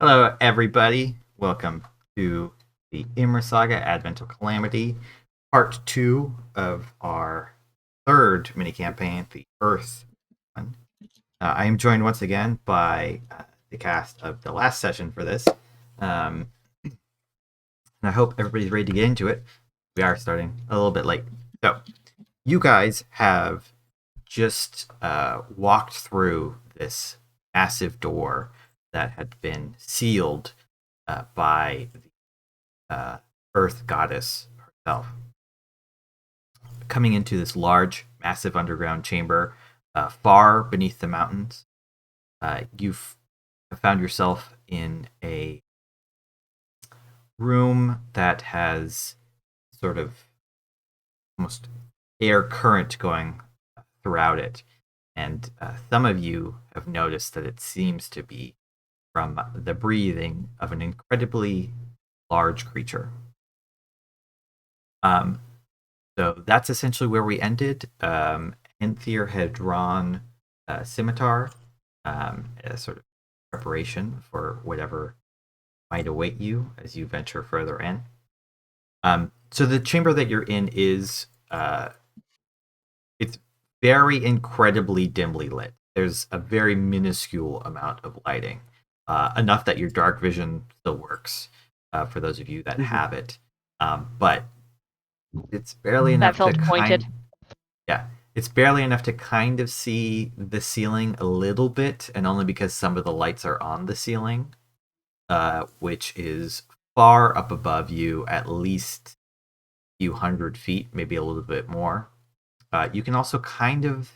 Hello, everybody. Welcome to the Imris Saga Advent of Calamity, part 2 of our third mini campaign, the Earth one. I am joined once again by the cast of the last session for this. And I hope everybody's ready to get into it. We are starting a little bit late. So, you guys have just walked through this massive door that had been sealed by the Earth Goddess herself. Coming into this large, massive underground chamber, far beneath the mountains, you've found yourself in a room that has sort of almost air current going throughout it. And some of you have noticed that it seems to be from the breathing of an incredibly large creature. So that's essentially where we ended. Enthier had drawn a scimitar as sort of preparation for whatever might await you as you venture further in. So the chamber that you're in is it's very incredibly dimly lit. There's a very minuscule amount of lighting, enough that your dark vision still works for those of you that have it. But it's barely enough to it's barely enough to kind of see the ceiling a little bit, and only because some of the lights are on the ceiling, which is far up above you, at least a few hundred feet, maybe a little bit more. You can also kind of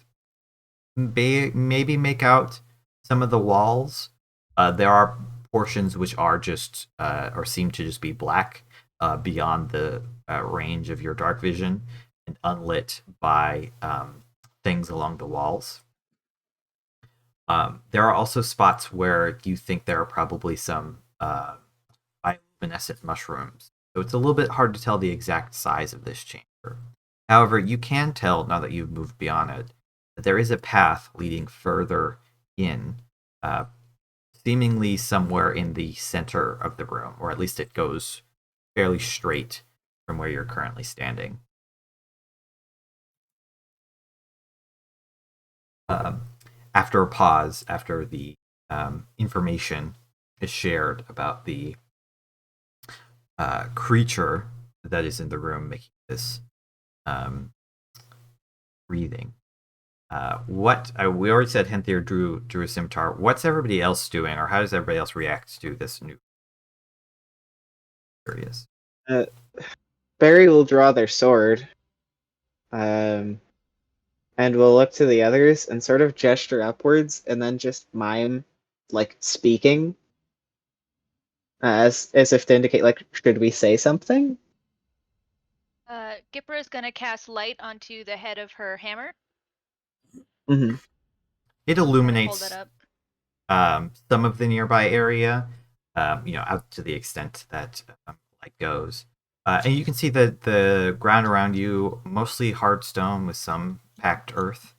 maybe make out some of the walls. There are portions which are just or seem to just be black beyond the range of your dark vision and unlit by things along the walls. There are also spots where you think there are probably some bioluminescent mushrooms. So it's a little bit hard to tell the exact size of this chamber. However, you can tell, now that you've moved beyond it, that there is a path leading further in, seemingly somewhere in the center of the room, or at least it goes fairly straight from where you're currently standing. After a pause, after the information is shared about the creature that is in the room making this breathing, we already said Henthier drew a scimitar. What's everybody else doing, or how does everybody else react to this new? Curious. Barry will draw their sword, and we'll look to the others and sort of gesture upwards, and then just mime, like, speaking, as if to indicate, like, should we say something? Gipper is gonna cast light onto the head of her hammer. Mm-hmm. It illuminates hold it up. some of the nearby area, out to the extent that light goes. And you can see that the ground around you, mostly hard stone with some packed earth.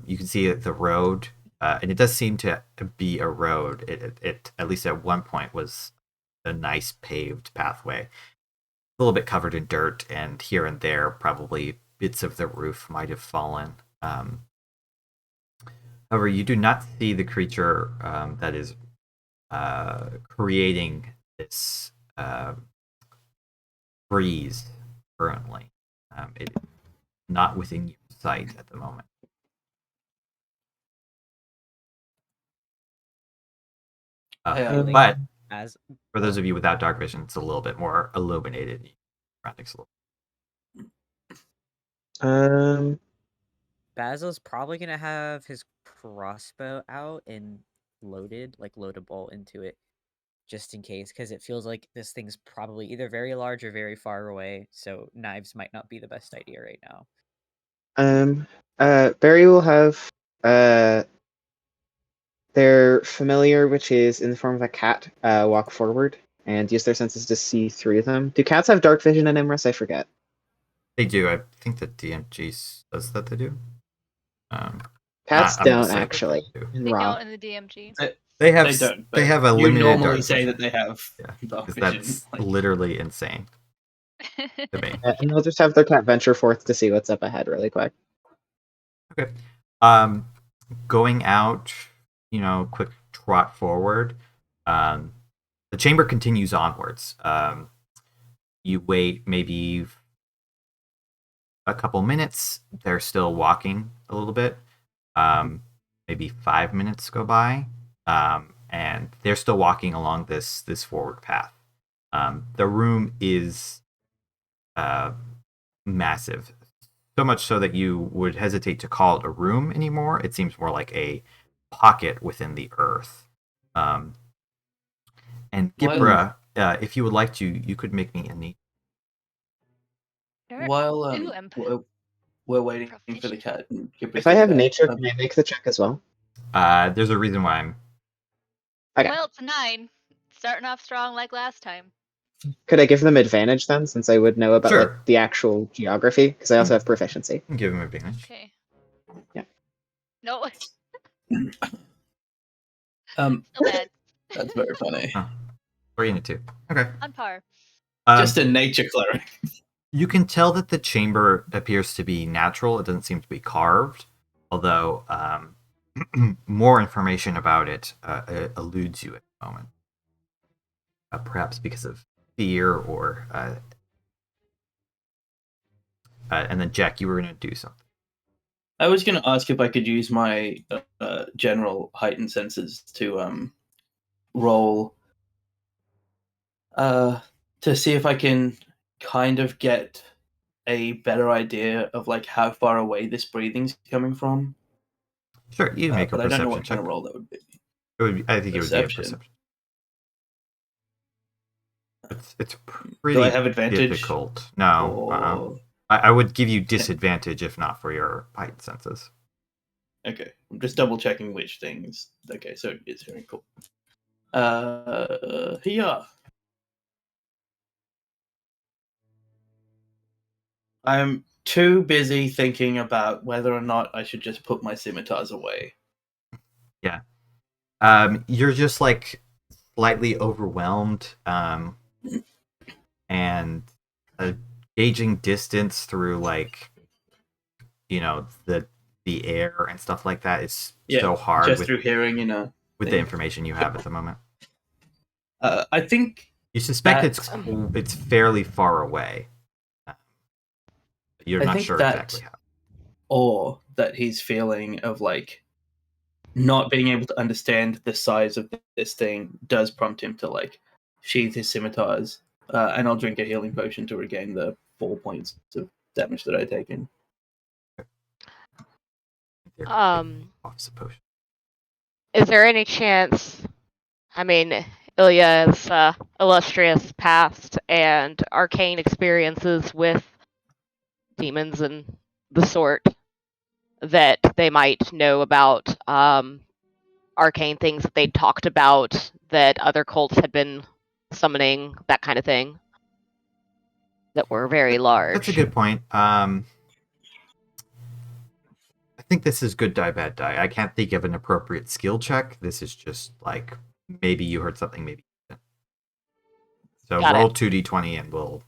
You can see the road, and it does seem to be a road. It at least at one point was a nice paved pathway, a little bit covered in dirt, and here and there probably bits of the roof might have fallen. However, you do not see the creature that is creating this breeze currently. It is not within your sight at the moment. But for those of you without dark vision, it's a little bit more illuminated. Basil's probably gonna have his crossbow out and loaded, like load a bolt into it, just in case, because it feels like this thing's probably either very large or very far away, so knives might not be the best idea right now. Barry will have their familiar, which is in the form of a cat, walk forward and use their senses to see through them. Do cats have dark vision in Imris? I forget. They do. I think that DMG says that they do. Cats don't actually. They don't in the DMG. They have They don't. they but have a you limited normally dark say vision. that they have Yeah, dark 'cause vision. that's like- literally insane to me. And they'll just have their cat venture forth to see what's up ahead really quick. Okay. Going out, quick trot forward. The chamber continues onwards. You wait maybe a couple minutes. They're still walking a little bit. Maybe 5 minutes go by, and they're still walking along this forward path. The room is massive, so much so that you would hesitate to call it a room anymore. It seems more like a pocket within the earth. And Gibra, if you would like to, you could make me a neat. Sure. While Ooh, I'm we're waiting for the proficient. cat. And Gibra's If I have getting nature, back, can I make the check as well? There's a reason why I'm. Okay. Well, it's a 9. Starting off strong like last time. Could I give them advantage then, since I would know about Sure. like the actual geography? Because I also have proficiency. Give him advantage. Okay. Yeah. No, um, still bad. that's very funny. Oh, 3 and a 2. Okay. On par. Just a nature cleric. You can tell that the chamber appears to be natural. It doesn't seem to be carved, although more information about it eludes you at the moment. Perhaps because of fear or. And then, Jack, you were going to do something. I was going to ask if I could use my general heightened senses to roll to see if I can kind of get a better idea of like how far away this breathing's coming from. Sure, you make a but I don't know perception what check. kind of roll that would be. It would be, I think it would be a Perception. perception. It's pretty Do I have advantage? difficult. No, Or... I would give you disadvantage if not for your heightened senses. Okay, I'm just double checking which things. Okay, so it's very cool. Yeah. I'm too busy thinking about whether or not I should just put my scimitars away. Yeah. You're just like slightly overwhelmed, and gauging distance through like the air and stuff like that is so hard just with through hearing, with the information you have at the moment. I think You suspect That's- it's fairly far away. You're I not think sure that- exactly how. awe that he's feeling of like not being able to understand the size of this thing does prompt him to like sheath his scimitars, and I'll drink a healing potion to regain the 4 points of damage that I've taken. Office potion. Is there any chance? I mean, Ilya's illustrious past and arcane experiences with demons and the sort that they might know about arcane things that they talked about that other cults had been summoning, that kind of thing, that were very large. That's a good point. I think this is good die, bad die. I can't think of an appropriate skill check. This is just like maybe you heard something, maybe you didn't. So Got roll it. 2d20 and we'll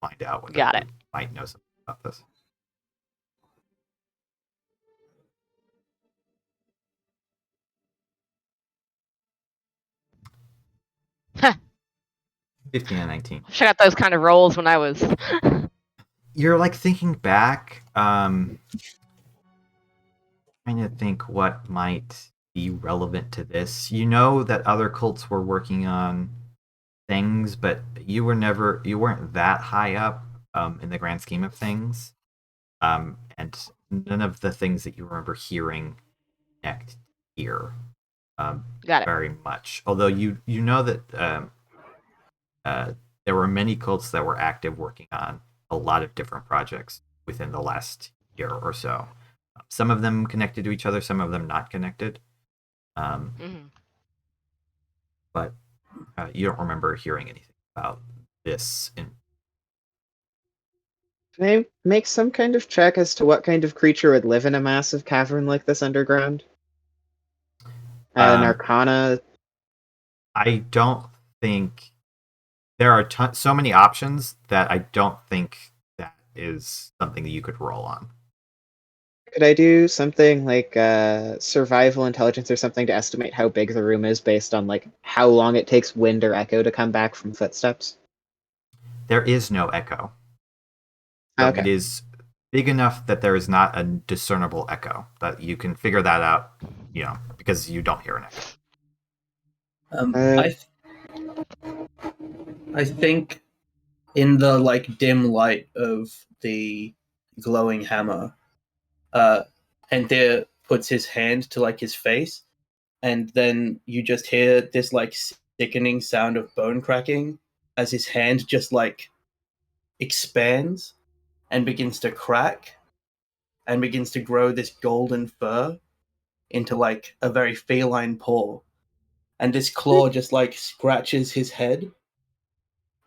find out whether Got you it. might know something about this. Huh. 15 and 19. I got those kind of rolls when I was. You're like thinking back, trying to think what might be relevant to this. You know that other cults were working on things, but you weren't that high up in the grand scheme of things. And none of the things that you remember hearing connect here Got it. very much. Although you know that there were many cults that were active working on a lot of different projects within the last year or so. Some of them connected to each other, some of them not connected. Mhm. But you don't remember hearing anything about this. Can I make some kind of check as to what kind of creature would live in a massive cavern like this underground? An Um, Arcana. I don't think there are so many options that I don't think that is something that you could roll on. Could I do something like survival intelligence or something to estimate how big the room is based on like how long it takes wind or echo to come back from footsteps? There is no echo. So it Okay. is big enough that there is not a discernible echo. That you can figure that out, because you don't hear an echo. Uh, I think in the like dim light of the glowing hammer, Henther puts his hand to like his face, and then you just hear this like sickening sound of bone cracking as his hand just like expands and begins to crack and begins to grow this golden fur into like a very feline paw. And this claw just like scratches his head.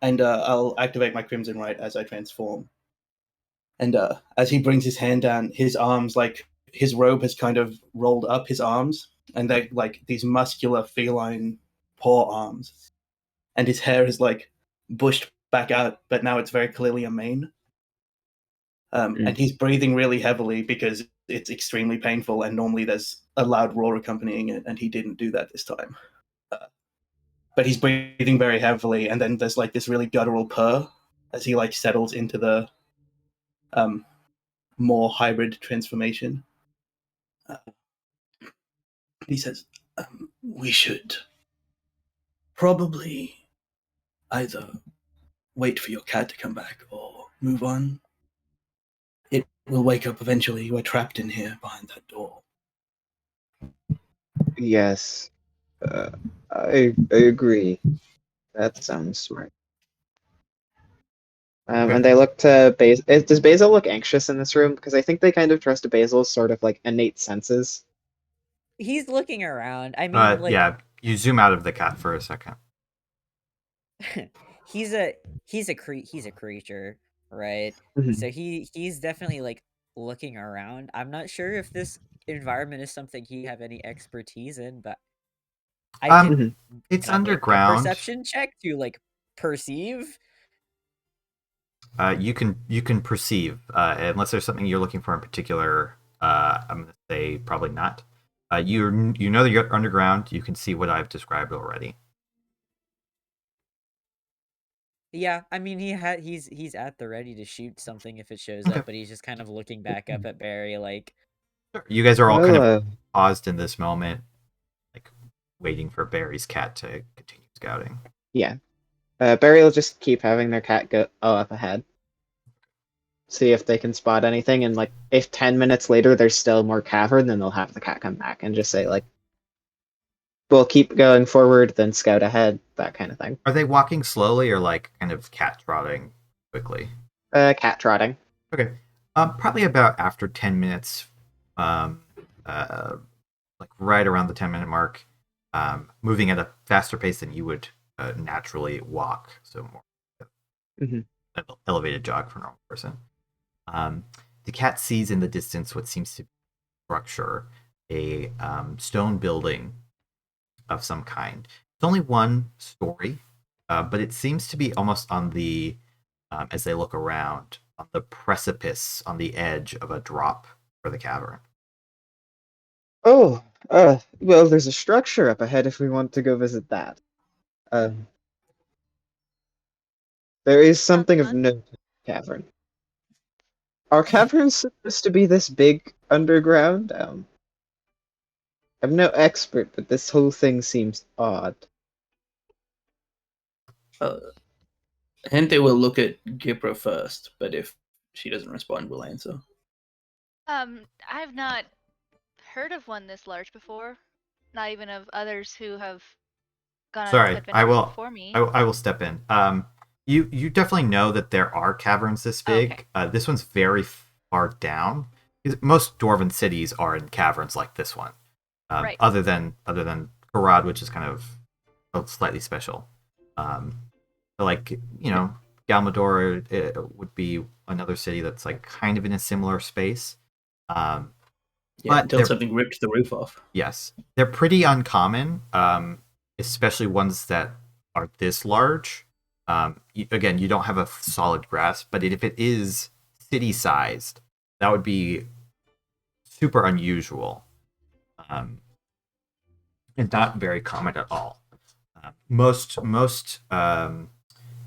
And I'll activate my Crimson Right as I transform. And as he brings his hand down, his arms, like his robe has kind of rolled up his arms, and they're like these muscular feline paw arms. And his hair is like bushed back out, but now it's very clearly a mane. And he's breathing really heavily because it's extremely painful, and normally there's a loud roar accompanying it, and he didn't do that this time. But he's breathing very heavily, and then there's like this really guttural purr as he like settles into the more hybrid transformation. He says, "We should probably either wait for your cat to come back or move on. It will wake up eventually. You are trapped in here behind that door." yes. I agree. That sounds smart. Okay. And they look to Basil. Does Basil look anxious in this room? Because I think they kind of trust Basil's sort of like innate senses. He's looking around. I mean, like Yeah, you zoom out of the cat for a second. he's a creature, right? Mhm. So he's definitely like looking around. I'm not sure if this environment is something he have any expertise in, but I Um, it's can I make a underground. perception check to like perceive? You can perceive, unless there's something you're looking for in particular. I'm gonna say probably not. You know that you're underground. You can see what I've described already. Yeah, I mean he's at the ready to shoot something if it shows Okay. up, but he's just kind of looking back up at Barry like Sure. You guys are all kind Well, of paused in this moment, like waiting for Barry's cat to continue scouting. yeah. Barry will just keep having their cat go up ahead. See if they can spot anything, and like if 10 minutes later there's still more cavern, then they'll have the cat come back and just say like, "We'll keep going forward, then scout ahead," that kind of thing. Are they walking slowly or like kind of cat trotting quickly? Cat trotting. Okay. Probably about after 10 minutes, um, uh, like right around the 10-minute mark, moving at a faster pace than you would naturally walk, so more Mhm. elevated jog for a normal person. The cat sees in the distance what seems to be a structure, a stone building of some kind. It's only one story, but it seems to be almost on the, as they look around, on the precipice, on the edge of a drop for the cavern. Oh, well, there's a structure up ahead if we want to go visit that. Um, there is Sounds something of fun. note in the cavern. Are caverns supposed to be this big underground? I'm no expert, but this whole thing seems odd. Hente will look at Gipra first, but if she doesn't respond, we'll answer. I've not heard of one this large before. Not even of others who have gone on Sorry, I adventures will. before me. I will step in. You definitely know that there are caverns this big. Okay. This one's very far down. Most dwarven cities are in caverns like this one. Right. Other than Karad, which is kind of slightly special. But like Galmador it would be another city that's like kind of in a similar space. Yeah, But until they're- something ripped the roof off. Yes, they're pretty uncommon, especially ones that are this large. Again, you don't have a solid grasp, but if it is city-sized, that would be super unusual, and not very common at all. Most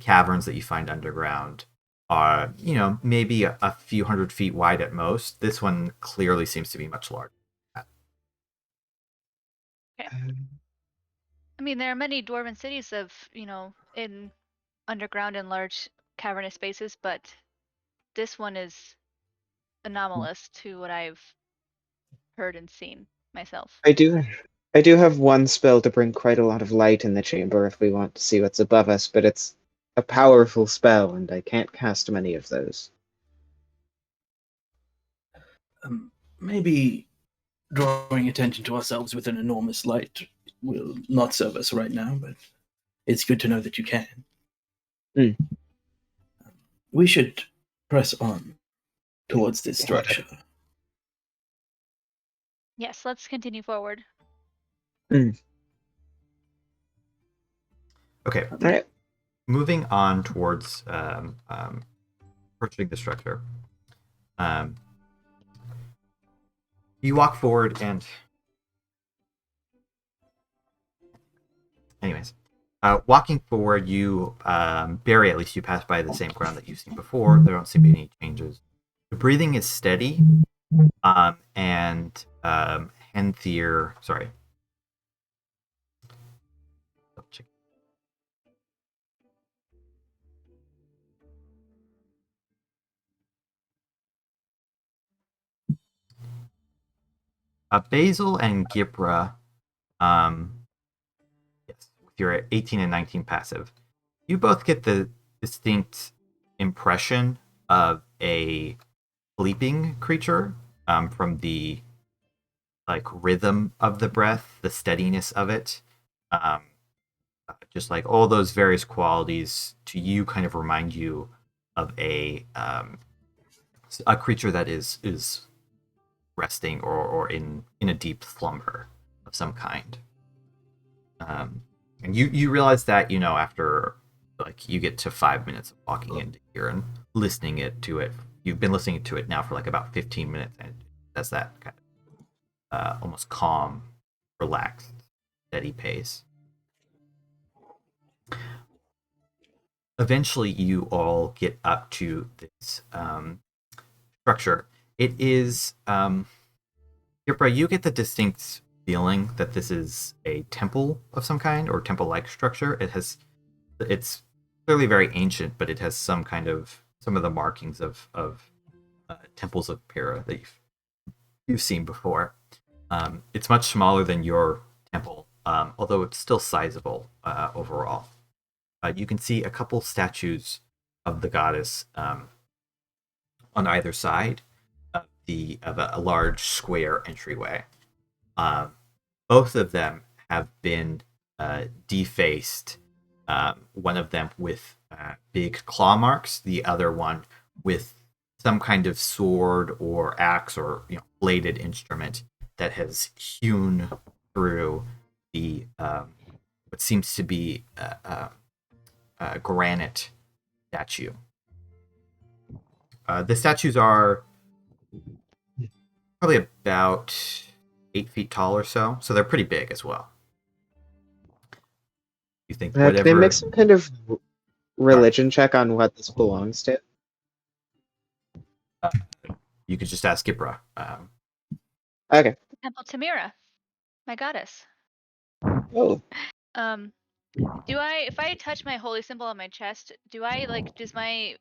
caverns that you find underground are, maybe a few 100 feet wide at most. This one clearly seems to be much larger. I mean, there are many dwarven cities of, in underground and large cavernous spaces, but this one is anomalous to what I've heard and seen myself. I do have one spell to bring quite a lot of light in the chamber if we want to see what's above us, but it's a powerful spell, and I can't cast many of those. Maybe drawing attention to ourselves with an enormous light will not serve us right now, but it's good to know that you can. Mm. We should press on towards this structure. Yes, let's continue forward. Okay. Right. Moving on towards approaching the structure. You walk forward and... Anyways. Walking forward, you, Barry, at least you pass by the same ground that you've seen before. There don't seem to be any changes. The breathing is steady, and Henthier... Sorry. Basil and Gipra, yes, with your 18 and 19 passive, you both get the distinct impression of a sleeping creature, from the rhythm of the breath, the steadiness of it, just like all those various qualities to you kind of remind you of a creature that is resting or in a deep slumber of some kind. And you realize that, after you get to 5 minutes of walking into here and listening to it. You've been listening to it now for about 15 minutes, and that's that kind of almost calm, relaxed, steady pace. Eventually, you all get up to this structure. It is, Yipra, you get the distinct feeling that this is a temple of some kind, or temple-like structure. It's clearly very ancient, but it has some of the markings of temples of Pyrrha that you've seen before. It's much smaller than your temple, although it's still sizable overall. You can see a couple statues of the goddess on either side of a large square entryway. Both of them have been defaced. One of them with big claw marks, the other one with some kind of sword or axe or bladed instrument that has hewn through the what seems to be a granite statue. The statues are probably about 8 feet tall or so they're pretty big as well. You think whatever... Can I make some kind of religion check on what this belongs to? You could just ask Gipra. Okay. Temple Tamira, my goddess. Oh. If I touch my holy symbol on my chest, does my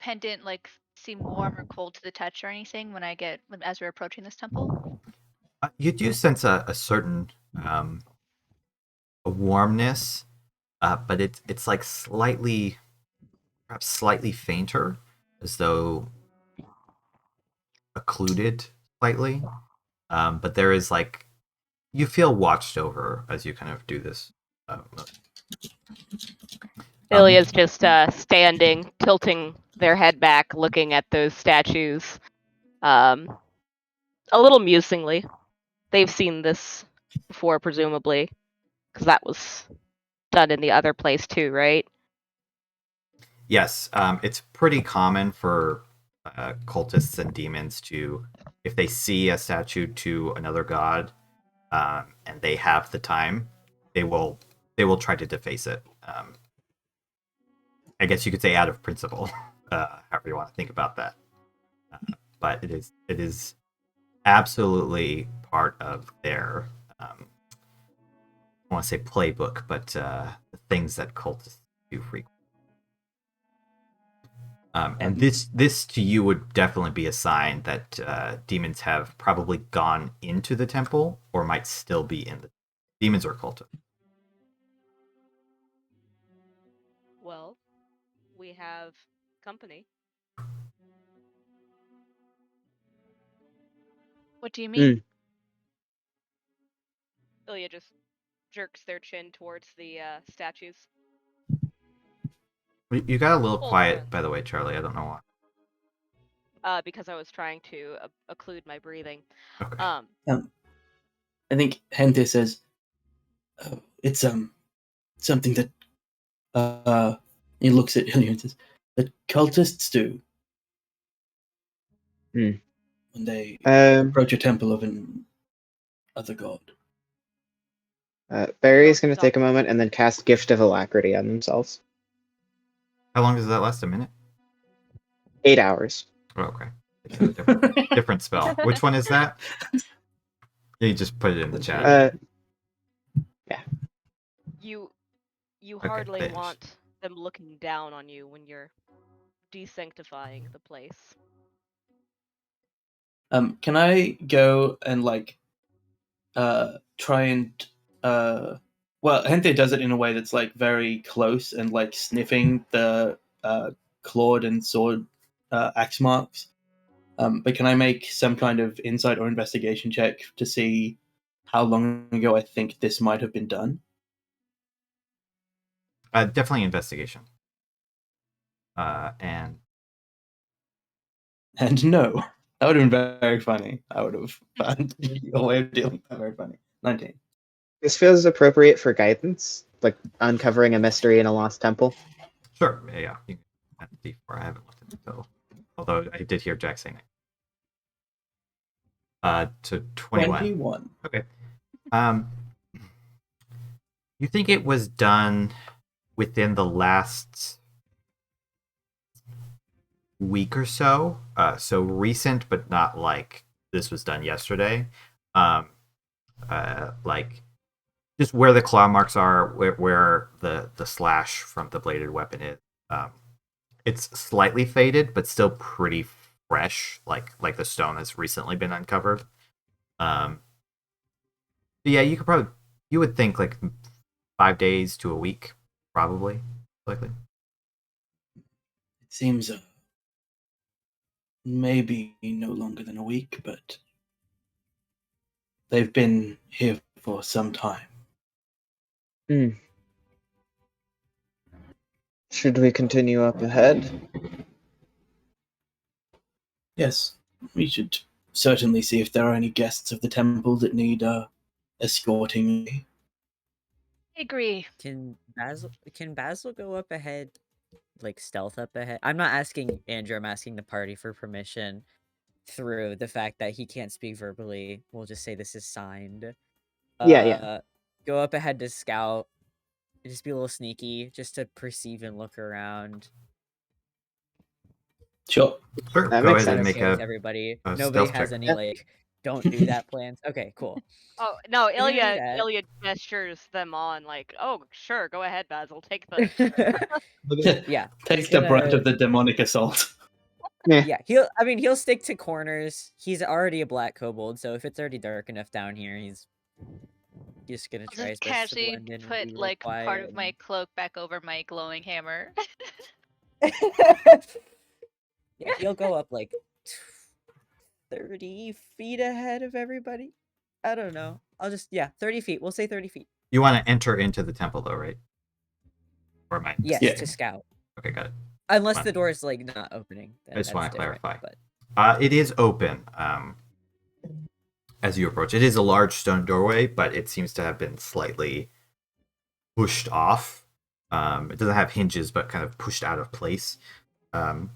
pendant seem warm or cold to the touch or anything as we're approaching this temple? You do sense a certain a warmness, but it's perhaps slightly fainter, as though occluded slightly. But there is you feel watched over as you kind of do this. Ilya's just standing, tilting their head back, looking at those statues. a little musingly. They've seen this before, presumably, because that was done in the other place too, right? Yes, it's pretty common for cultists and demons to, if they see a statue to another god, and they have the time, they will try to deface it. I guess you could say out of principle, however you want to think about that. But it is absolutely part of their I want to say playbook, but the things that cultists do frequently. And this to you would definitely be a sign that demons have probably gone into the temple or might still be in the demons or cultists. Well, we have company. What do you mean? Ilya just jerks their chin towards the statues. You got a little Full quiet, sense. by the way, Charlie. I don't know why. Because I was trying to occlude my breathing. Okay. I think Hente says, oh, it's something that he looks at Ilya and says that cultists do when they approach a temple of an other god. Barry's going to take a moment and then cast Gift of Alacrity on themselves. How long does that last? A minute? 8 hours. Oh, okay. It's a different spell. Which one is that? You just put it in the chat. Yeah. You Okay, hardly binge. want them looking down on you when you're desanctifying the place. Can I go and try and well, Hente does it in a way that's like very close and like sniffing the clawed and sword axe marks. But can I make some kind of insight or investigation check to see how long ago I think this might have been done? Definitely investigation. And no, that would have been very funny. I would have found your way of dealing with that very funny. 19. This feels appropriate for guidance, like uncovering a mystery in a lost temple. sure, yeah. You can add the D4. I haven't looked at the total. Although I did hear Jack saying it. To 21. 21. Okay. You think it was done within the last week or so? So recent, but not like this was done yesterday. Like just where the claw marks are, where the slash from the bladed weapon is. It's slightly faded, but still pretty fresh. Like the stone has recently been uncovered. Yeah, you would think like 5 days to a week, probably, likely. It seems maybe no longer than a week, but they've been here for some time. Should we continue up ahead? Yes, we should certainly see if there are any guests of the temple that need escorting. I agree. Can Basil go up ahead, like stealth up ahead? I'm not asking Andrew, I'm asking the party for permission through the fact that he can't speak verbally. We'll just say this is signed. Yeah. Go up ahead to scout. Just be a little sneaky, just to perceive and look around. Sure. Sure, That go makes ahead and sense. make Okay with everybody. a Nobody stealth has check. any Yeah. like don't do that plans. Okay, cool. Oh no, We're gonna do Ilya that. Ilya gestures them on like, oh sure, go ahead, Basil, take the Yeah, Take he's the brunt gonna- of the demonic assault. Yeah, he'll stick to corners. He's already a black kobold, so if it's already dark enough down here, he's just gonna I'll try his just best to casually blend in and be put real like quiet. part of my cloak back over my glowing hammer. Yeah, he'll go up like 30 feet ahead of everybody. I don't know. 30 feet. We'll say 30 feet. You want to enter into the temple, though, right? Or am I? Yes, Yeah. to scout. Okay, got it. Unless Fine. the door is like not opening. I just want to clarify. But It is open. as you approach. It is a large stone doorway, but it seems to have been slightly pushed off. It doesn't have hinges, but kind of pushed out of place. So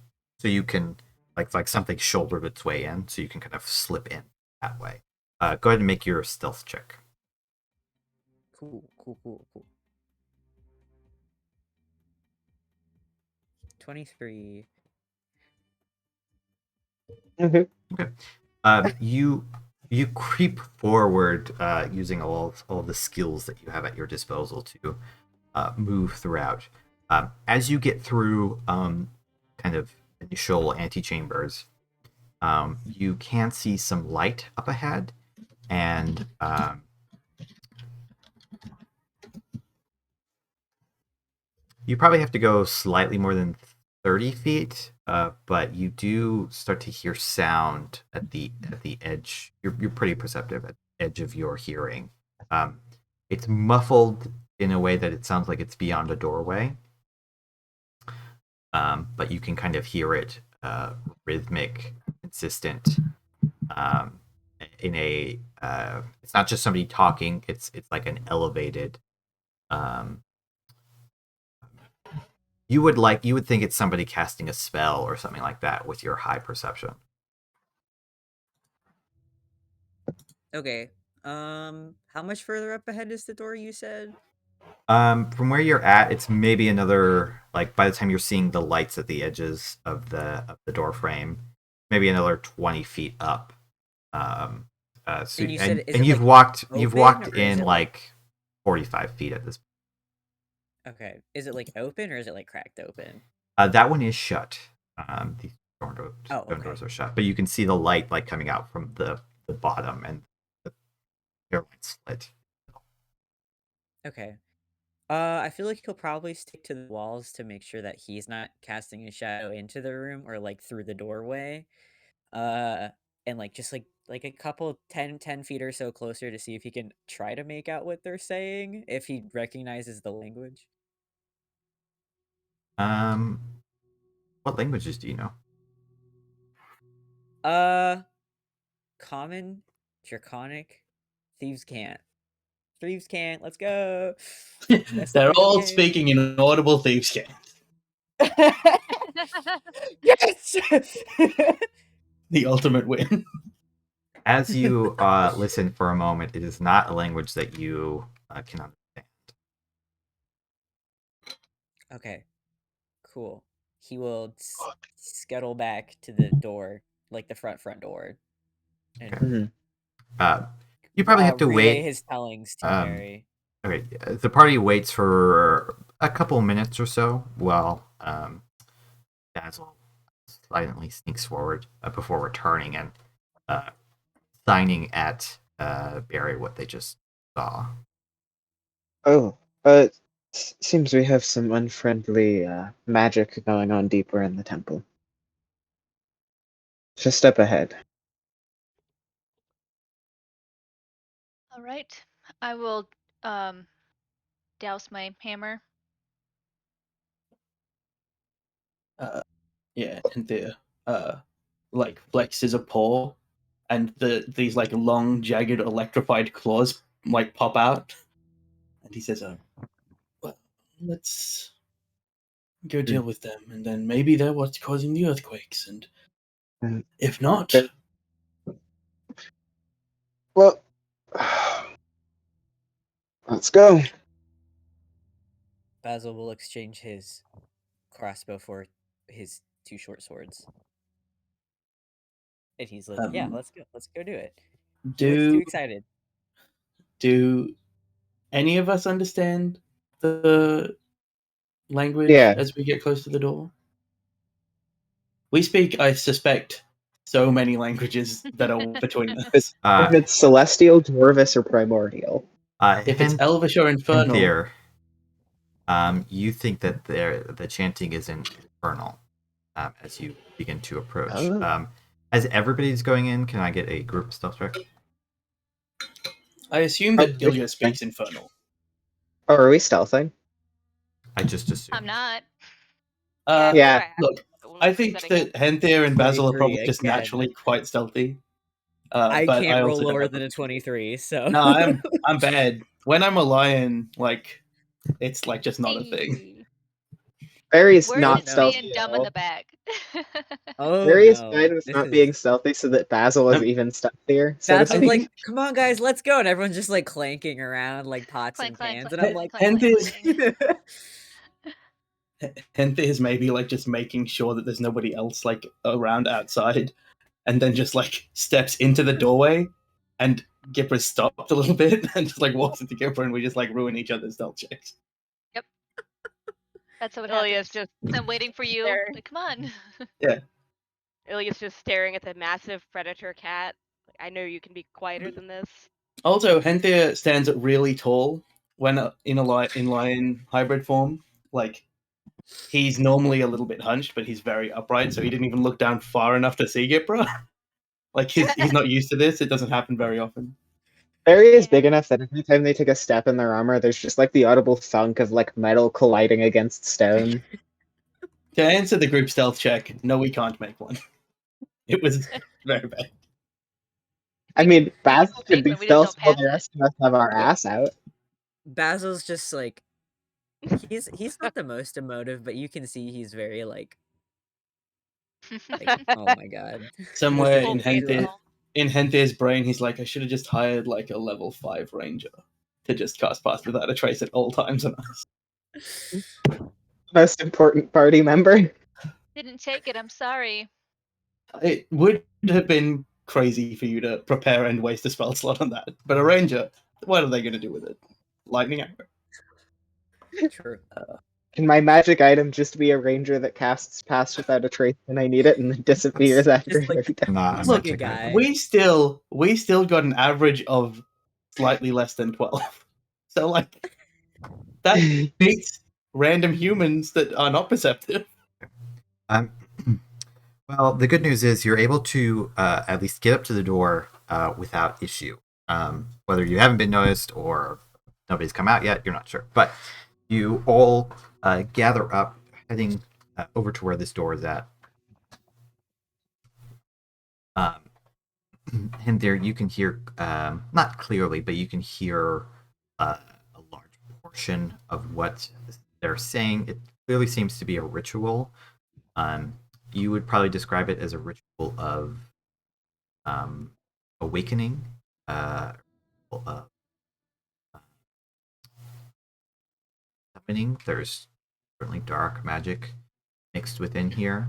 you can like something shouldered its way in, so you can kind of slip in that way. Go ahead and make your stealth check. Cool. 23. Okay. You creep forward using all of the skills that you have at your disposal to move throughout. As you get through kind of initial antechambers, you can see some light up ahead, and you probably have to go slightly more than 30 feet, but you do start to hear sound at the edge. You're pretty perceptive at the edge of your hearing. It's muffled in a way that it sounds like it's beyond a doorway, but you can kind of hear it rhythmic, consistent. In a, it's not just somebody talking. It's like an elevated. You would think it's somebody casting a spell or something like that with your high perception. Okay. How much further up ahead is the door you said? From where you're at, it's maybe another, like, by the time you're seeing the lights at the edges of the door frame, maybe another 20 feet up. So, And you said, is and it, you've like, walked open, or is in it, like 45 feet at this point. Okay. Is it like open or is it like cracked open? That one is shut. The Oh, stone okay. doors are shut, but you can see the light like coming out from the bottom, and the airline slit. Okay. I feel like he'll probably stick to the walls to make sure that he's not casting a shadow into the room or like through the doorway. And like just like a couple 10 feet or so closer to see if he can try to make out what they're saying, if he recognizes the language. What languages do you know? Common, Draconic, Thieves can't. Thieves can't. Let's go. Best They're game of the all game. speaking in audible thieves' cant. Yes. The ultimate win. As you listen for a moment, it is not a language that you can understand. Okay. Cool. He will scuttle back to the door, like the front door, and Okay. You probably have to relay wait. his tellings to Um, Barry. Okay, the party waits for a couple minutes or so while Basil silently sneaks forward before returning and signing at Barry what they just saw. Oh, seems we have some unfriendly magic going on deeper in the temple. Just up ahead. All right. I will douse my hammer. Yeah, and the like flexes a paw, and these like long, jagged, electrified claws like pop out, and he says, well, let's go deal with them, and then maybe they're what's causing the earthquakes, and if not, Okay. Well, let's go. Basil will exchange his crossbow for his 2 short swords. And he's like, yeah, let's go do it. He looks too excited. Do any of us understand the language as we get close to the door? We speak, I suspect, so many languages that are between us. If it's celestial, dwarvish, or primordial. If it's Elvish or Infernal, you think that the chanting is infernal as you begin to approach. Oh. As everybody's going in, can I get a group stealth check? I assume that Ilya speaks Infernal. Oh, are we stealthing? I just assumed. I'm not. Yeah. Look, I think that Henther and Basil are probably just again. naturally quite stealthy. I but can't I roll also don't lower have than a 23, so. No, I'm bad. When I'm a lion, like it's like just not a thing. Hey. Barry's We're not just being stealthy at dumb in all. the back. Oh Barry is no. fine with This not is being stealthy so that Basil is Um, even stealthier, so to Basil's speak. like, come on guys, let's go. And everyone's just like clanking around like pots Clank, and clank, pans. clank, And I'm like, clank, clank, Henthe's clank. Henthe is maybe like just making sure that there's nobody else like around outside, and then just like steps into the doorway, and Gipper stopped a little bit and just like walks into Gipper, and we just like ruin each other's stealth checks. That's what Ilia's happens. just I'm waiting for you. there. Like, come on. Ilia's just staring at the massive predator cat. I know you can be quieter than this. Also, Henthe stands really tall when in lion hybrid form. Like he's normally a little bit hunched, but he's very upright, so he didn't even look down far enough to see Gipra. Like he's not used to this. It doesn't happen very often. Barry is big Yeah. enough that every time they take a step in their armor, there's just like the audible thunk of like metal colliding against stone. To answer the group stealth check, no, we can't make one. It was very bad. I mean, Basil make could be one, we just don't stealth while pass the it. rest of us have our ass out. Basil's just like, he's not the most emotive, but you can see he's very like oh my god. Somewhere Full in face Henthe, metal. in Henthe's brain, he's like, I should have just hired like a level 5 ranger to just cast Pass Without a Trace at all times on us. Most important party member. Didn't take it. I'm sorry. It would have been crazy for you to prepare and waste a spell slot on that. But a ranger, what are they going to do with it? Lightning arrow. True. Can my magic item just be a ranger that casts Pass Without a Trace when I need it and then disappears after Just like every time? Not a Look, magic guy. item. we still got an average of slightly less than 12. So like that beats random humans that are not perceptive. Well, the good news is you're able to at least get up to the door without issue. Whether you haven't been noticed or nobody's come out yet, you're not sure. But you all gather up, heading over to where this door is at. And there you can hear, not clearly, but you can hear a large portion of what they're saying. It clearly seems to be a ritual. You would probably describe it as a ritual of awakening, summoning. There's certainly dark magic mixed within here.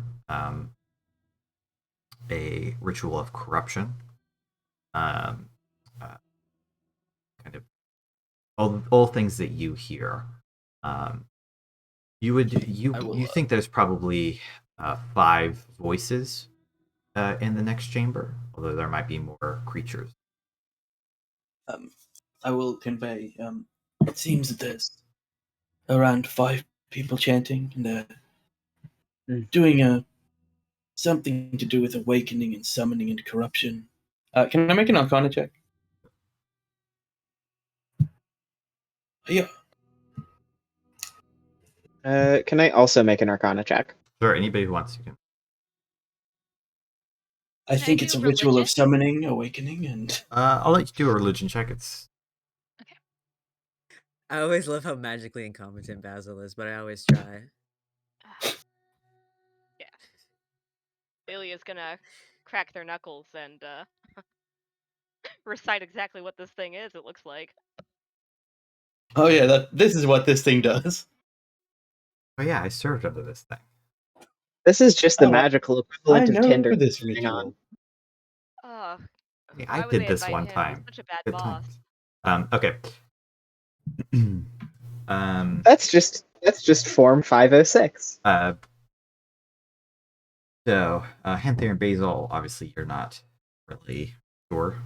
A ritual of corruption. Kind of all things that you hear. You think there's probably 5 voices in the next chamber, although there might be more creatures. I will convey. It seems that there's around 5 people chanting, and they're doing something to do with awakening and summoning and corruption. Can I make an Arcana check? Yeah. Can I also make an Arcana check? Sure, anybody who wants to can. I Can I think do it's a ritual of religion? summoning, awakening, and I'll let you do a religion check. It's I always love how magically incompetent Basil is, but I always try. Ilia's gonna crack their knuckles and recite exactly what this thing is, it looks like. oh yeah, this is what this thing does. oh yeah, I served under this thing. This is just the Oh, magical I equivalent of know Tinder. this Hang on. ritual. Ugh. Hey, Why I would did they this invite one him? time. He's such a bad Good boss. times. Okay. That's just form 506. So, Henther and Basil, obviously you're not really sure.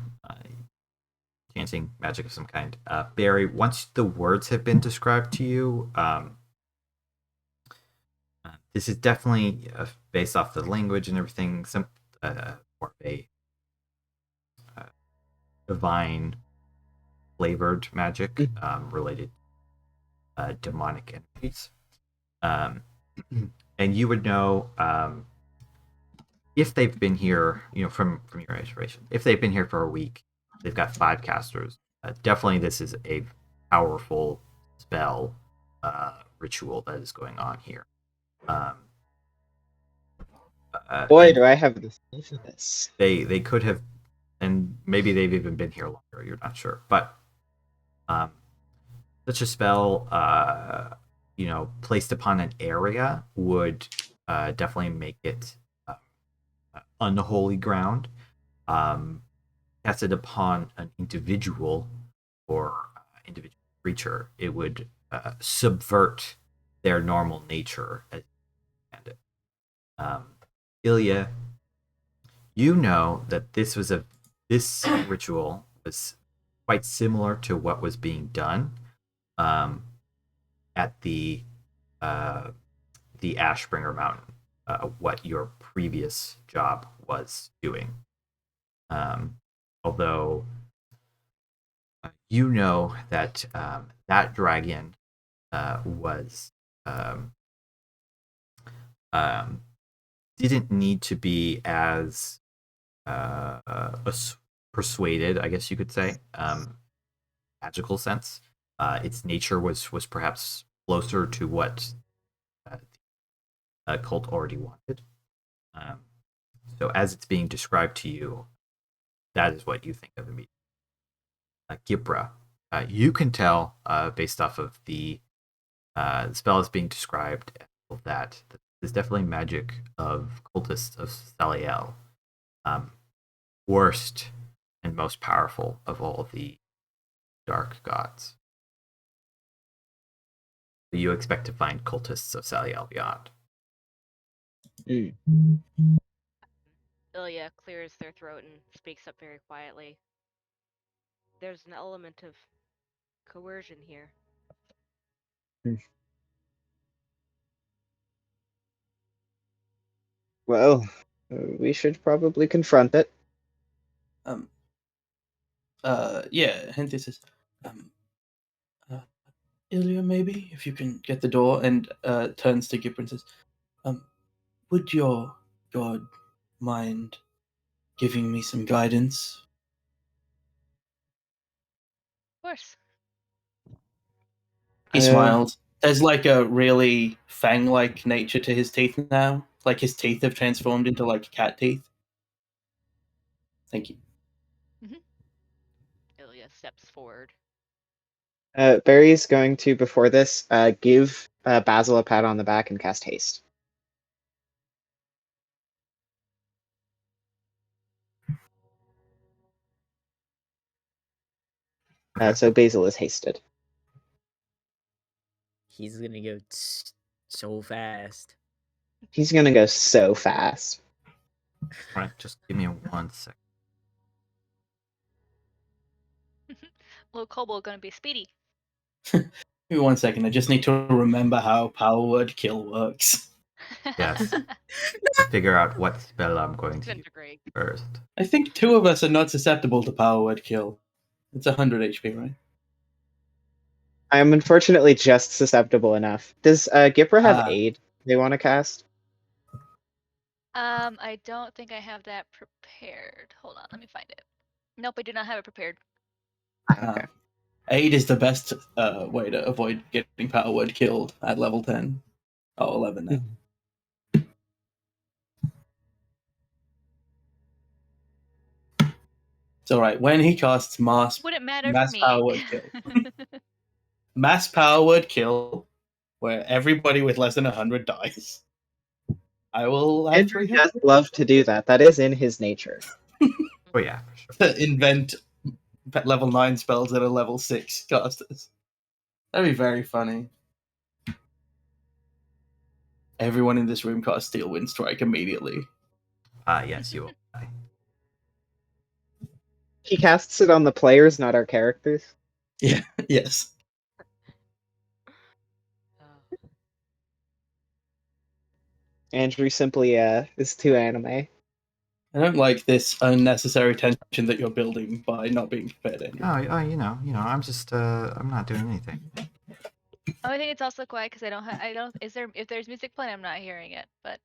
Chanting magic of some kind. Barry, once the words have been described to you, this is definitely based off the language and everything, some more of a divine flavored magic related demonic energies. And you would know if they've been here, from your observation, if they've been here for a week, they've got 5 casters. Definitely, this is a powerful spell ritual that is going on here. Boy, do I have the feel for this. They could have, and maybe they've even been here longer. You're not sure, but such a spell, placed upon an area would definitely make it unholy ground. Casted upon an individual or individual creature, it would subvert their normal nature. Ilya, you know that this ritual was quite similar to what was being done at the Ashbringer Mountain, what your previous job was doing. Although you know that that dragon was didn't need to be as persuaded, I guess you could say, magical sense. Its nature was perhaps closer to what the cult already wanted. So as it's being described to you, that is what you think of immediately. Gipra, you can tell based off of the spell is being described that there's definitely magic of cultists of Saliel, worst and most powerful of all the dark gods. You expect to find cultists of Saliel beyond. Ilya clears their throat and speaks up very quietly. There's an element of coercion here. Well, we should probably confront it. Yeah, Henty says, Ilya, maybe, if you can get the door, and turns to Gipper and says, would your god mind giving me some guidance? Of course. He smiles. There's like a really fang-like nature to his teeth now. Like his teeth have transformed into like cat teeth. Thank you. Ilya steps forward. Barry's going to, before this, give Basil a pat on the back and cast haste. So Basil is hasted. He's gonna go so fast. He's gonna go so fast. All right, just give me 1 second. Little kobold gonna be speedy. Give me 1 second. I just need to remember how Power Word Kill works. Yes. Figure out what spell I'm going to use Disintegrate. first. I think 2 of us are not susceptible to Power Word Kill. It's 100 HP, right? I am unfortunately just susceptible enough. Does Gipra have aid they want to cast? I don't think I have that prepared. Hold on, let me find it. Nope, I do not have it prepared. Okay. Aid is the best way to avoid getting Power Word killed at level 10. Oh, 11 now. It's alright. When he casts mass Wouldn't matter mass for me. Power Word Kill. Mass Power Word Kill, where everybody with less than 100 dies. I will have Andrew does love to do that. That is in his nature. Oh yeah, for sure. to invent level 9 spells that are level 6 casters. That'd be very funny. Everyone in this room casts Steel Wind Strike immediately. Yes, you will die. He casts it on the players, not our characters. Yeah, yes. Andrew simply is too anime. I don't like this unnecessary tension that you're building by not being prepared anyway. I'm just I'm not doing anything. Oh, I think it's also quiet because I don't. If there's music playing, I'm not hearing it. But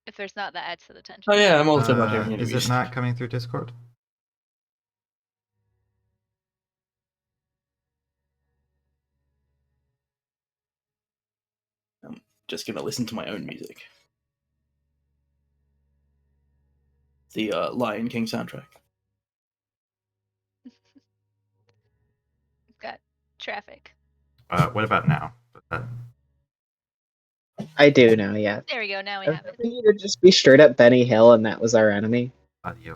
If there's not, that adds to the tension. Oh yeah, I'm also not hearing any Is it music. not coming through Discord? I'm just gonna listen to my own music. The Lion King soundtrack. We've got traffic. What about now? I do now, yeah. There we go. Now we I have it. think it would just be straight up Benny Hill, and that was our enemy. Audio.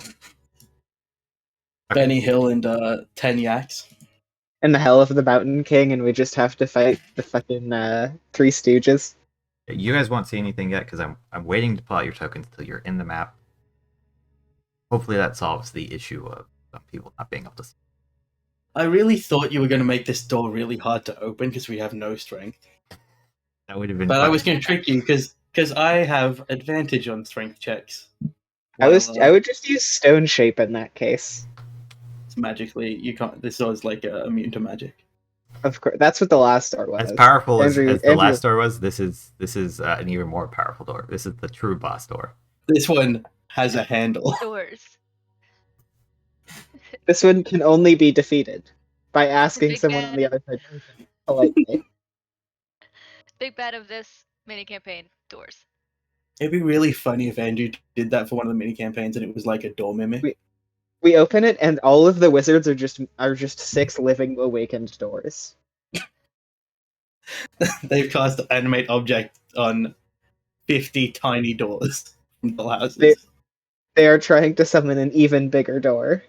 Benny Hill and 10 Yaks. And the hell of the Mountain King, and we just have to fight the fucking Three Stooges. You guys won't see anything yet because I'm waiting to pull out your tokens until you're in the map. Hopefully that solves the issue of some people not being able to see. I really thought you were going to make this door really hard to open because we have no strength. That would have been But fun. I was going to trick you because I have advantage on strength checks. I would just use Stone Shape in that case. It's magically, you can't. This door's like immune to magic. Of course, that's what the last door was. As powerful as the Andrew- last door was, this is an even more powerful door. This is the true boss door. This one has a handle. Doors. This one can only be defeated by asking Big someone bad. on the other side politely. Big bad of this mini campaign. Doors. It'd be really funny if Andrew did that for one of the mini campaigns and it was like a door mimic. We open it, and all of the wizards are just 6 living awakened doors. They've cast animate object on 50 tiny doors from the houses. They are trying to summon an even bigger door.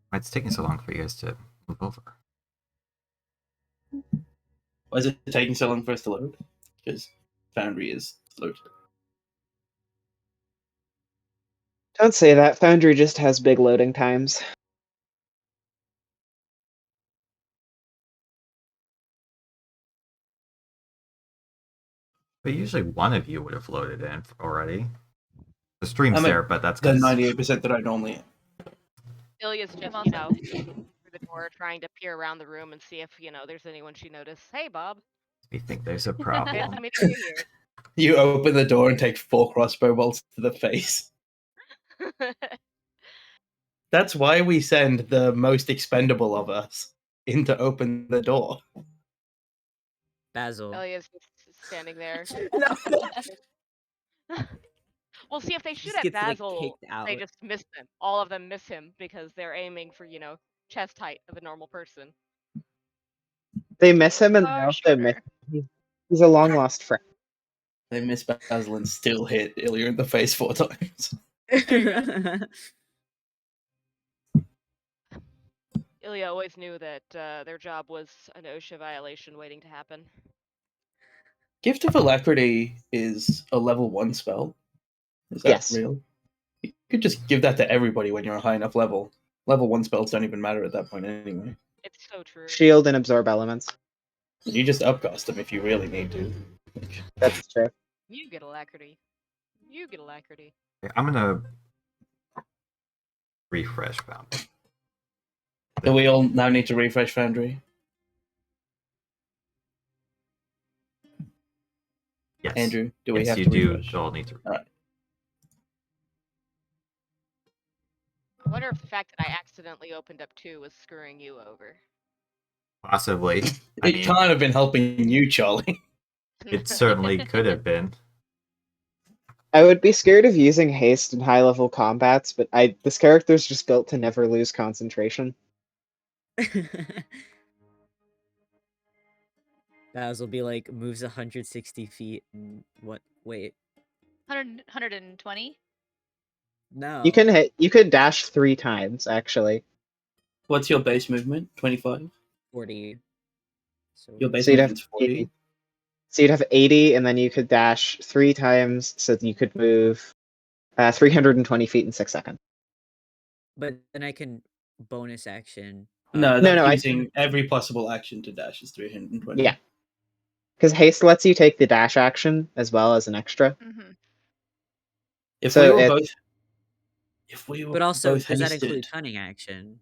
Why it's taking so long for you guys to move over? Why is it taking so long for us to load? Because Foundry is slow. Don't say that. Foundry just has big loading times. But usually one of you would have loaded in already. The stream's I'm at there, but that's The because 98% that I normally. Ilya's just, I'm you know, also- through the door, trying to peer around the room and see if, there's anyone she noticed. Hey, Bob. we think there's a Nice problem. to meet you here. You open the door and take 4 crossbow bolts to the face. That's why we send the most expendable of us in to open the door. Basil. Ilya's just standing there. Well, see, if they shoot Just at gets, like, Basil, kicked out. they just miss him. All of them miss him because they're aiming for, chest height of a normal person. They miss him, and For they also miss sure. he's a long lost friend. They miss Basil and still hit Ilya in the face 4 times. Ilya always knew that their job was an OSHA violation waiting to happen. Gift of Alacrity is a level 1 spell. Is that Yes. real? You could just give that to everybody when you're a high enough level. Level 1 spells don't even matter at that point anyway. It's so true. Shield and absorb elements. You just upcast them if you really need to. That's true. You get alacrity. You get alacrity. I'm gonna refresh Foundry. Do we all now need to refresh Foundry? Yes, Andrew, do we yes, have you to do. refresh? All need to. I wonder if the fact that I accidentally opened up 2 was screwing you over. Possibly. I It mean, can't have been helping you, Charlie. it certainly could have been. I would be scared of using haste in high level combats, but this character's just built to never lose concentration. Basil be like moves 160 feet and what? Wait, 120? no. You could dash 3 times actually. What's your base movement? 25? 40. So Your base So you'd have movement's 40? 80. So you'd have 80, and then you could dash 3 times, so that you could move 320 feet in 6 seconds. but then I can bonus action. No, No, that's no, using every possible action to dash is 320. Yeah. Because haste lets you take the dash action as well as an extra. Mm-hmm. If So we were it's- both... If we were But also, both does that hasted... include cunning action?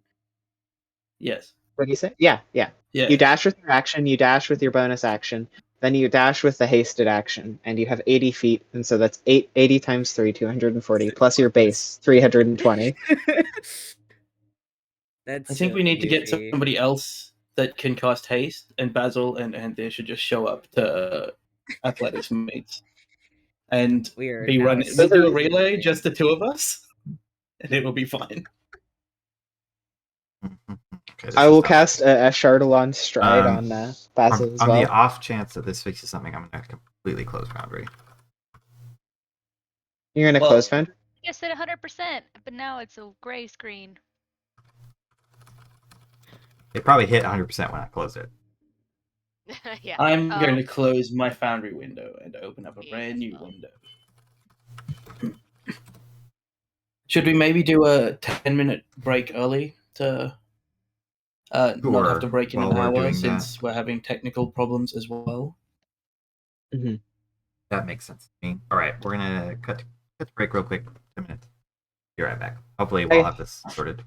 Yes. What do you say? Yeah. Yeah. You dash with your action, you dash with your bonus action, Then you dash with the hasted action, and you have 80 feet, and so that's 80 times 3, 240, plus your base, 320. That's I think so we need to get goofy. somebody else that can cast haste, and Basil and they should just show up to athletics meets and We are be now running. We'll do a relay, just the two of us, and it will be fine. Okay, this I is will not cast a Chardalon Stride Um, on Basil as on well. the off chance that this fixes something, I'm gonna completely close Foundry. You're gonna Well- close Foundry? You said 100%, but now it's a gray screen. It probably hit 100% when I closed it. Yeah. I'm Oh. going to close my Foundry window and open up a Me brand as new well. window. Should we maybe do a 10-minute break early to not have to Sure, break in while an we're hour doing since we're having technical problems as well? That makes sense to me. All right, we're gonna cut the break real quick. 10 minutes. Be right back. Hopefully, we'll Okay. have this sorted.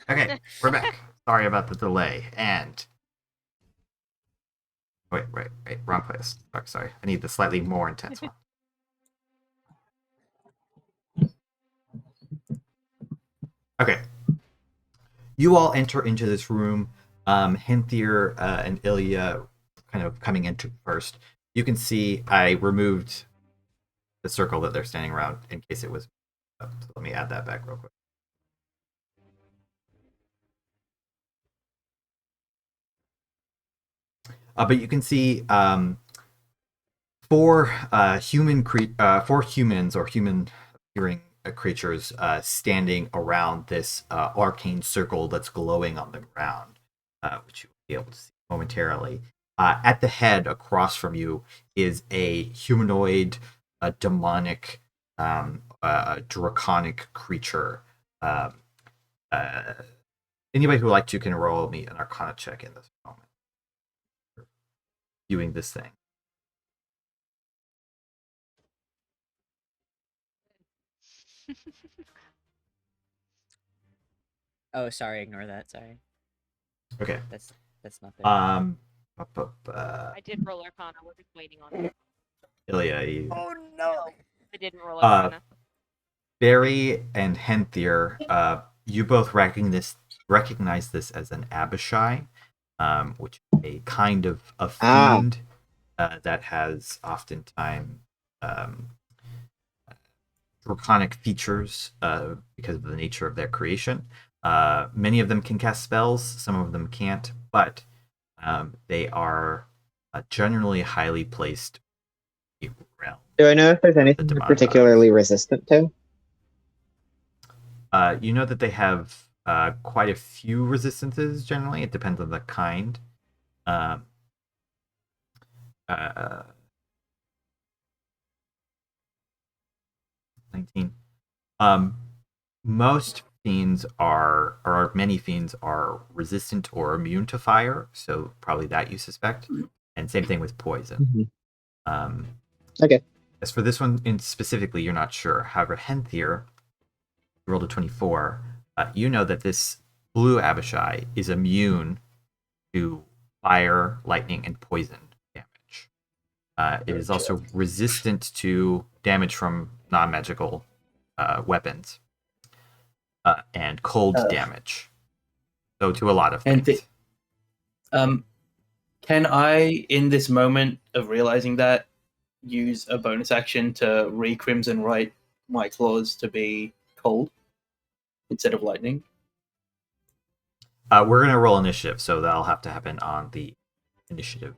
Okay, we're back. Sorry about the delay. And wait, wrong place. Oh, sorry, I need the slightly more intense one. Okay, you all enter into this room. Henthier and Ilya kind of coming into first. You can see I removed the circle that they're standing around in case it was. So let me add that back real quick. But you can see four humans or human appearing creatures standing around this arcane circle that's glowing on the ground, which you'll be able to see momentarily. At the head, across from you, is a humanoid, demonic, draconic creature. Um, Anybody who would like to can roll me an Arcana check in this moment. Viewing this thing. Oh, sorry, ignore that. Sorry. Okay. That's nothing. I did roll Arcana. We're just waiting on it. Ilya, you. Oh no! I didn't roll Arcana. Barry and Henthier, you both recognize this as an Abishai, which is a kind of a fiend that has oftentimes draconic features because of the nature of their creation. Many of them can cast spells, some of them can't, but they are generally highly placed realm. Do I know if there's anything they're particularly resistant to? You know that they have quite a few resistances generally. It depends on the kind. 19. Most fiends are, or many fiends are resistant or immune to fire, so probably that you suspect. And same thing with poison. Okay. As for this one specifically, you're not sure. However, Henthier rolled a 24. You know that this blue Abishai is immune to fire, lightning, and poison damage. It is also resistant to damage from non-magical weapons and cold damage. So to a lot of things. Can I, in this moment of realizing that, use a bonus action to re-crimson right my claws to be cold instead of lightning? We're going to roll initiative, so that'll have to happen on the initiative.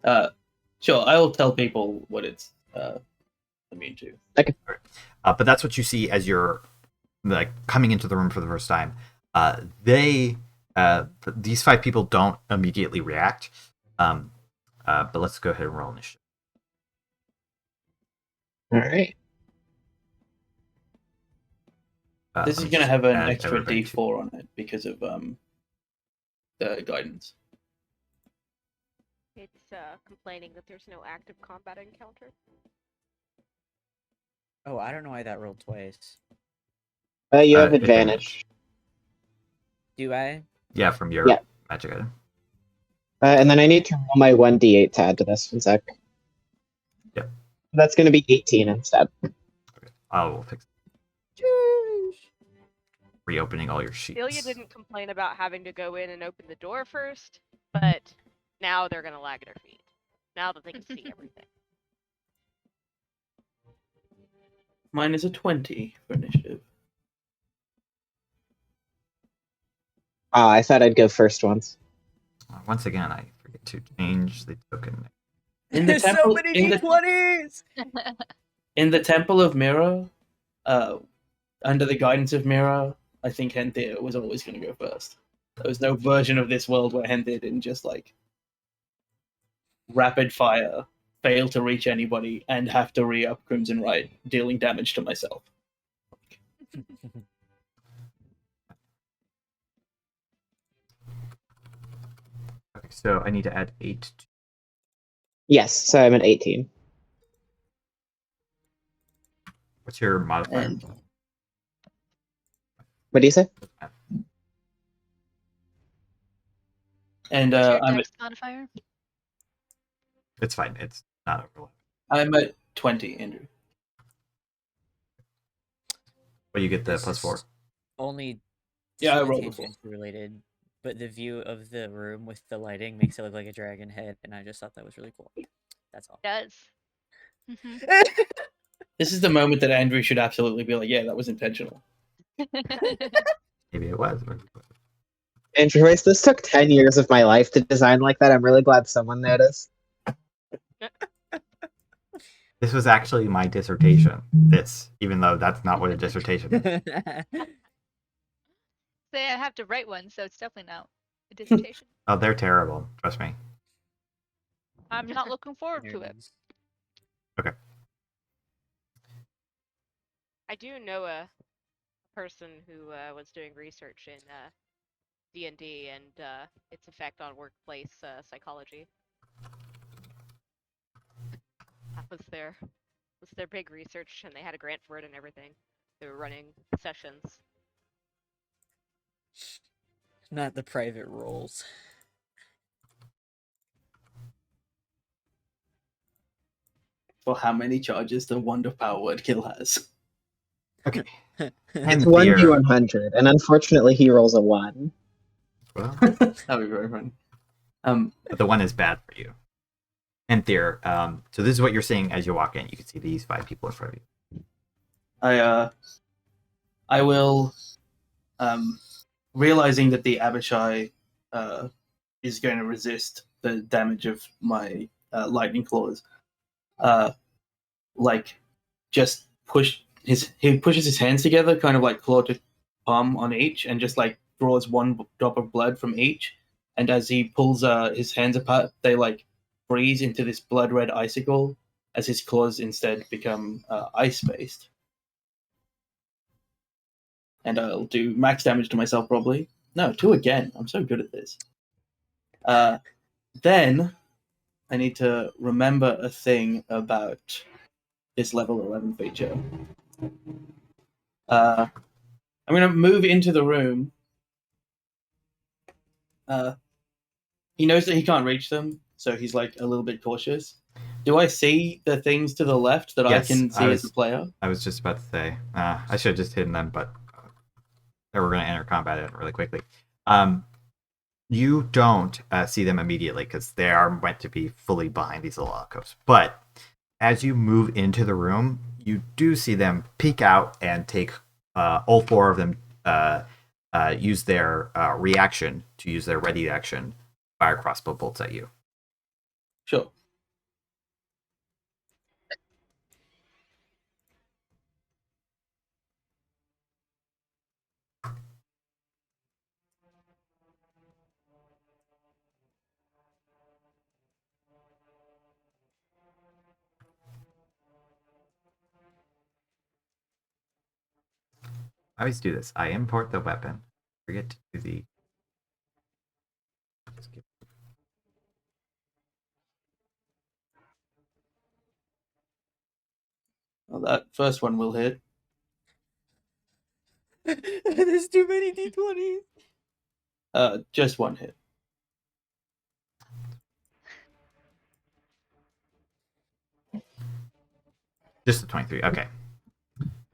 Sure, I'll tell people what it's immune to. Okay. But that's what you see as you're like coming into the room for the first time. These 5 people don't immediately react. But let's go ahead and roll initiative. All right. This is going to have an extra D4 on it because of the guidance. It's complaining that there's no active combat encounter. Oh, I don't know why that rolled twice. You have advantage. Do I? Yeah, from your magic item. And then I need to roll my 1d8 to add to this. One sec. Yep. That's going to be 18 instead. Okay. I'll fix it. Reopening all your sheets. Ilya didn't complain about having to go in and open the door first, but now they're going to lag their feet. Now that they can see everything. Mine is a 20 for initiative. I thought I'd go first once. Once again, I forget to change the token. In the There's temple, so many D20s! In the Temple of Mirror, under the guidance of Mirror, I think Henthier was always going to go first. There was no version of this world where Henthier didn't just like rapid fire, fail to reach anybody, and have to re-up Crimson Right, dealing damage to myself. Okay, so I need to add 8. Yes, so I'm at 18. What's your modifier? What do you say? And What's your I'm dex modifier? It's fine. It's not overlap. at 20, Andrew. But you get the This plus 4. is only Yeah, I rolled a 4. tangentially related, but the view of the room with the lighting makes it look like a dragon head, and I just thought that was really cool. That's all. It does. Mhm. This is the moment that Andrew should absolutely be like, yeah, that was intentional. Maybe it was. Andrew Royce, this took 10 years of my life to design like that. I'm really glad someone noticed. This was actually my dissertation. This, even though that's not what a dissertation is. Say I have to write one, so it's definitely not a dissertation. Oh, they're terrible. Trust me. I'm not looking forward to it. Nerds. I do know a person who was doing research in D&D and its effect on workplace psychology. That was their big research, and they had a grant for it and everything. They were running sessions. Not the private roles. For how many charges the Wand of Power word kill has. Okay. It's And 1d100, and unfortunately he rolls a 1. Well, That'd be very funny. but the one is bad for you. And there, so this is what you're seeing as you walk in. You can see these 5 people in front of you. I will, realizing that the Abishai is going to resist the damage of my lightning claws, just he pushes his hands together, kind of like claw to palm on each, and just like draws one drop of blood from each. And as he pulls his hands apart, they like freeze into this blood red icicle, as his claws instead become ice based. And I'll do max damage to myself probably. No, 2 again. I'm so good at this. Then I need to remember a thing about this level 11 feature. I'm going to move into the room. He knows that he can't reach them, so he's like a little bit cautious. Do I see the things to the left that Yes, I can see as a player? I was just about to say, I should have just hidden them, but we're going to enter combat really quickly. You don't see them immediately because they are meant to be fully behind these little alcoves. But as you move into the room, you do see them peek out and take all 4 of them use their reaction to use their ready action, fire crossbow bolts at you. Sure. I always do this. I import the weapon. Forget to do the. Well, that first one will hit. There's too many d20s. Just 1 hit. Just the 23. Okay.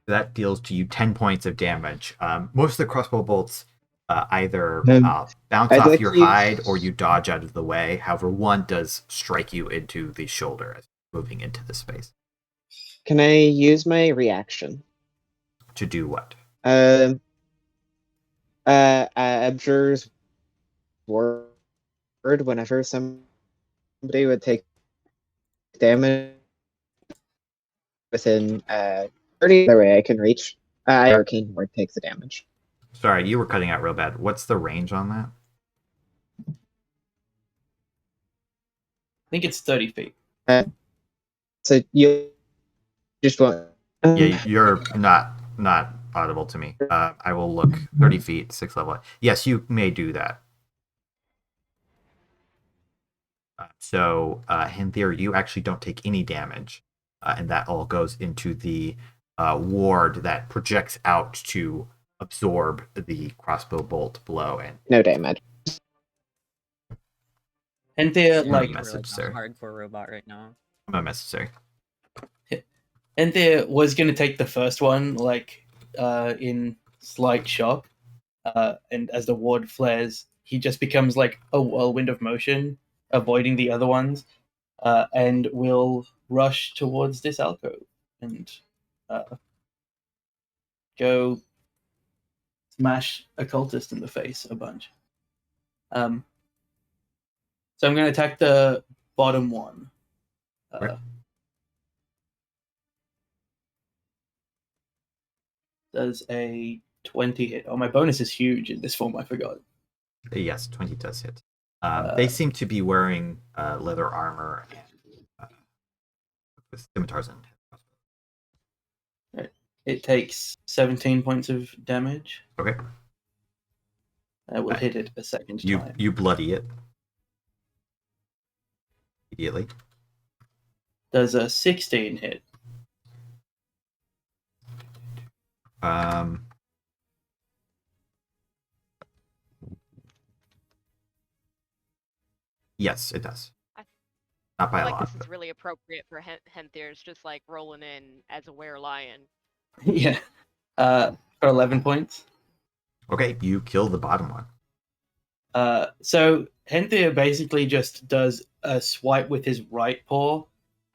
That deals to you 10 points of damage. Most of the crossbow bolts either bounce I'd off like your to use- hide or you dodge out of the way. However, one does strike you into the shoulder as you're moving into the space. Can I use my reaction? To do what? Abjur's word whenever somebody would take damage within 30 the way I can reach. Arcane word takes the damage. Sorry, you were cutting out real bad. What's the range on that? I think it's 30 feet. So you just want. Yeah, you're not audible to me. I will look 30 feet, 6th level. Yes, you may do that. So in theory, you actually don't take any damage, and that all goes into the ward that projects out to absorb the crossbow bolt blow. And No damage. Anthea, Yeah, like, You're message, like a sir. hardcore robot right now. I'm a message, sir. Anthea was going to take the first one, like, in slight shock. And as the ward flares, he just becomes like a whirlwind of motion, avoiding the other ones, and will rush towards this alcove and go smash a cultist in the face a bunch. So I'm going to attack the bottom one. Right. Does a 20 hit? Oh, my bonus is huge in this form, I forgot. Yes, 20 does hit. They seem to be wearing leather armor and with scimitars and Right. It takes 17 points of damage. okay. I will hit it a second time. You bloody it immediately. Does a 16 hit? Yes, it does. I Not by feel a like lot. this is really appropriate for Henthir's just like rolling in as a were-lion. Yeah. For 11 points. Okay, you kill the bottom one. So Henthir basically just does a swipe with his right paw,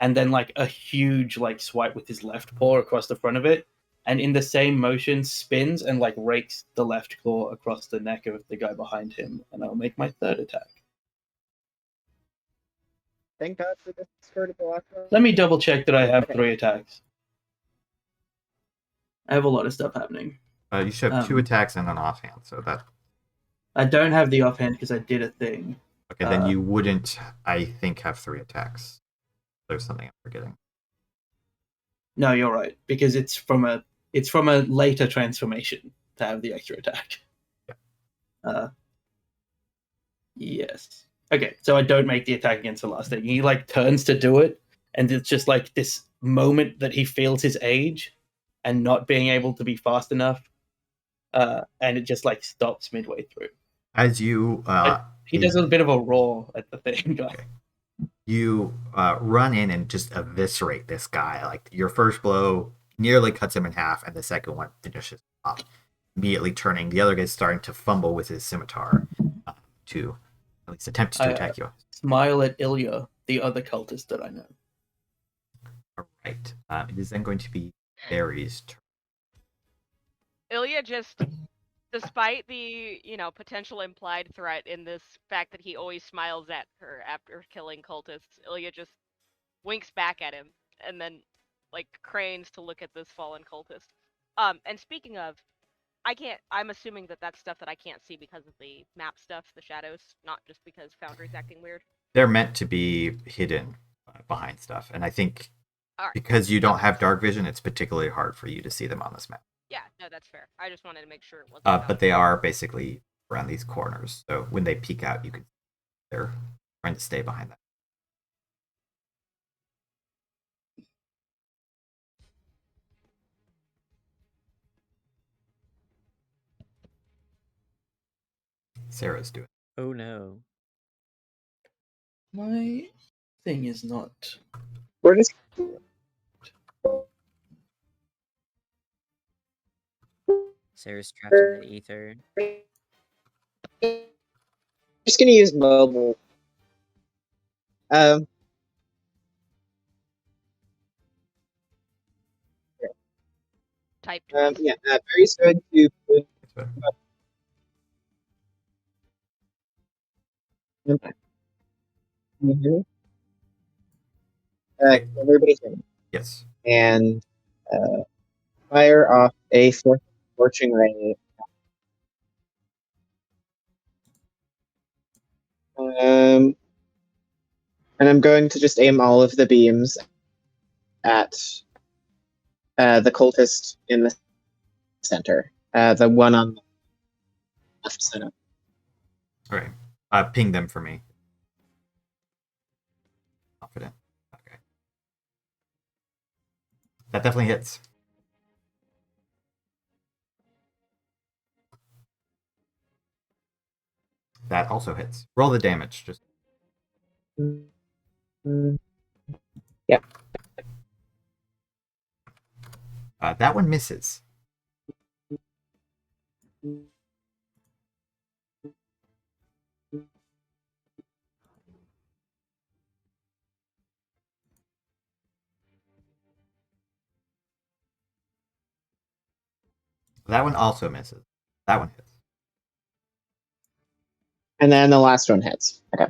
and then like a huge like swipe with his left paw across the front of it, and in the same motion spins and like rakes the left claw across the neck of the guy behind him, and I'll make my third attack. Thank God for this convertible aqua. Let me double check that I have Okay. 3 attacks. I have a lot of stuff happening. You should have 2 attacks and an offhand, so that. I don't have the offhand because I did a thing. Okay, then you wouldn't, I think, have 3 attacks. There's something I'm forgetting. No, you're right, because it's from a later transformation to have the extra attack. Yeah. Yes. Okay, so I don't make the attack against the last thing. He like turns to do it, and it's just like this moment that he feels his age and not being able to be fast enough, and it just like stops midway through. As you he does a bit of a roar at the thing. Okay. You run in and just eviscerate this guy. Like your first blow nearly cuts him in half, and the second one finishes off, immediately turning. The other guy's starting to fumble with his scimitar to at least attempt to attack you. Smile at Ilya, the other cultist that I know. All right. It is then going to be Barry's turn. Ilya just, despite the, potential implied threat in this fact that he always smiles at her after killing cultists, Ilya just winks back at him and then, like, cranes to look at this fallen cultist. And speaking of, I'm assuming that that's stuff that I can't see because of the map stuff, the shadows, not just because Foundry's acting weird. They're meant to be hidden behind stuff, and I think All right. because you don't have dark vision, it's particularly hard for you to see them on this map. Yeah, no, that's fair. I just wanted to make sure it wasn't. But they are basically around these corners, so when they peek out, you can. They're trying to stay behind that. Sarah's doing. Oh no. My thing is not. We're just Sarah's trapped in the ether. gonna use mobile. Type. Yeah, Barry's going to put everybody here. Yes. And fire off a scorching ray. And I'm going to just aim all of the beams at the cultist in the center. The one on the left center. All right. Ping them for me. Confident. Okay. That definitely hits. That also hits. Roll the damage. Just Yep. That one misses. That one also misses. That one hits. And then the last one hits. Okay.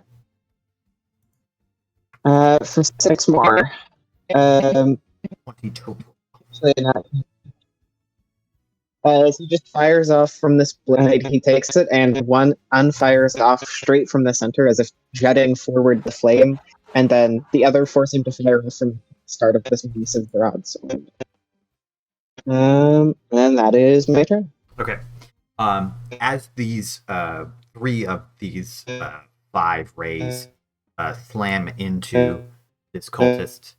For 6 more. 20 total. Actually, not. He just fires off from this blade. He takes it, and one unfires off straight from the center as if jetting forward the flame, and then the other force him to fire off from the start of this massive broadsword. And that is my turn. Okay. As these 3 of these 5 rays slam into this cultist,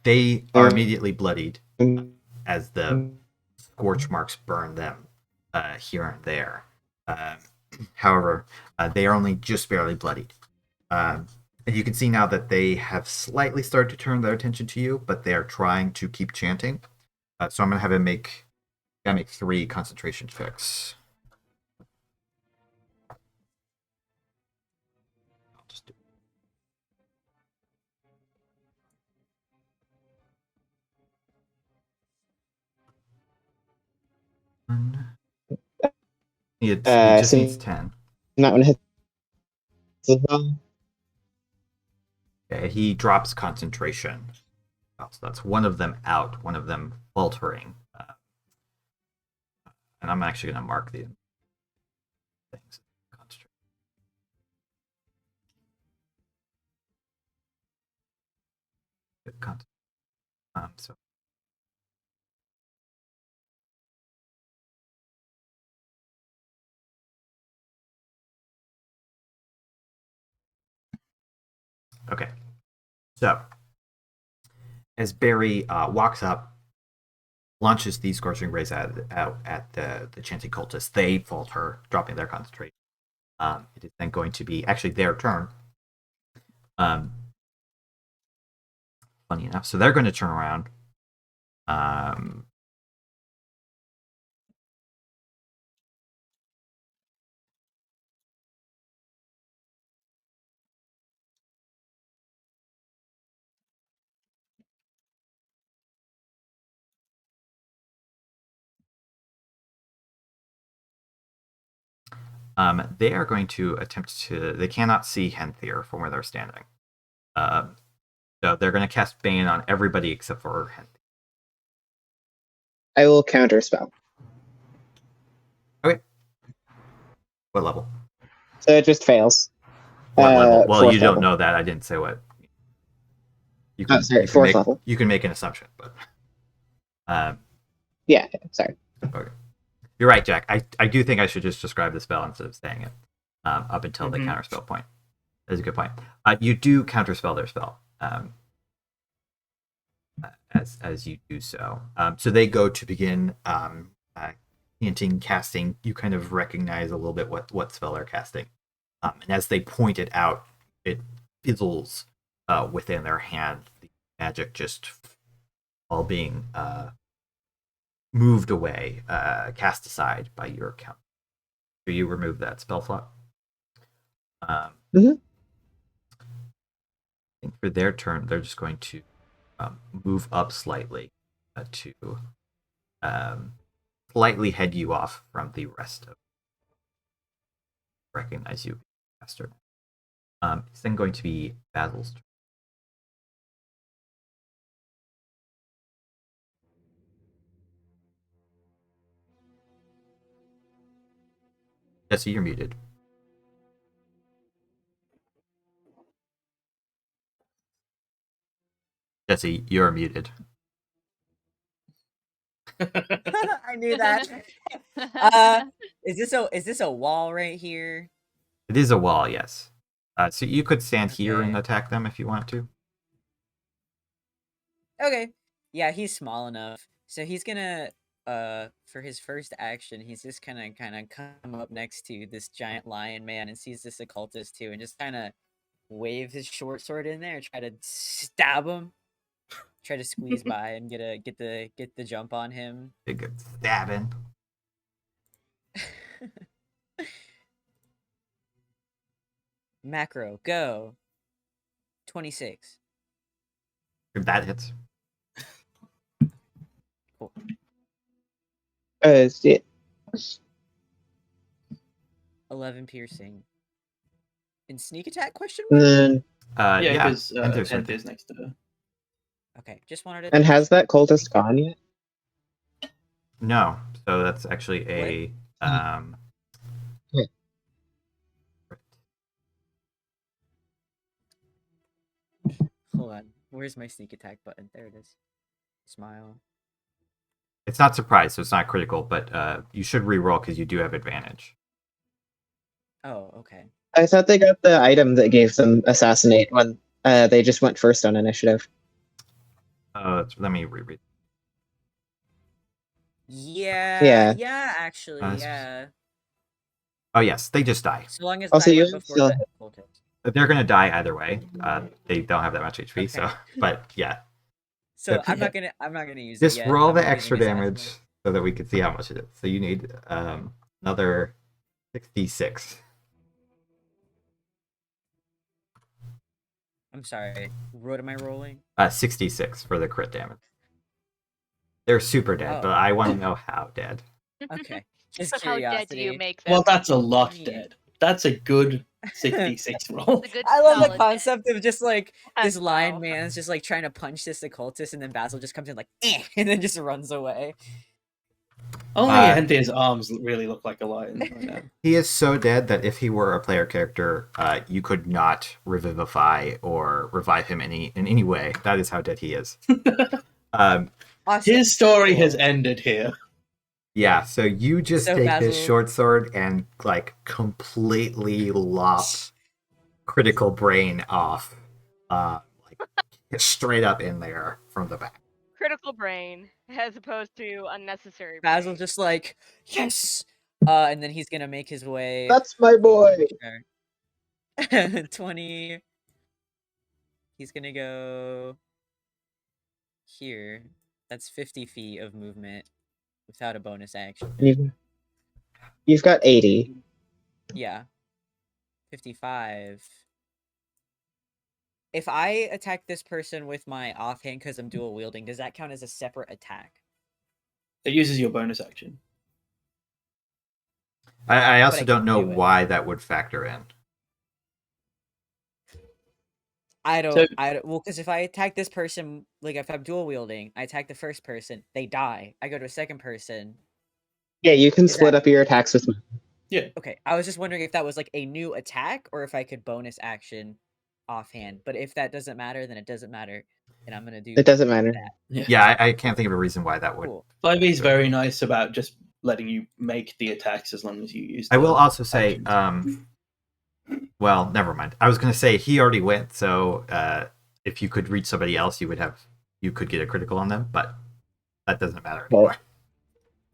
they are immediately bloodied as the scorch marks burn them here and there. However, they are only just barely bloodied. And you can see now that they have slightly started to turn their attention to you, but they are trying to keep chanting. So I'm going to have him make 3 concentration checks. I'll just do one. He just so needs 10. that one hits as well. Okay, he drops concentration. So that's one of them out, one of them faltering. And I'm actually going to mark the things. So okay. So as Barry walks up, launches these scorching rays out at the chanting cultists, they falter, dropping their concentration. It is then going to be actually their turn. Funny enough, so they're going to turn around. They are going to attempt to. They cannot see Henthier from where they're standing. So they're going to cast Bane on everybody except for Henthier. I will counterspell. Okay. What level? So it just fails. What level? Well, you 4th don't level. know that. I didn't say what. You Oh, sorry, 4th level. You can make an assumption, but. Yeah, sorry. Okay. You're right, Jack. I do think I should just describe the spell instead of saying it up until the counterspell point. That's a good point. You do counterspell their spell as you do so. So they go to begin hinting, casting. You kind of recognize a little bit what spell they're casting. And as they point it out, it fizzles within their hand. The magic just all being moved away, cast aside by your count. So you remove that spell slot. I think for their turn, they're just going to move up slightly to slightly head you off from the rest of. Recognize you faster. It's then going to be Basil's turn. Jesse, you're muted. Jesse, you're muted. I knew that. Is this a wall right here? It is a wall, yes. So you could stand here and Okay. attack them if you want to. Okay. Yeah, he's small enough. So he's gonna for his first action, he's just kind of come up next to this giant lion man and sees this occultist too, and just kind of wave his short sword in there, try to stab him, try to squeeze by and get the jump on him. Big stabbing. Macro, go. 26. That hits. Cool. Yeah. 11 piercing. And sneak attack question And mark? then, Yeah, because Enter's right Enter's next to her. Okay, just wanted to and has that cultist gone yet? No, so that's actually a Yeah. Hold on. Where's my sneak attack button? There it is. Smile. It's not surprise, so it's not critical, but you should re-roll because you do have advantage. Oh, okay. I thought they got the item that gave them assassinate when they just went first on initiative. Let me reread. Yeah. Yeah, actually, Uh, yeah. Oh yes, they just die. So long as Also, I you went before still- that cultist. They're gonna die either way. They don't have that much HP, so. Okay. But yeah, So Yeah. I'm not gonna use just it yet. roll I'm the using extra assassinate. damage so that we can see how much it is. So you need another 66. I'm sorry. What am I rolling? 66 for the crit damage. They're super dead, Oh. but I want to know how dead. Okay. Just How curiosity. dead do you make them? Well, that's a lot Yeah. dead. That's a good 66 roll. It's a good I love the solid dead. concept of just like this And lion wow. man's just like trying to punch this occultist, and then Basil just comes in like, and then just runs away. Only Uh, Enter's arms really look like a lion right now. He is so dead that if he were a player character, you could not revivify or revive him in any way. That is how dead he is. Awesome. His story has Cool. ended here. Yeah, so you just So take this Basil- short sword and like completely lop critical brain off, like straight up in there from the back. Critical brain as opposed to unnecessary Basil brain. just like, yes! And then he's gonna make his way. That's my boy. 20. He's gonna go here. That's 50 feet of movement without a bonus action. You've got 80. Yeah. 55. If I attack this person with my offhand because I'm dual wielding, does that count as a separate attack? It uses your bonus action. I also I don't can know do it. why that would factor in. I don't. So- Well, because if I attack this person, like if I'm dual wielding, I attack the first person, they die. I go to a second person. Yeah, you can Is split that- up your attacks with me. Okay, I was just wondering if that was like a new attack or if I could bonus action offhand. But if that doesn't matter, then it doesn't matter, and I'm gonna do. It doesn't matter. that. Yeah, I can't think of a reason why that would. Cool. 5e is very nice about just letting you make the attacks as long as you use. I will the also say, actions. well, never mind. I was going to say he already went, so if you could reach somebody else, you could get a critical on them, but that doesn't matter Well- anymore.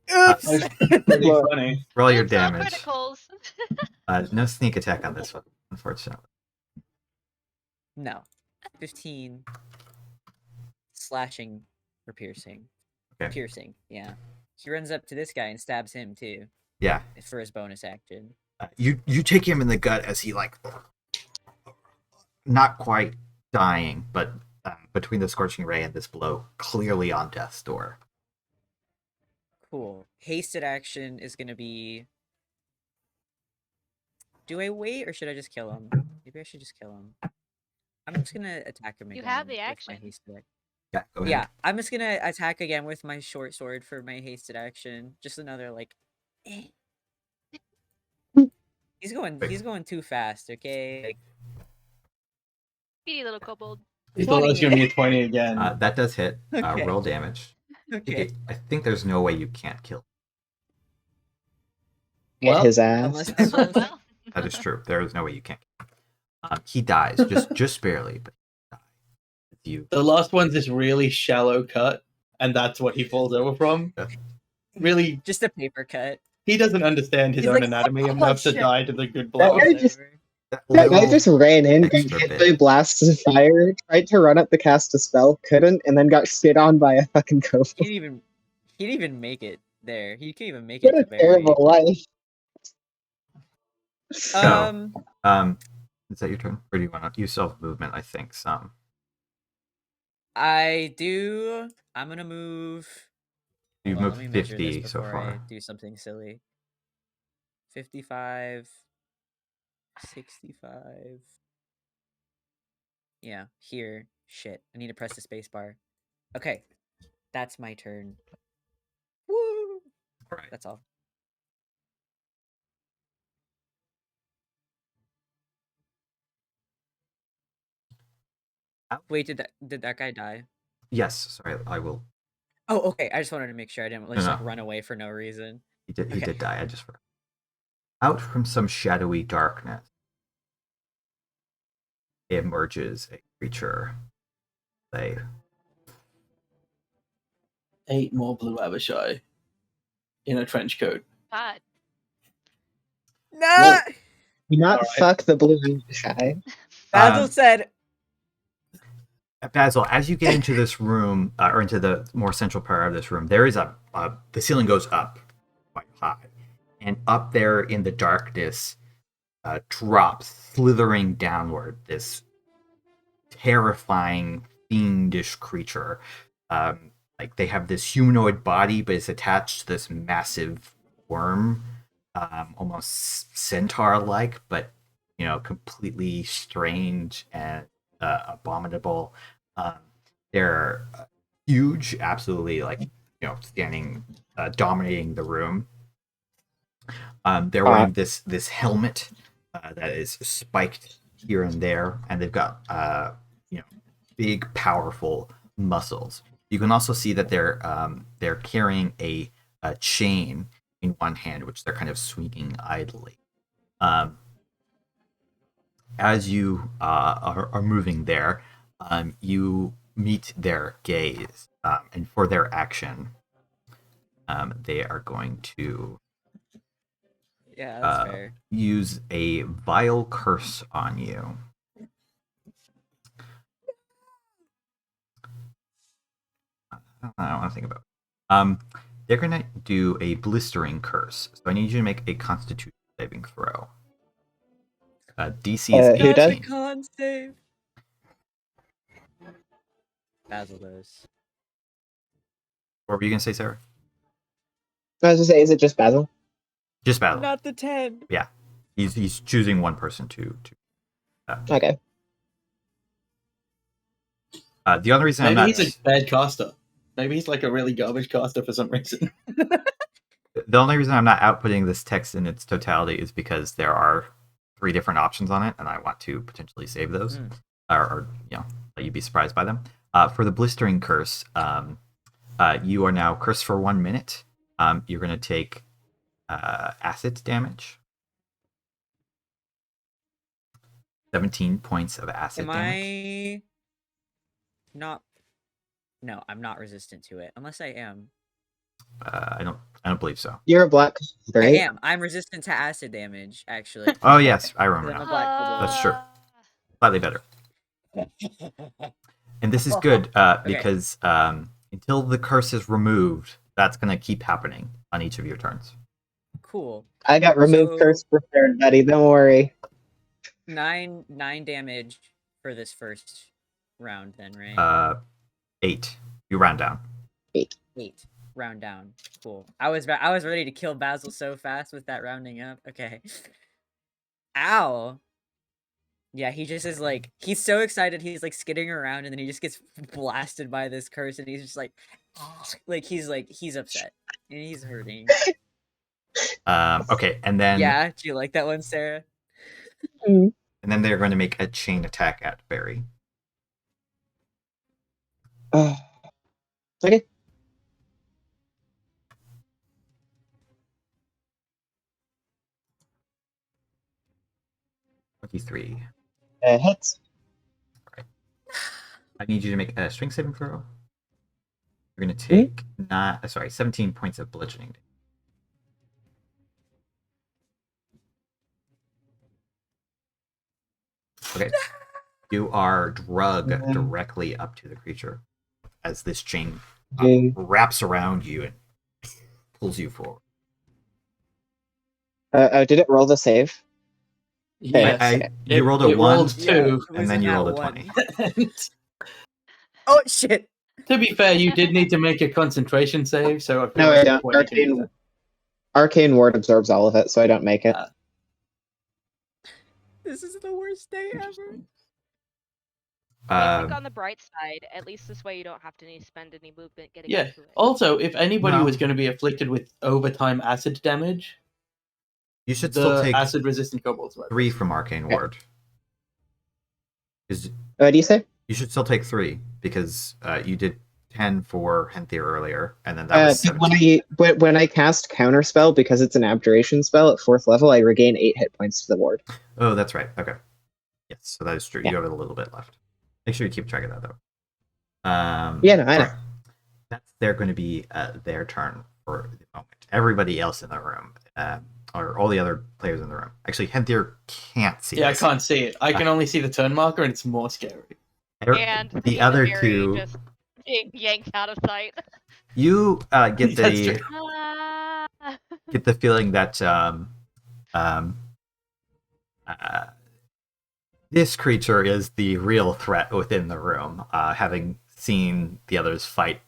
Oops. That's pretty Well- funny. Roll your Oops, all damage. criticals. No sneak attack on this one, unfortunately. No. 15 slashing or piercing. Okay. Piercing, yeah. He runs up to this guy and stabs him too Yeah, for his bonus action. you take him in the gut as he like, not quite dying, but between the scorching ray and this blow, clearly on death's door. Cool. Hasted action is gonna be. Do I wait or should I just kill him? Maybe I should just kill him. I'm just gonna attack him You again. have the with my action. hasted action. Yeah, go ahead. Yeah, I'm just gonna attack again with my short sword for my hasted action. Just another like. eh. He's going too fast. Okay. Speedy little kobold. He thought that was going to be a 20 again. That does hit. Okay. Roll damage. Okay. I think there's no way you can't kill. Get Well, his ass. Unless this Oh, rolls- well. That is true. There is no way you can't. He dies just barely, but he dies. It's you. the last one's this really shallow cut, and that's what he falls over from. really, Just a paper cut. he doesn't understand his He's own like, anatomy "Oh, enough to shit." die to the good That blow. guy Falls just- over. That That guy little just ran in, got extra hit bit. by blasts of fire, tried to run up to cast a spell, couldn't, and then got shit on by a fucking kobold. He didn't even make it there. He couldn't even make What it a to Barry. terrible life. So, is that your turn? Or do you want to use self-movement, I think, some? I do. I'm gonna move. You've Hold on, let moved me measure 50 this so before I far. do something silly. 55, 65. Yeah, here. Shit, I need to press the space bar. Okay, that's my turn. Woo! All right. That's all. Wait, did that guy die? Yes, sorry, I will. Oh, okay. I just wanted to make sure I didn't just like run away for no reason. He did. He Okay. did die. I just forgot. Out from some shadowy darkness emerges a creature. They 8 more blue Abishai in a trench coat. God. No! Do not Alright. fuck the blue guy. Basil said, Basil, as you get into this room, or into the more central part of this room, there is the ceiling goes up quite high, and up there in the darkness drops, slithering downward, this terrifying, fiendish creature. Like they have this humanoid body, but it's attached to this massive worm, almost centaur-like, but completely strange and abominable. They're huge, absolutely, like standing, dominating the room. They're wearing this helmet that is spiked here and there, and they've got big, powerful muscles. You can also see that they're carrying a chain in one hand, which they're kind of swinging idly. As you are moving there, you meet their gaze, and for their action, they are going to yeah, that's fair. use a vile curse on you. I don't want to think about it. They're going to do a blistering curse. So I need you to make a constitution saving throw. DC is Who 18. does? Con save. Basil does. What were you going to say, Sarah? I was gonna say, is it just Basil? Just Basil. Not the 10. Yeah. He's choosing one person to Okay. the only reason Maybe I'm not he's a bad caster. Maybe he's like a really garbage caster for some reason. the only reason I'm not outputting this text in its totality is because there are 3 different options on it, and I want to potentially save those, or let you be surprised by them. For the blistering curse, you are now cursed for 1 minute. You're going to take acid damage. 17 points of acid damage. I not? No, I'm not resistant to it. Unless I am. I don't believe so. You're a black, I right? am. I'm resistant to acid damage, actually. Oh yes, I remember I'm a now. black kobold. That's true. Slightly better. And this is good because until the curse is removed, that's going to keep happening on each of your turns. Cool. I got removed So- curse prepared, buddy. Don't worry. 9 damage for this first round, then, right? 8. You round down. 8 round down. Cool. I was ready to kill Basil so fast with that rounding up. Okay. Ow. Yeah, he just is like, he's so excited, he's like skidding around, and then he just gets blasted by this curse, and he's just like he's upset and he's hurting. Okay, and then Yeah, do you like that one, Sarah? Mm. and then they're going to make a chain attack at Barry. Okay. Three. Hits. I need you to make a strength saving throw. You're going to take 17 points of bludgeoning damage. Okay. You are drugged directly up to the creature as this chain wraps around you and pulls you forward. Did it roll the save? Yes. You rolled a it 1, rolled 2. and then you rolled a 20. Oh shit! To be fair, you did need to make a concentration save, so I feel No, like I don't. Arcane Ward absorbs all of it, so I don't make it. This is the worst day ever. I think on the bright side, at least this way you don't have to spend any movement getting Yeah. into it. Also, if anybody No. was going to be afflicted with overtime acid damage, You should still take acid-resistant kobolds. 3 from Arcane Ward. What do you say? You should still take 3 because you did 10 for Henthir earlier, and then that was 17. When I cast Counterspell, because it's an Abjuration spell at 4th level, I regain 8 hit points to the ward. Oh, that's right. Okay. Yes, so that is true. Yeah. You have a little bit left. Make sure you keep track of that, though. Yeah, no, I know. right. They're going to be their turn for the moment. Everybody else in the room, or all the other players in the room. Actually, Henthir can't see Yeah, this. I can't see it. I can only see the turn marker, and it's more scary. And the other Barry two, just being yanked out of sight. you get That's the Ah. get the feeling that this creature is the real threat within the room, having seen the others fight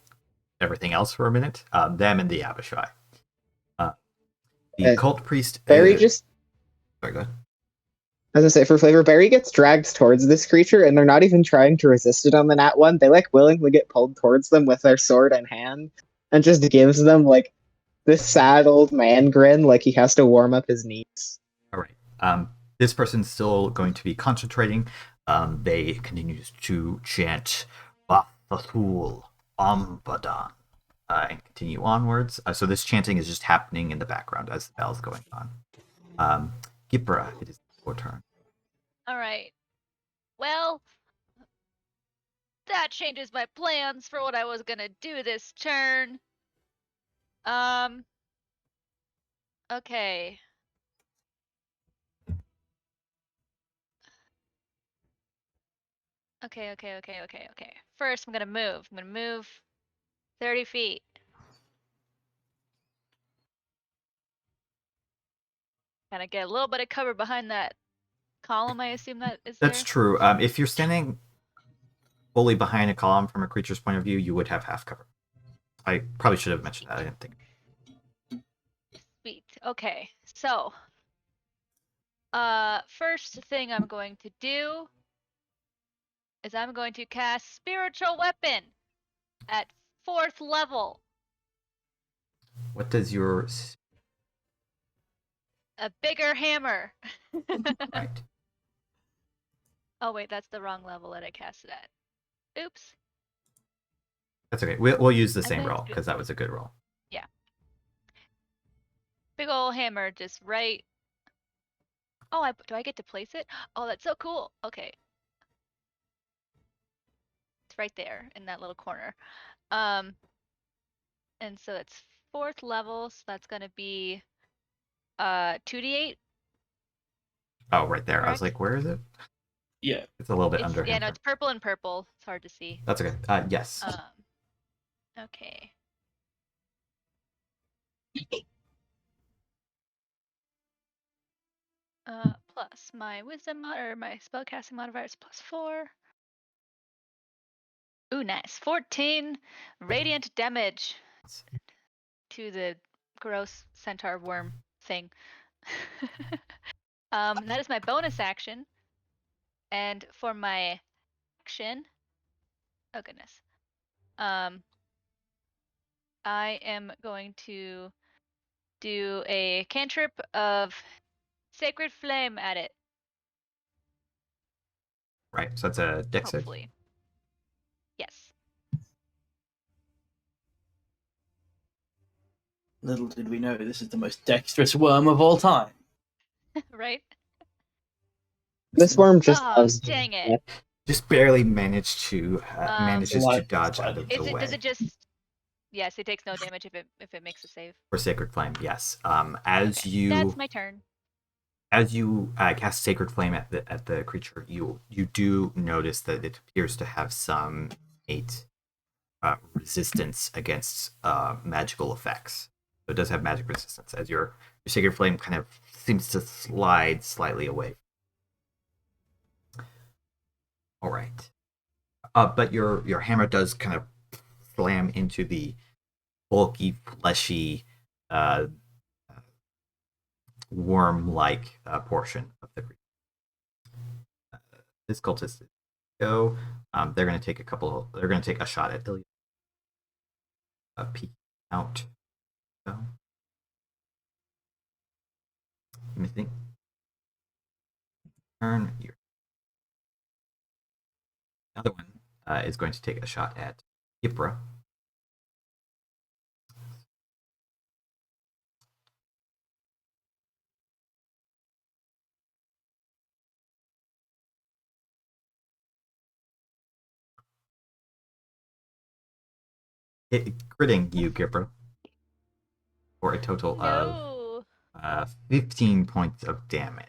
everything else for a minute, them and the Abishai. The cult priest... Barry Sorry, go ahead. As I say, for flavor, Barry gets dragged towards this creature, and they're not even trying to resist it on the nat 1. They, willingly get pulled towards them with their sword in hand, and just gives them, this sad old man grin, like he has to warm up his knees. All right. This person's still going to be concentrating. They continue to chant Bathathul Ambadan and continue onwards. So this chanting is just happening in the background as the bell's going on. Gipra, it is your turn. All right. Well, that changes my plans for what I was gonna do this turn. Okay. Okay. First, I'm gonna move. I'm gonna move 30 feet. Kind of get a little bit of cover behind that column, I assume that is there? That's true. If you're standing fully behind a column from a creature's point of view, you would have half cover. I probably should have mentioned that. I didn't think. Sweet. Okay. So, first thing I'm going to do is I'm going to cast Spiritual Weapon at 4th level. What does your... A bigger hammer. Right. Oh wait, that's the wrong level that I cast it at. Oops. That's okay. We'll use the And same then roll because that was a good roll. Yeah. Big ol' hammer just right. Oh, do I get to place it? Oh, that's so cool. Okay. It's right there in that little corner. And so it's 4th level, so that's gonna be 2d8. Oh, right there. I was Correct? like, where is it? Yeah. It's a little bit It's, under yeah, him. no, it's purple and purple. It's hard to see. That's okay. Yes. Okay. Plus my wisdom or my spellcasting modifier is +4. Ooh, nice. 14 radiant damage to the gross centaur worm thing. That is my bonus action. And for my action, oh goodness. I am going to do a cantrip of Sacred Flame at it. Right. So that's a dex save. Hopefully. Yes. Little did we know, this is the most dexterous worm of all time. Right? This worm just Oh, loves dang it. Just barely manages to Slide- dodge slide. out of the way. Does it just Yes, it takes no damage if it makes a save. For Sacred Flame, yes. As Okay, you that's my turn. cast Sacred Flame at the creature, you do notice that it appears to have some innate resistance against magical effects. So it does have magic resistance, as your Sacred Flame kind of seems to slide slightly away. All right. But your hammer does kind of slam into the bulky, fleshy, uh, worm-like portion of the creature. This cultist go. They're going to take They're going to take a shot at Ilya. Peek out. So, missing. Turn. Another one is going to take a shot at Yipra. Critting you, Yipra, for a total No. of 15 points of damage.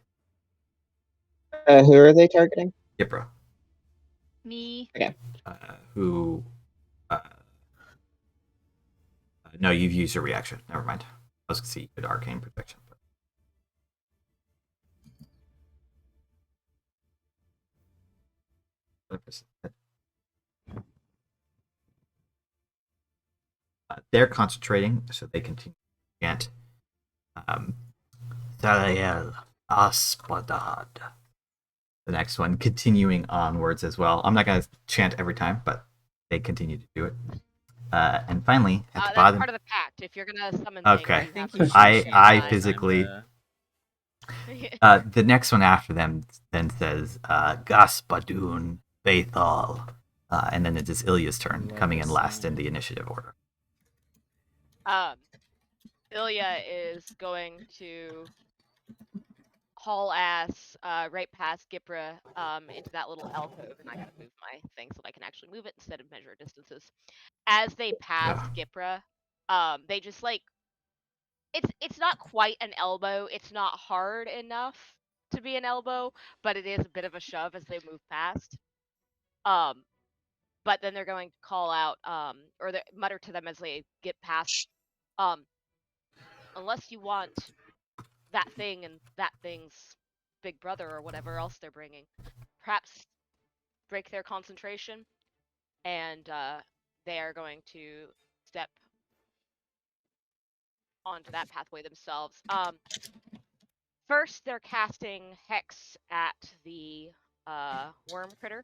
Who are they targeting? Yipra, Me. who... no, you've used your reaction. Never mind. I was going to see you could arcane protection. They're concentrating, so they continue to chant. Thaliel Aspadad. The next one, continuing onwards as well. I'm not going to chant every time, but they continue to do it. And finally, at the That's bottom. part of the pact. If you're gonna summon Okay. things, you have you to should I chant physically. the- The next one after them then says Gaspadun Bethal. And then it is Ilya's turn, Love coming in this last in song. the initiative order. Ilya is going to haul ass right past Gipra into that little alcove, and I gotta move my thing so I can actually move it instead of measure distances. As they pass Gipra, they just like it's not quite an elbow. It's not hard enough to be an elbow, but it is a bit of a shove as they move past. But then they're going to call out or they mutter to them as they get past unless you want that thing and that thing's big brother or whatever else they're bringing, perhaps break their concentration, and they are going to step onto that pathway themselves. First, they're casting Hex at the worm critter.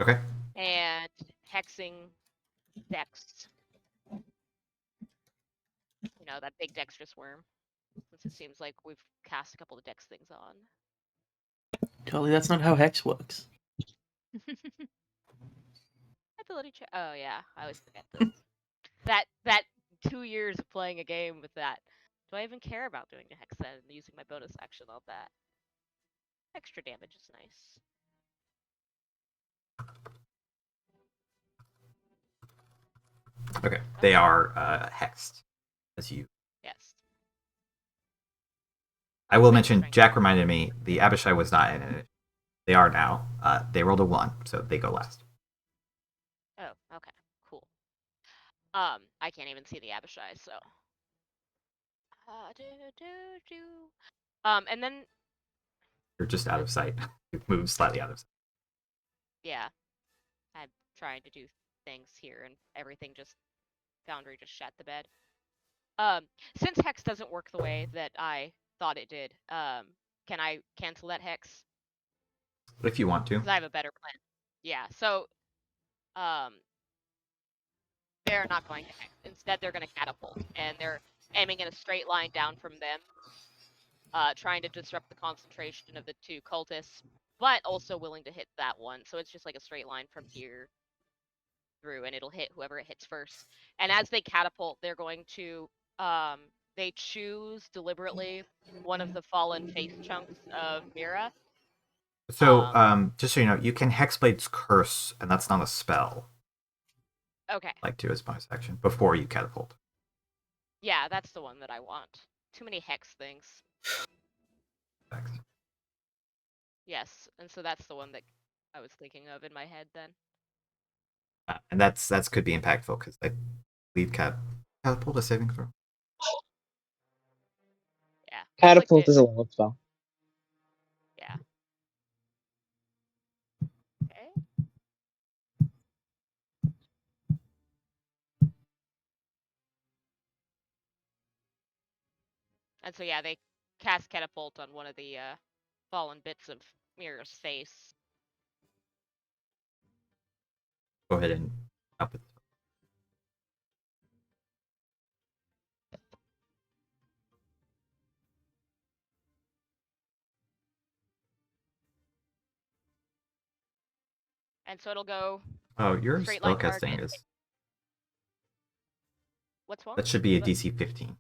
Okay. And hexing Dex. You know, that big dexterous worm. Since it seems like we've cast a couple of Dex things on. Charlie, that's not how Hex works. Ability check. Oh yeah, I always forget this. That 2 years of playing a game with that. Do I even care about doing a hex then and using my bonus action on that? Extra damage is nice. Okay. They are hexed, as you. Yes. I will mention, Jack reminded me, the Abishai was not in it. They are now. They rolled a 1, so they go last. Oh, okay, cool. I can't even see the Abishai, so. And then. You're just out of sight. You move slightly out of sight. Yeah. I'm trying to do things here, and everything just. Foundry just shat the bed. Since Hex doesn't work the way that I thought it did, can I cancel that Hex? If you want to. Because I have a better plan. Yeah, so they're not going to Hex. Instead, they're going to catapult, and they're aiming in a straight line down from them, trying to disrupt the concentration of the two cultists, but also willing to hit that one. So it's just like a straight line from here through, and it'll hit whoever it hits first. And as they catapult, they're going to they choose deliberately one of the fallen face chunks of Mira. So, just so you know, you can Hexblade's Curse, and that's not a spell. Okay. like to his bonus action before you catapult. Yeah, that's the one that I want. Too many hex things. Thanks. Yes, and so that's the one that I was thinking of in my head then. And that's could be impactful because I believe catapult a saving throw. Yeah. Catapult click is it. a level spell. Yeah. Okay. And so yeah, they cast catapult on one of the fallen bits of Mirror's face. Go ahead and up it. And so it'll go Oh, your straight line spellcasting target. is What's one? that should be a What? DC 15.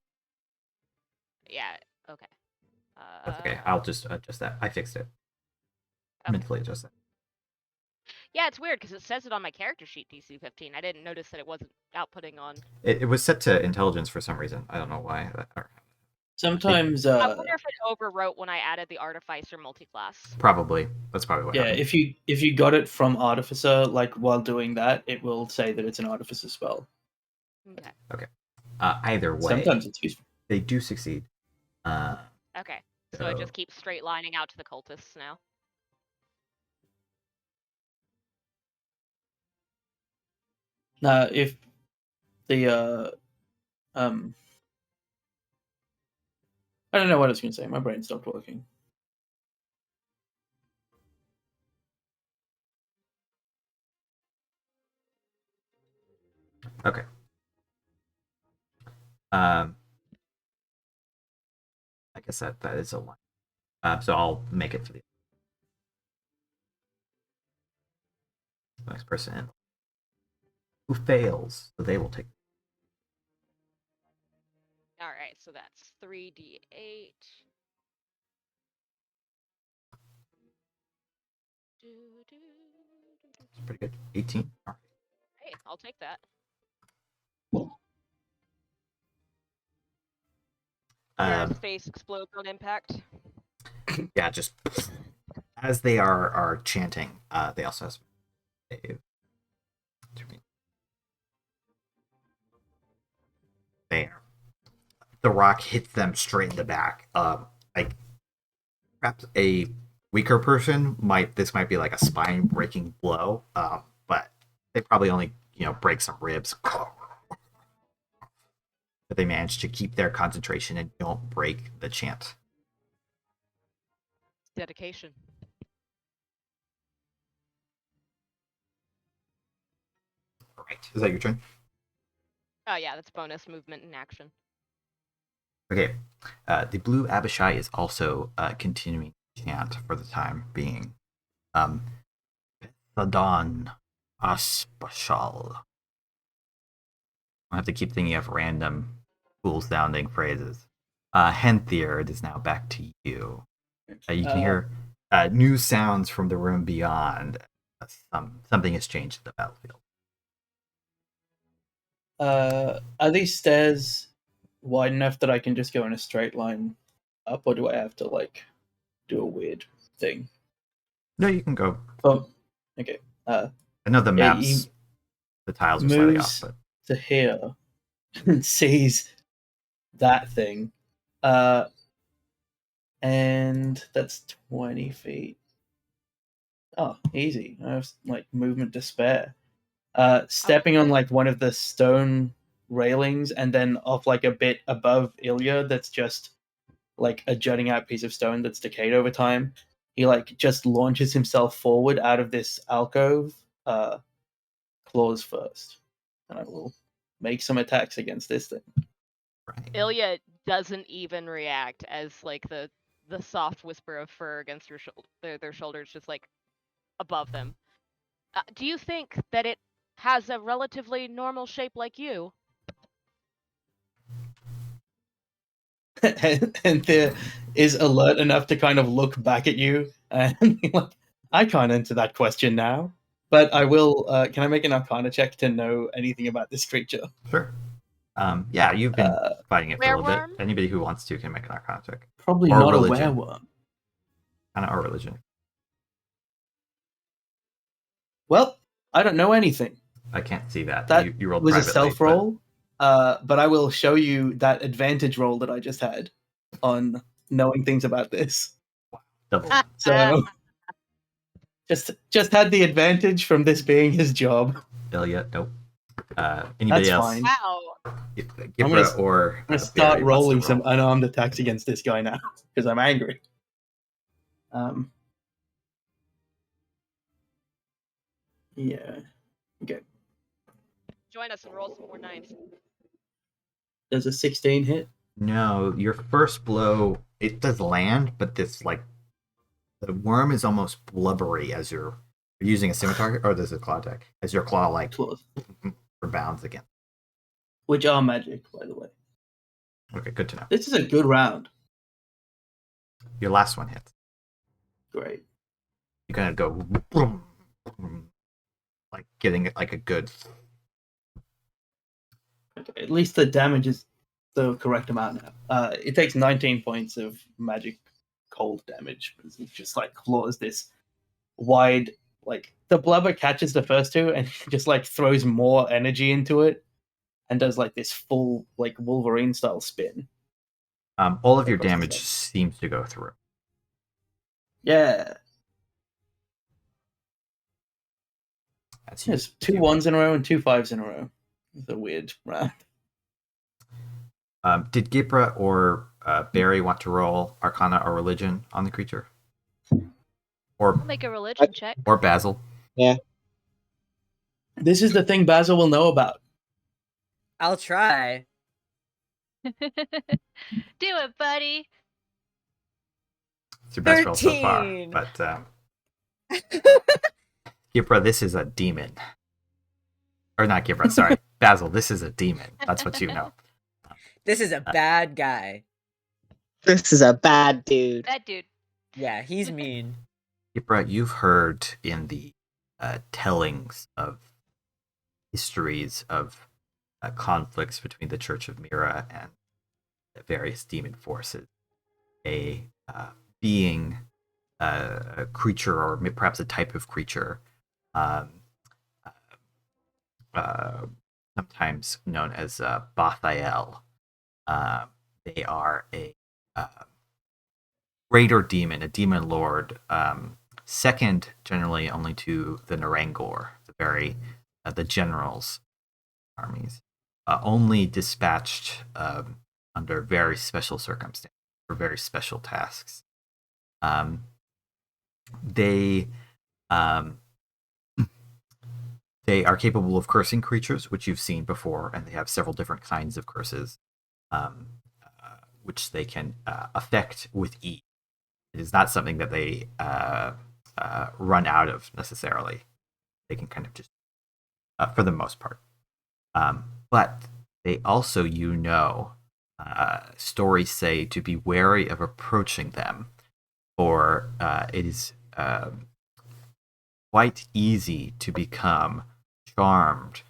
Yeah. Okay. That's okay. I'll just adjust that. I fixed it. Okay. Mentally adjust that. Yeah, it's weird because it says it on my character sheet DC 15. I didn't notice that it wasn't outputting on. It was set to intelligence for some reason. I don't know why. Sometimes, I wonder if it overwrote when I added the Artificer multiclass. Probably. That's probably what yeah, happened. if you got it from Artificer, like while doing that, it will say that it's an Artificer spell. Okay. Either way, Sometimes it's useful. they do succeed. Okay. So it just keeps straight lining out to the cultists now. Now, if the I don't know what I was going to say. My brain stopped working. Okay. I guess that is a one. So I'll make it for the next person in. Who fails, so they will take. All right, so that's 3d8. It's pretty good. 18. All right. Hey, I'll take that. Mirror's face explodes on impact. Yeah, just as they are chanting, they also have there. The rock hits them straight in the back. Like perhaps a weaker person this might be like a spine breaking blow. But they probably only break some ribs. But they manage to keep their concentration and don't break the chant. Dedication. Right. Is that your turn? Oh yeah, that's bonus movement in action. Okay. The blue Abishai is also continuing to chant for the time being. Thadon Aspashal. I have to keep thinking of random cool sounding phrases. Henthier, it is now back to you. You can hear new sounds from the room beyond. Something has changed at the battlefield. Are these stairs wide enough that I can just go in a straight line up, or do I have to like do a weird thing? No, you can go. Oh, okay. I know the maps, the tiles are slightly off, but to here and sees that thing, and that's 20 feet. Oh, easy. I have like movement to spare. Stepping on like one of the stone railings and then off like a bit above Ilya that's just like a jutting out piece of stone that's decayed over time. He like just launches himself forward out of this alcove, claws first. And I will make some attacks against this thing. right. Ilya doesn't even react as like the soft whisper of fur against their shoulders just like above them. Do you think that it has a relatively normal shape like you? And there is alert enough to kind of look back at you and be like, I can't answer that question now. But I will. Can I make an Arcana check to know anything about this creature? Sure. Yeah, you've been fighting it for a little bit. Wereworm? Anybody who wants to can make an Arcana check. Probably Or not religion. a wereworm. Or religion. Well, I don't know anything. I can't see that. That you rolled was a privately, self roll. But I will show you that advantage roll that I just had on knowing things about this. Double. So just had the advantage from this being his job. Ilya, nope. Anybody That's else? fine. Wow. Gibra or I'm gonna start Barry wants to rolling some roll. unarmed attacks against this guy now because I'm angry. Yeah. Okay. Join us and roll some more knives. Does a 16 hit? No, your first blow, it does land, but this like the worm is almost blubbery as you're using a scimitar, or this is a claw attack, as your claw like Claws. rebounds again. Which are magic, by the way. Okay, good to know. This is a good round. Your last one hits. Great. You kind of go boom, boom, like getting like a good. Okay, at least the damage is the correct amount now. It takes 19 points of magic cold damage. It just like claws this wide, like the blubber catches the first two and just like throws more energy into it and does like this full like Wolverine style spin. All of your Across the damage side. seems to go through. Yeah. That's There's 2 1s in a row and 2 5s in a row. It's a weird round. Did Gibra or Barry want to roll Arcana or Religion on the creature? Or I'll make a religion check. or Basil? This is the thing Basil will know about. I'll try. Do it, buddy. It's your best roll so far. 13. But Gibra, this is a demon. Or not Gibra, sorry. Basil, this is a demon. That's what you know. This is a bad guy. This is a bad dude. That dude. Yeah, he's mean. Gibra, you've heard in the tellings of histories of conflicts between the Church of Mira and the various demon forces, a being, a creature, or perhaps a type of creature, sometimes known as Bathael. They are a greater demon, a demon lord, second generally only to the Narangor, the generals armies, only dispatched under very special circumstances for very special tasks. They are capable of cursing creatures, which you've seen before, and they have several different kinds of curses, which they can affect with ease. It is not something that they run out of necessarily. They can kind of just, for the most part. But they also, stories say to be wary of approaching them, for it is quite easy to become charmed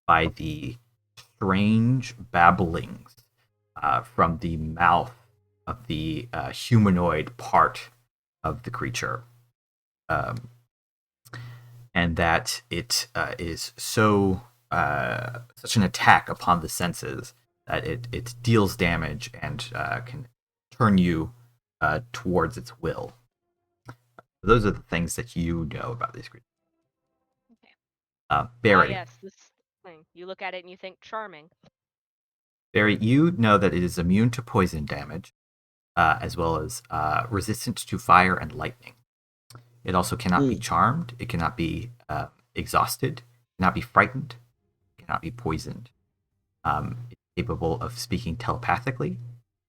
by the strange babblings from the mouth of the humanoid part of the creature. And that it is so such an attack upon the senses that it deals damage and can turn you towards its will. Those are the things that you know about these creatures. Okay. Barry. Yes, this thing. You look at it and you think charming. Barry, you know that it is immune to poison damage, as well as resistant to fire and lightning. It also cannot be charmed. It cannot be exhausted. Cannot be frightened. Cannot be poisoned. It's capable of speaking telepathically.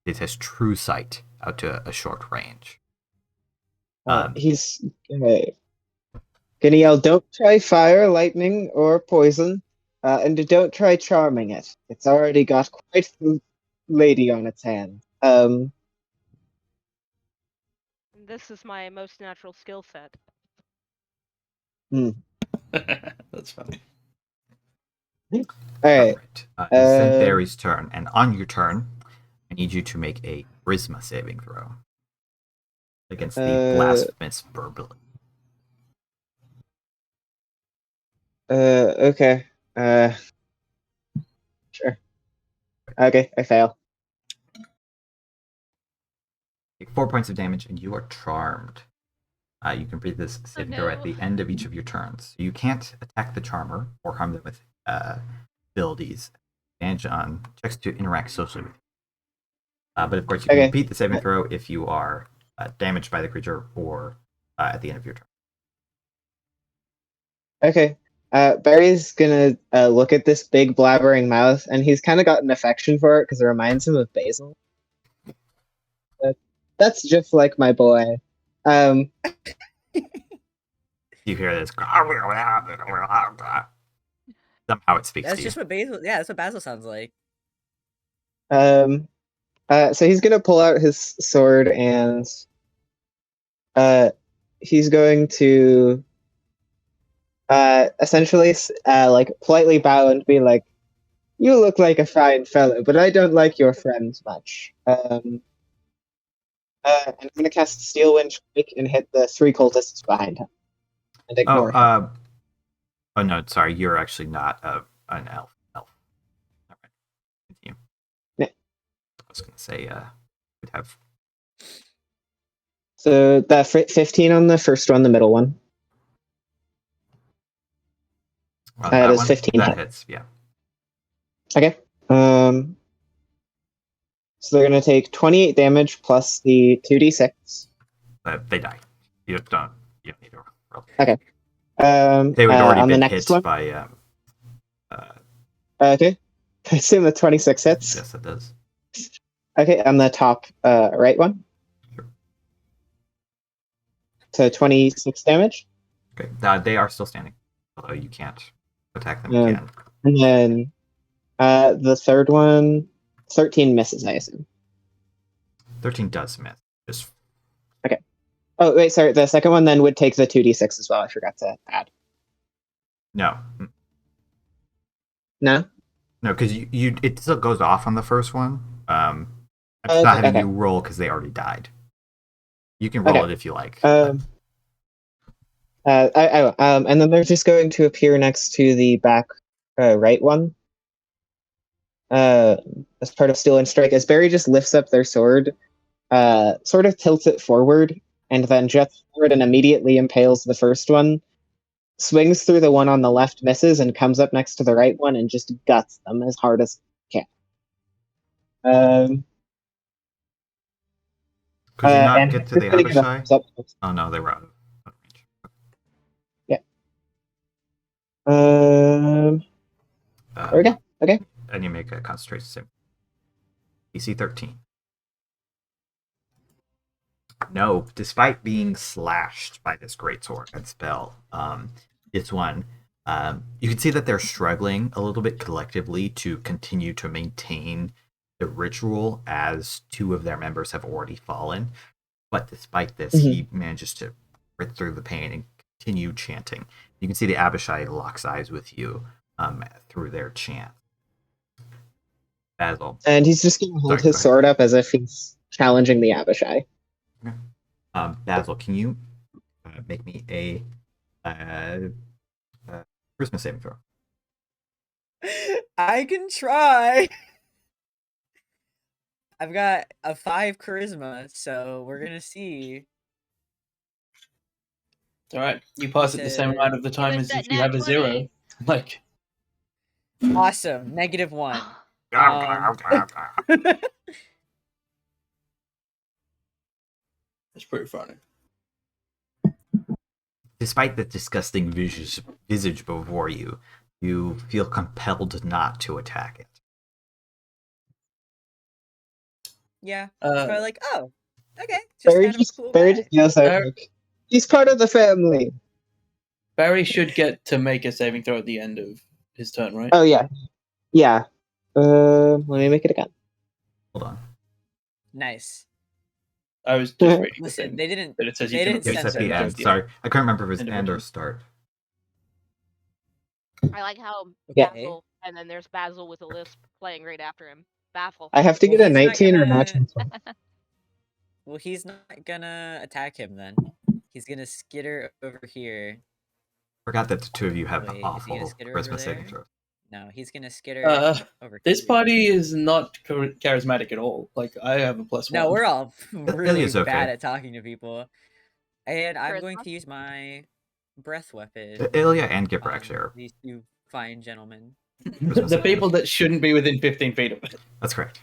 It has true sight out to a short range. He's gonna yell, "Don't try fire, lightning, or poison, and don't try charming it. It's already got quite the lady on its hand." This is my most natural skill set. That's funny. All right. It is then Barry's turn, and on your turn, I need you to make a charisma saving throw against the blasphemous verbally. Okay. Sure. Okay, I fail. Take 4 points of damage, and you are charmed. You complete this saving throw at the end of each of your turns. You can't attack the charmer or harm them with abilities. Advantage on checks to interact socially with you. But of course, you can repeat the saving throw if you are damaged by the creature or at the end of your turn. Okay. Barry's gonna look at this big blabbering mouth, and he's kind of got an affection for it because it reminds him of Basil. That's just like my boy. You hear this. Somehow it speaks That's to just you. what Basil. Yeah, that's what Basil sounds like. So he's gonna pull out his sword and he's going to essentially like politely bow and be like, "You look like a fine fellow, but I don't like your friends much." I'm gonna cast Steel Wind Strike and hit the 3 cultists behind him and ignore him. Oh no, sorry, you're actually not an elf. All right, continue. Yeah. I was gonna say we'd have. So that 15 on the first one, the middle one. That is 15 That hit. hits, yeah. Okay. So they're gonna take 28 damage plus the 2d6. They die. You don't need to roll. Okay. They would already on been the next hit one? by. Okay. I assume the 26 hits. Yes, it does. Okay, on the top right one. Sure. So 26 damage. Okay, they are still standing, although you can't attack them again. And then the third one, 13 misses, I assume. 13 does miss. Just okay. Oh wait, sorry. The second one then would take the 2d6 as well. I forgot to add. no. No. No, because you it still goes off on the first one. I'm just not having you roll because they already died. You can roll it if you like. I will. And then they're just going to appear next to the back right one. As part of Steel and Strike, as Barry just lifts up their sword, sort of tilts it forward, and then jets forward and immediately impales the first one. Swings through the one on the left, misses, and comes up next to the right one and just guts them as hard as can. Could you not get to the Abishai? Oh no, they were out of range. Yeah. There we go. Okay. And you make a concentration save. DC 13. No, despite being slashed by this greatsword and spell, this one, you can see that they're struggling a little bit collectively to continue to maintain the ritual as 2 of their members have already fallen. But despite this, he manages to grit through the pain and continue chanting. You can see the Abishai locks eyes with you through their chant. Basil. And he's just going to hold his sword up as if he's challenging the Abishai. Okay. Basil, can you make me a charisma saving throw? I can try. I've got a 5 charisma, so we're gonna see. It's alright. You pass it the same amount of the time as if you have a 0. Like awesome. -1. It's pretty funny. Despite the disgusting visage before you, you feel compelled not to attack it. Yeah. It's probably like, oh, okay. Barry just he's part of the family. Barry should get to make a saving throw at the end of his turn, right? Oh yeah. Yeah. Let me make it again. Hold on. Nice. I was just reading. Listen, they didn't. But it says they didn't It's at the end. Sorry, I couldn't remember if it was end or start. I like how Yeah. Basil, and then there's Basil with a lisp playing right after him. Basil. I have to Well, get a he's not 19 or not. gonna- Well, he's not gonna attack him then. He's gonna skitter over here. Forgot that the two of you have Wait, is he awful gonna skitter over charisma saving there? throws. No, he's gonna skitter over This here. party is not charismatic at all. Like I have a +1. No, we're all really Ilya's okay. bad at talking to people. And I'm going Charisma? to use my breath weapon. Ilya and Gipper on actually are. these two fine gentlemen. The people that shouldn't be within 15 feet of it. That's correct.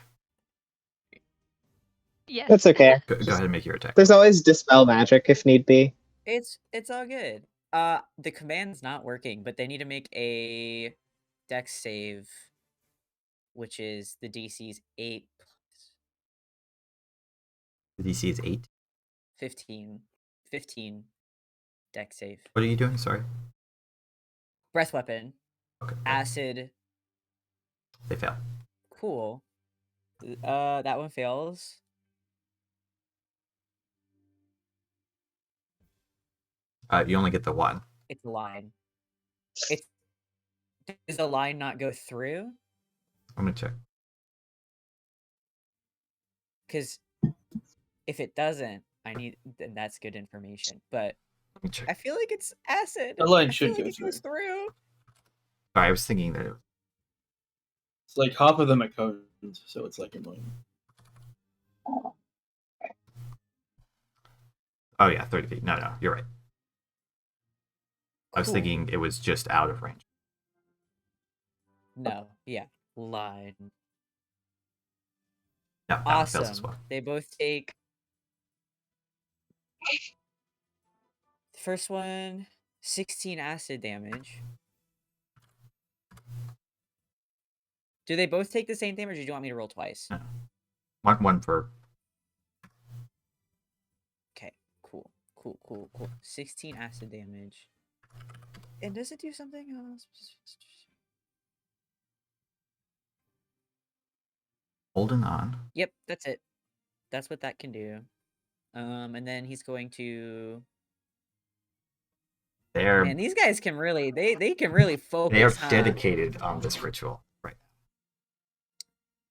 Yes. That's okay. Go ahead and make your attack. There's always dispel magic if need be. It's all good. The command's not working, but they need to make a dex save, which is the DC's 8 plus The DC is 8. 15. 15 dex save. What are you doing? Sorry. Breath weapon, Okay. acid, They fail. cool. That one fails. You only get the one. It's a line. Does the line not go through? I'm gonna check. Because if it doesn't, then that's good information. But Let me check. I feel like it's acid. The line I should feel go like it goes through. Sorry, I was thinking that. It's like half of them are cones, so it's like annoying. Oh yeah, 30 feet. No, you're right. I was Cool. thinking it was just out of range. No, yeah, line. No, that one fails as Awesome. well. They both take. The first one, 16 acid damage. Do they both take the same damage, or do you want me to roll twice? No. One for. Okay, cool. 16 acid damage. And does it do something else? Holding on. Yep, that's it. That's what that can do. And then he's going to. They're Man, these guys can really they can really focus. they are huh? dedicated on this ritual right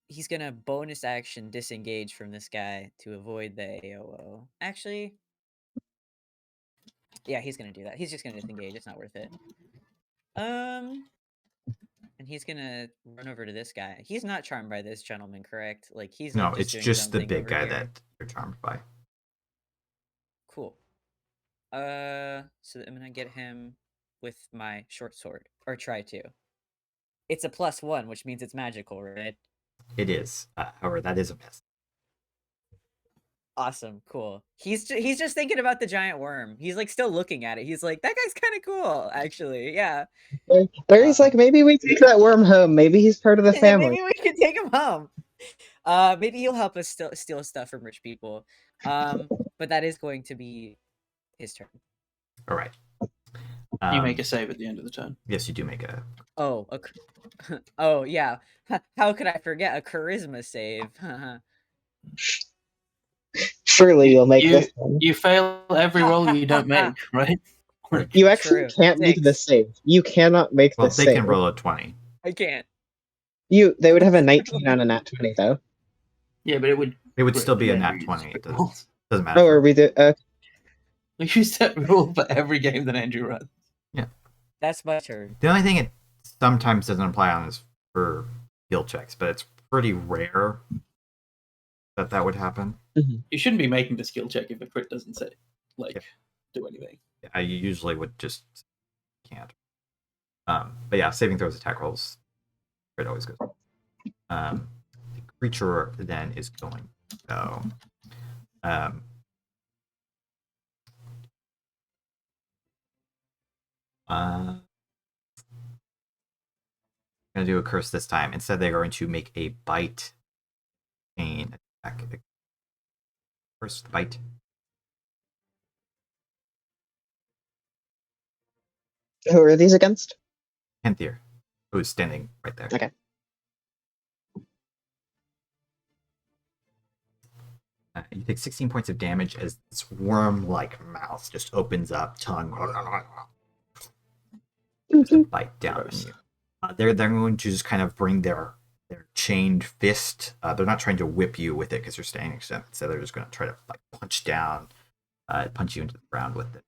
He's gonna bonus action disengage from this guy to avoid the AOO. Actually, yeah, he's gonna do that. He's just gonna disengage. It's not worth it. And he's gonna run over to this guy. He's not charmed by this gentleman, correct? Like he's now. like No, it's doing his just own the thing big over guy here. that you're charmed by. Cool. So I'm gonna get him with my short sword, or try to. It's a +1, which means it's magical, right? It is. However, that is a miss. Awesome, cool. He's just thinking about the giant worm. He's like still looking at it. He's like, that guy's kind of cool, actually. Yeah. Barry's like, maybe we take that worm home. Maybe he's part of the family. Maybe we can take him home. Maybe he'll help us steal stuff from rich people. But that is going to be his turn. All right. You make a save at the end of the turn. Yes, you do make a. Oh, oh yeah. How could I forget a charisma save? Surely you'll make You- this one. You fail every roll you don't make, right? You actually True. can't make the save. You cannot make Well, the they save. can roll a 20. I can't. They would have a 19 on a nat 20 though. Yeah, but it would. It would still be a Whatever nat you 20. It use. doesn't matter. Oh, are we do? We use that rule for every game that Andrew runs. That's my turn. The only thing it sometimes doesn't apply on is for skill checks, but it's pretty rare that would happen. You shouldn't be making the skill check if a crit doesn't say, do anything. I usually would just can't. But yeah, saving throws, attack rolls, it always goes. The creature then is going to go. Going to do a curse this time. Instead, they're going to make a bite pain attack. First bite. Who are these against? Henthier, who's standing right there. Okay. You take 16 points of damage as this worm-like mouth just opens up, tongue. to bite down on you. They're going to just kind of bring their chained fist. They're not trying to whip you with it because you're standing next to them. So they're just going to try to like punch you into the ground with it.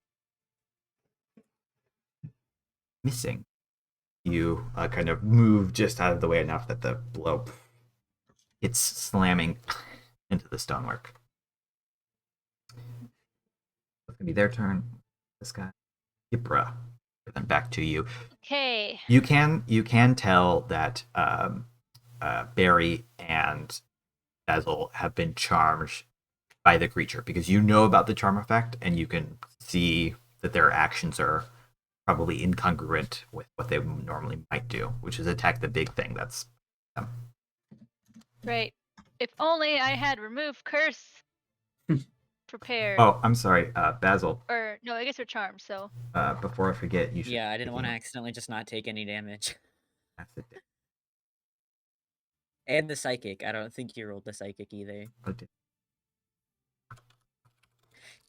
Missing. You kind of move just out of the way enough that the blow hits slamming into the stonework. It's gonna be their turn. This guy, Yipra. Then back to you. Okay. You can tell that Barry and Basil have been charmed by the creature because you know about the charm effect, and you can see that their actions are probably incongruent with what they normally might do, which is attack the big thing. That's Right. If only I had removed curse prepared. Oh, I'm sorry, Basil. Or no, I guess they're charmed. So Before I forget, you should. Yeah, I didn't want to accidentally just not take any damage. That's it. And the psychic. I don't think you rolled the psychic either. Okay.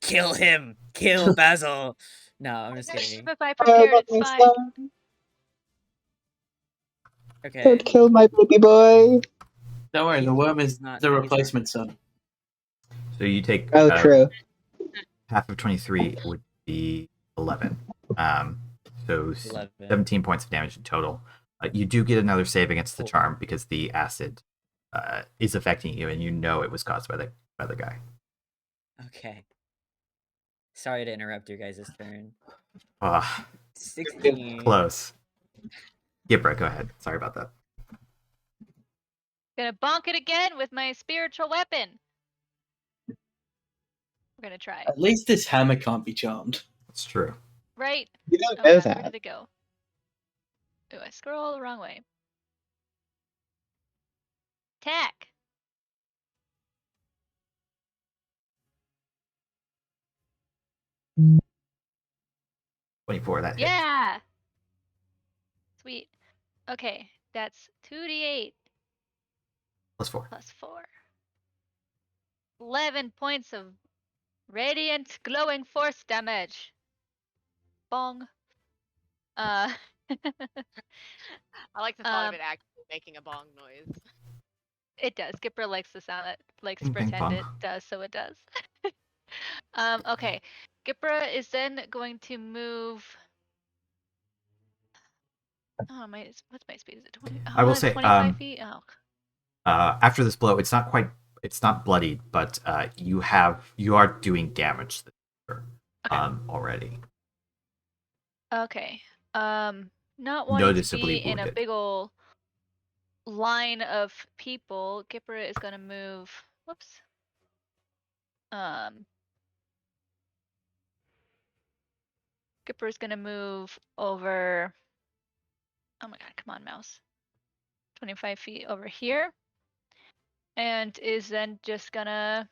Kill him! Kill Basil! No, I'm just kidding. if I prepared, Let it's me fine. slide. Okay. Don't kill my baby boy. Don't worry, the worm is He's not- the he's replacement son. So you take. Oh, true. Half of 23 would be 11. So 11. 17 points of damage in total. You do get another save against the charm because the acid is affecting you, and you know it was caused by the guy. Okay. Sorry to interrupt your guys' turn. 16. Close. Gibra, go ahead. Sorry about that. Gonna bonk it again with my spiritual weapon. We're gonna try. At least this hammer can't be charmed. That's true. Right? You don't Oh, know God, where that. did it go? Ooh, I scroll the wrong way. Attack. Mm. 24, that hits. Yeah. Sweet. Okay, that's 2d8 +4. plus 4. 11 points of radiant glowing force damage. Bong. I like the thought of Um, it actually making a bong noise. It does. Skipper likes the sound that likes to Bing, bing, pretend bong. it does, so it does. Okay. Gipra is then going to move. Oh, what's my speed? Is it 20? Oh, I will I'm say, 25 feet. Oh, after this blow, it's not bloodied, but you are doing damage to the creature, Okay. already. okay. Not wanting to Noticeably be in a wounded. big ol' line of people, Gipra is gonna move. Whoops. Gipper is gonna move over. Oh my god, come on, mouse. 25 feet over here. And is then just gonna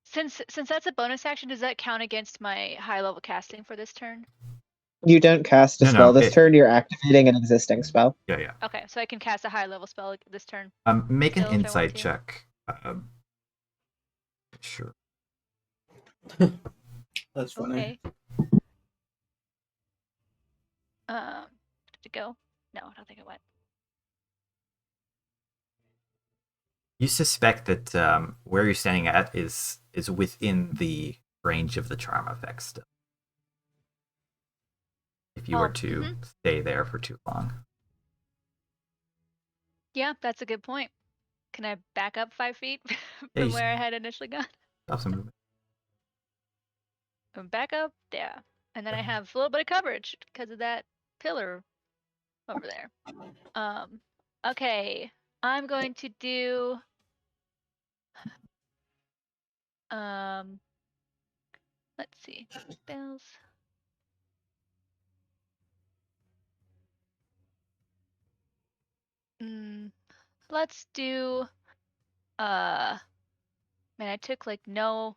since that's a bonus action, does that count against my high level casting for this turn? You don't cast a No, spell this it- turn, you're activating an existing spell. Yeah. Okay, so I can cast a high level spell this turn. Make an Still, if I want insight to. check. Sure. That's funny. Okay. Did it go? No, I don't think it went. You suspect that where you're standing at is within the range of the charm effect still. If you were to stay there for too long. Yeah, that's a good point. Can I back up 5 feet Yeah, from where I had initially gone? Stop some movement. Back up, yeah. And then I have a little bit of coverage because of that pillar over there. Okay. I'm going to do let's see. Spells. Let's do man, I took like no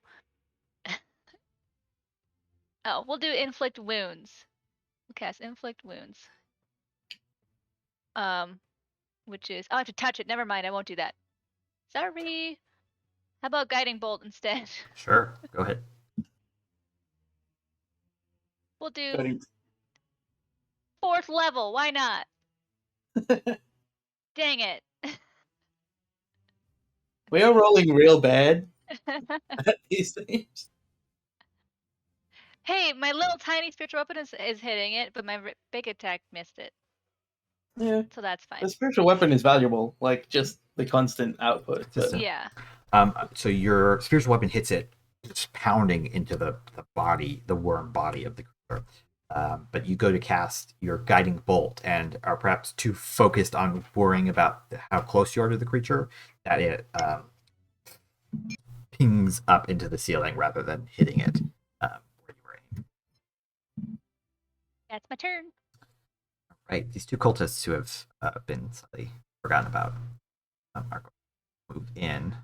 oh, we'll do inflict wounds. We'll cast inflict wounds. Which is I have to touch it. Never mind, I won't do that. Sorry. How about guiding bolt instead? Sure, go ahead. We'll do Coding. 4th level. Why not? Dang it. We are rolling real bad at these things. Hey, my little tiny spiritual weapon is hitting it, but my big attack missed it. Yeah, So that's fine. the spiritual weapon is valuable, like just the constant output. But Consistent. Yeah. So your spiritual weapon hits it, it's pounding into the body, the worm body of the creature. But you go to cast your guiding bolt and are perhaps too focused on worrying about how close you are to the creature that it pings up into the ceiling rather than hitting it where you were aiming. That's my turn. Right, these two cultists who have been slightly forgotten about are going to move in.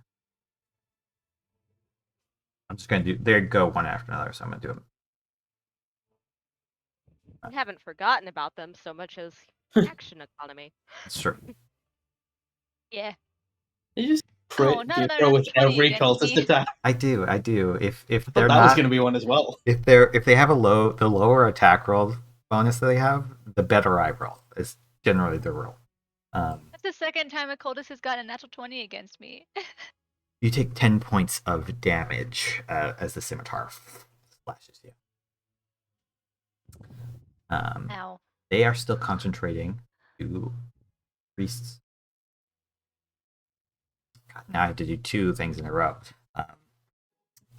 I'm just going to do, they go one after another, so I'm going to do them. We haven't forgotten about them so much as action economy. It's true. Yeah. you just Oh, crit none of them Giro are with 20 every against cultist me. attack. I do. If I they're thought that was not, going to be one as well. if they have the lower attack roll bonus that they have, the better I roll is generally the rule. That's the second time a cultist has gotten a natural 20 against me. You take 10 points of damage as the scimitar slashes you. Ow. They are still concentrating. Two priests. God, now I have to do two things in a row.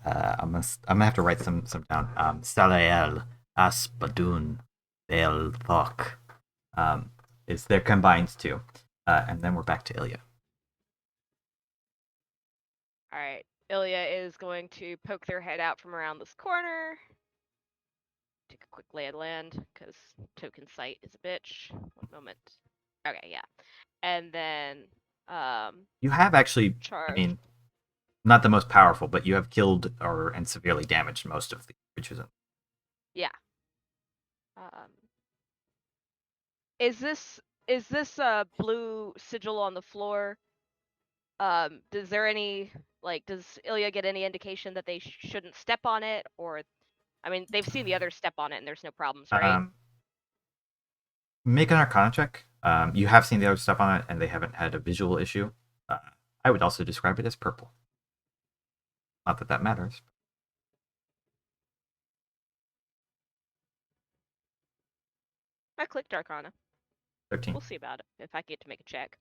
I'm gonna have to write some down. Salael, Aspadun, Bel Thok. Is their combined two. And then we're back to Ilya. All right, Ilya is going to poke their head out from around this corner. Take a quick lay of land, because token sight is a bitch. One moment. Okay, yeah. And then, You have actually, charge. I mean, not the most powerful, but you have killed and severely damaged most of the creatures. Yeah. Is this blue sigil on the floor? Does there any does Ilya get any indication that they shouldn't step on it, or I mean they've seen the others step on it and there's no problems, right? Make an Arcana check. You have seen the other stuff on it, and they haven't had a visual issue. I would also describe it as purple. Not that that matters. I clicked Arcana. 13. We'll see about it if I get to make a check.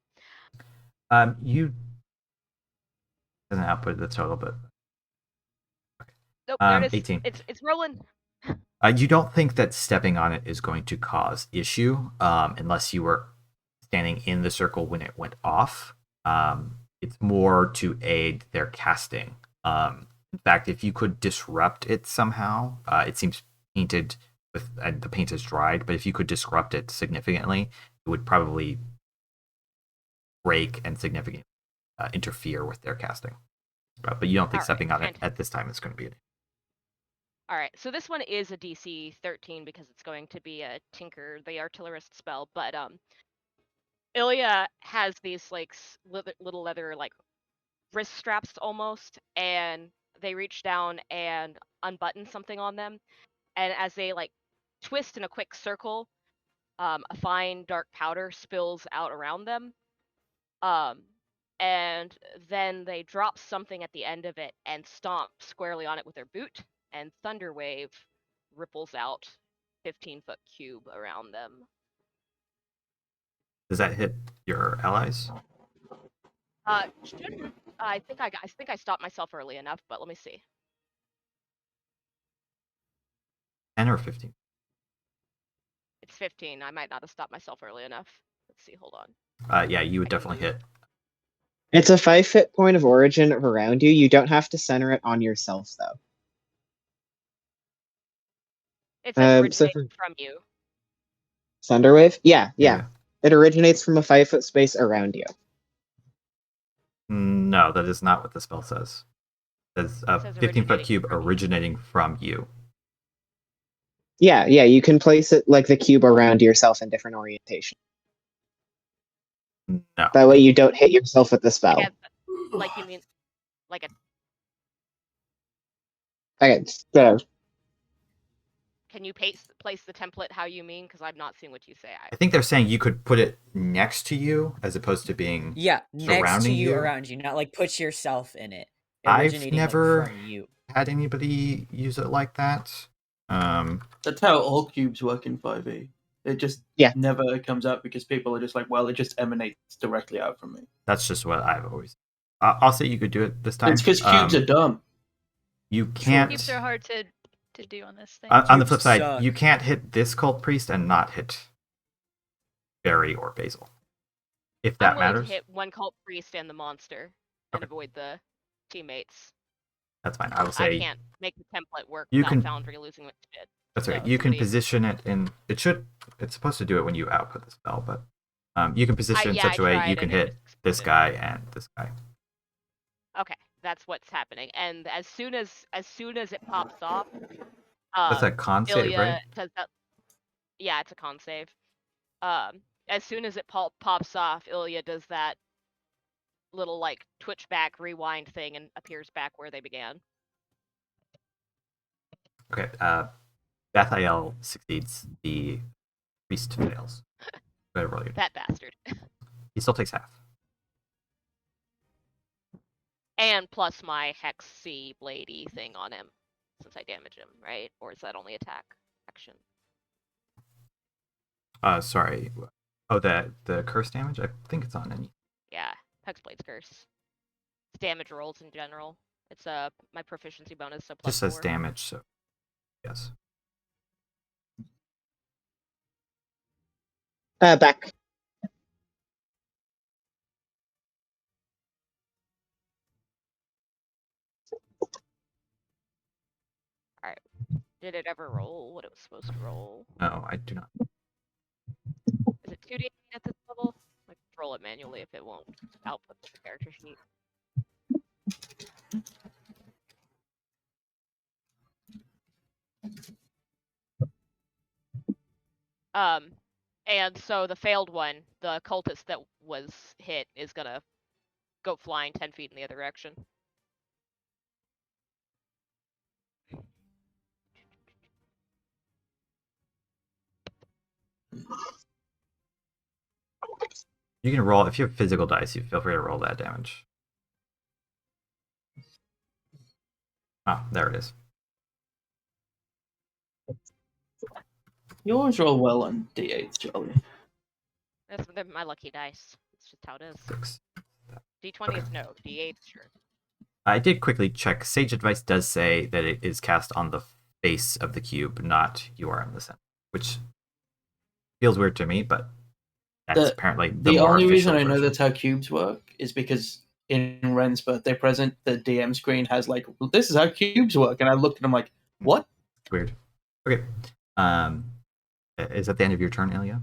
You doesn't output the total, but Nope, there it is. 18. It's rolling. You don't think that stepping on it is going to cause issue, unless you were standing in the circle when it went off. It's more to aid their casting. In fact, if you could disrupt it somehow, it seems painted with the paint is dried, but if you could disrupt it significantly, it would probably break and significantly interfere with their casting. But you don't think All stepping right, on it at this time is going to be it. All right, so this one is a DC 13 because it's going to be a Tinker, the Artillerist spell, but Ilya has these little leather wrist straps almost, and they reach down and unbutton something on them, and as they twist in a quick circle, a fine dark powder spills out around them, and then they drop something at the end of it and stomp squarely on it with their boot, and Thunderwave ripples out 15-foot cube around them. Does that hit your allies? Shouldn't I think I stopped myself early enough, but let me see. 10 or 15? It's 15. I might not have stopped myself early enough. Let's see. Hold on. Yeah, you would definitely hit. It's a 5-foot point of origin around you. You don't have to center it on yourself, though. It says so originating from you. Thunderwave? Yeah. It originates from a 5-foot space around you. No, that is not what the spell says. It says a 15-foot cube originating from you. Yeah, you can place it like the cube around yourself in different orientation. No. That way you don't hit yourself with the spell. Like you mean like a Okay, so Can you place the template how you mean? Because I'm not seeing what you say. I think they're saying you could put it next to you as opposed to being Yeah, next to surrounding you, you. around you, not like put yourself in it. I've Originating never like from you. had anybody use it like that. That's how all cubes work in 5e. It just never comes up because people are just like, well, it just emanates directly out from me. That's just what I've always. I'll say you could do it this time. It's because cubes are dumb. You can't. Cubes are hard to do on this thing. On the flip Cubes side, suck. you can't hit this cult priest and not hit Barry or Basil. If that I'm willing matters, to hit one cult priest and the monster and avoid the teammates. that's fine. I will say I can't make the template work you without can- Foundry losing what it did. that's right. So You can somebody- position it in. It should. It's supposed to do it when you output the spell, but you can position it in yeah, such I a way tried you can and it hit this exploded. guy and this guy. Okay, that's what's happening. And as soon as it pops off, That's a con save, Ilya right? does that. Yeah, it's a con save. As soon as it pops off, Ilya does that little like twitch back rewind thing and appears back where they began. Okay. Bethael succeeds. The priest fails. Go ahead, roll your. That bastard. He still takes half. And plus my hexy bladey thing on him, since I damage him, right? Or is that only attack action? Sorry. Oh, the curse damage. I think it's on any. Yeah, Hexblade's Curse. It's damage rolls in general. It's my proficiency bonus, so plus Just says 4. damage, so yes. Back. Alright. Did it ever roll what it was supposed to roll? No, I do not. Is it 2d8 at this level? I can roll it manually if it won't output the character sheet. And so the failed one, the cultist that was hit, is gonna go flying 10 feet in the other direction. You can roll if you have physical dice. You feel free to roll that damage. Ah, there it is. You always roll well on d8s, Charlie. They're my lucky dice. It's just how it is. 6. D20 is no. D8 sure. I did quickly check. Sage Advice does say that it is cast on the face of the cube, not you are in the center, which feels weird to me, but that's apparently the more only reason official I know version. that's how cubes work is because in Ren's birthday present, the DM screen has like, well, this is how cubes work, and I looked at him like, what? It's weird. Okay. Is that the end of your turn, Ilya?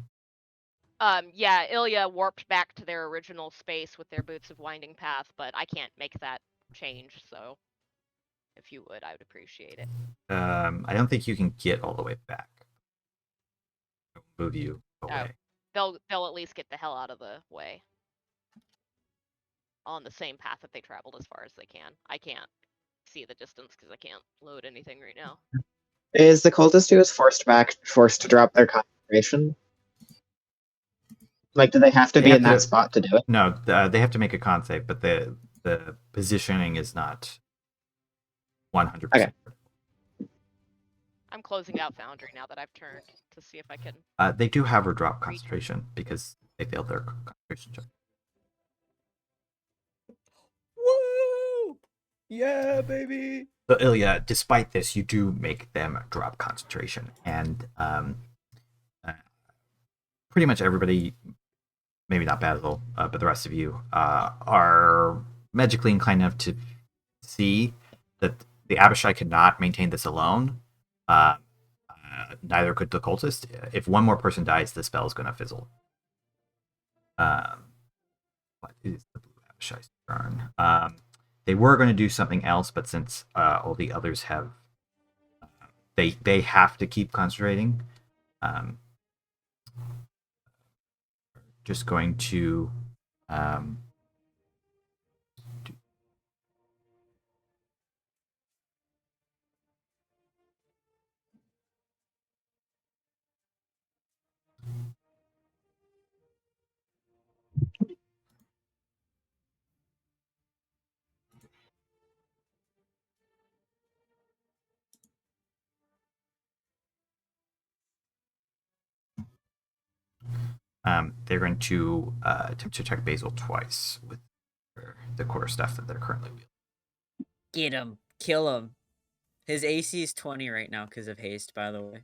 Yeah, Ilya warped back to their original space with their Boots of Winding Path, but I can't make that change, so if you would, I would appreciate it. I don't think you can get all the way back. It'll move you away. They'll at least get the hell out of the way. On the same path that they traveled as far as they can. I can't see the distance because I can't load anything right now. Is the cultist who is forced to drop their concentration? Like, do they have to They be have in to- that spot to do it? No, they have to make a con save, but the positioning is not 100%. Okay. I'm closing out Foundry now that I've turned to see if I can. They do have her drop concentration because they failed their concentration check. Woo! Yeah, baby. So Ilya, despite this, you do make them drop concentration, and pretty much everybody, maybe not Basil, but the rest of you are magically inclined enough to see that the Abishai could not maintain this alone. Neither could the cultist. If one more person dies, the spell is going to fizzle. What is the blue Abishai's turn? They were going to do something else, but since all the others have, they have to keep concentrating. Just going to They're going to attempt to attack Basil twice with the core stuff that they're currently wielding. Get him. Kill him. His AC is 20 right now because of haste, by the way.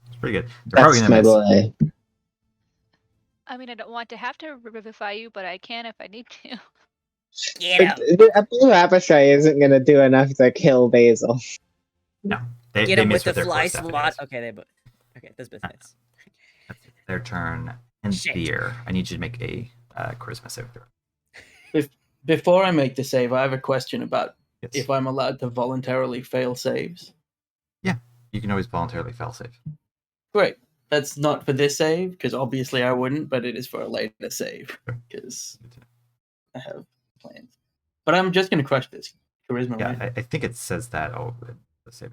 It's pretty good. They're probably That's going to my miss. boy. I mean, I don't want to have to revivify you, but I can if I need to. Get him. A blue Abishai isn't going to do enough to kill Basil. No, they Get him miss with the their core fly stuff swat. anyways. Okay, they both. Okay, that's both hits. That's their turn. And Shit. Beer, I need you to make a charisma save throw. Before I make the save, I have a question about Yes. if I'm allowed to voluntarily fail saves. You can always voluntarily fail save. Great. That's not for this save, because obviously I wouldn't, but it is for a later save, because I have plans. But I'm just going to crush this. Charisma, Yeah, right? I think it says that. Oh, the save.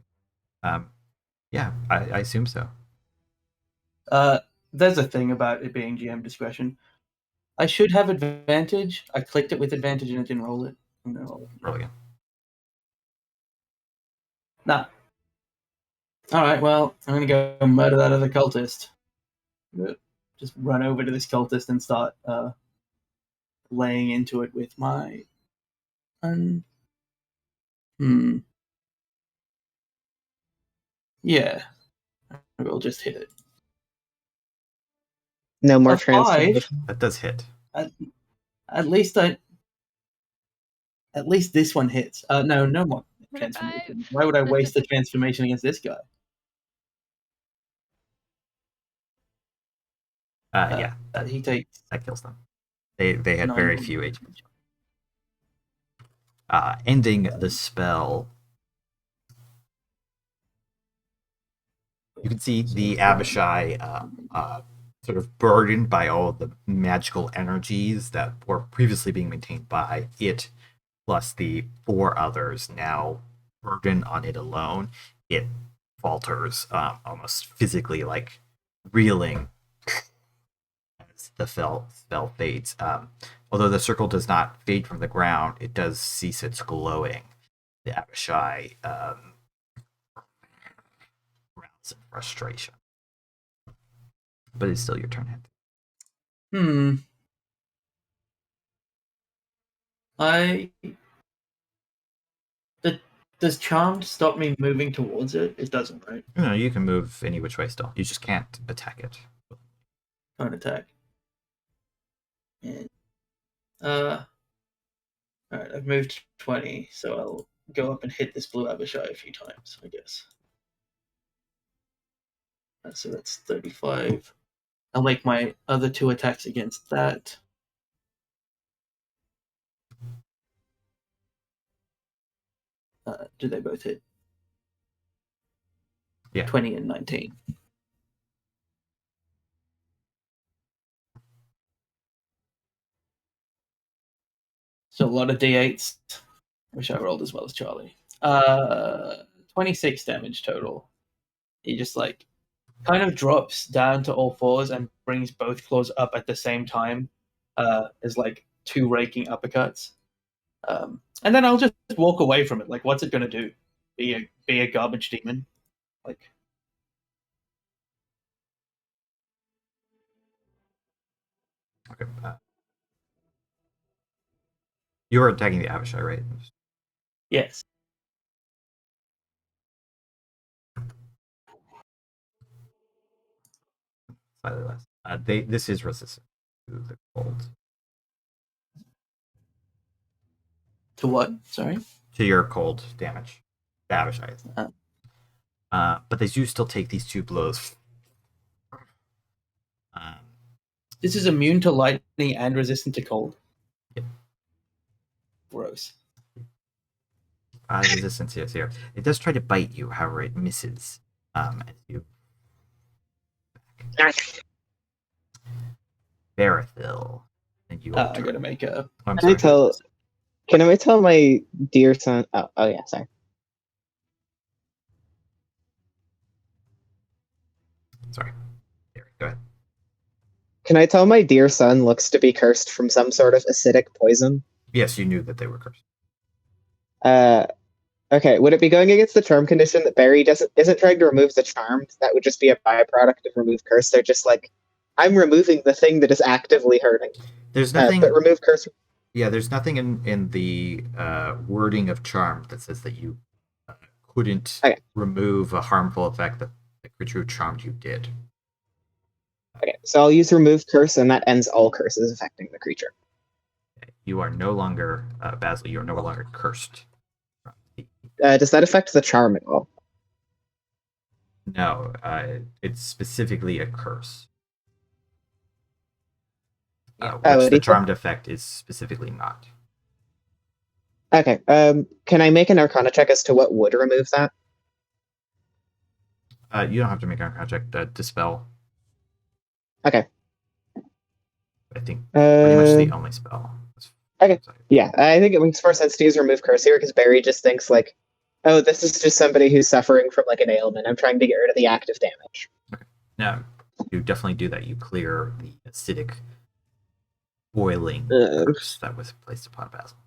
Yeah, I assume so. There's a thing about it being GM discretion. I should have advantage. I clicked it with advantage and it didn't roll it. I'm going to roll it. Roll again. Nah. Alright, well, I'm going to go murder that other cultist. Just run over to this cultist and start laying into it with my... Yeah. We'll just hit it. No more A 5? transformation. That does hit. At least this one hits. No more transformation. Revive. Why would I waste the transformation against this guy? Yeah, He takes that kills them. They had 9 very more few HP. damage. Ending the spell. You can see the Abishai sort of burdened by all the magical energies that were previously being maintained by it, plus the 4 others now burdened on it alone. It falters, almost physically, like reeling as the spell fades. Although the circle does not fade from the ground, it does cease its glowing. The Abishai growls in frustration. But it's still your turn, Hint. Does Charmed stop me moving towards it? It doesn't, right? No, you can move any which way still. You just can't attack it. Can't attack. And, alright, I've moved 20, so I'll go up and hit this blue Abishai a few times, I guess. So that's 35. I'll make my other 2 attacks against that. Do they both hit? Yeah. 20 and 19. So a lot of d8s. Wish I rolled as well as Charlie. 26 damage total. He just like kind of drops down to all fours and brings both claws up at the same time as like 2 raking uppercuts. And then I'll just walk away from it. Like, what's it gonna do? Be a garbage demon? Like, Okay. You are attacking the Abishai, right? yes. Slightly less. This is resistant to the cold. To what? Sorry. To your cold damage. The Abishai is. But they do still take these 2 blows. This is immune to lightning and resistant to cold. Yep. Gross. Resistance is here. It does try to bite you, however, it misses. As you. Barathil. And you I gotta make a. I'm Can sorry. Can I tell my dear son? Oh yeah, sorry. Sorry. Go ahead. Can I tell my dear son looks to be cursed from some sort of acidic poison? Yes, you knew that they were cursed. Okay, would it be going against the charm condition that Barry isn't trying to remove the charmed? That would just be a byproduct of remove curse. They're just like, I'm removing the thing that is actively hurting. There's nothing. But remove curse. Yeah, there's nothing in the wording of charm that says that you couldn't Okay. remove a harmful effect that the creature who charmed you did. Okay, so I'll use remove curse, and that ends all curses affecting the creature. You are no longer Basil. You are no longer cursed. Does that affect the charm at all? No, it's specifically a curse. Yeah. Which what do the you charmed effect is specifically not. Okay. Can I make an Arcana check as to what would remove that? You don't have to make an Arcana check. Dispel. Okay. I think pretty much the Uh, only spell. okay. Yeah, I think it makes more sense to use remove curse here because Barry just thinks like, oh, this is just somebody who's suffering from like an ailment. I'm trying to get rid of the active damage. No, you definitely do that. You clear the acidic, boiling Uh. curse that was placed upon Basil.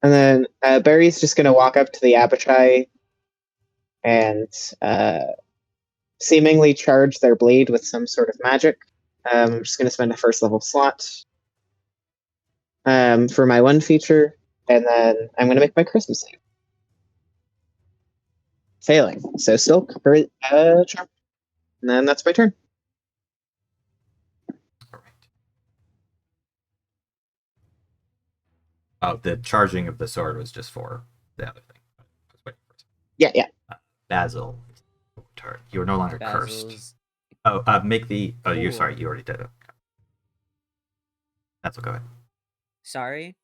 And then Barry's just going to walk up to the Abishai and seemingly charge their blade with some sort of magic. I'm just going to spend a first level slot for my one feature, and then I'm going to make my Christmas save. Failing. So still current charm. And then that's my turn. All right. Oh, the charging of the sword was just for the other thing. I was waiting for it. Yeah. Basil, you are no longer cursed. Basil's Make the. Oh, you're Cool. sorry. You already did it. That's go ahead. Sorry.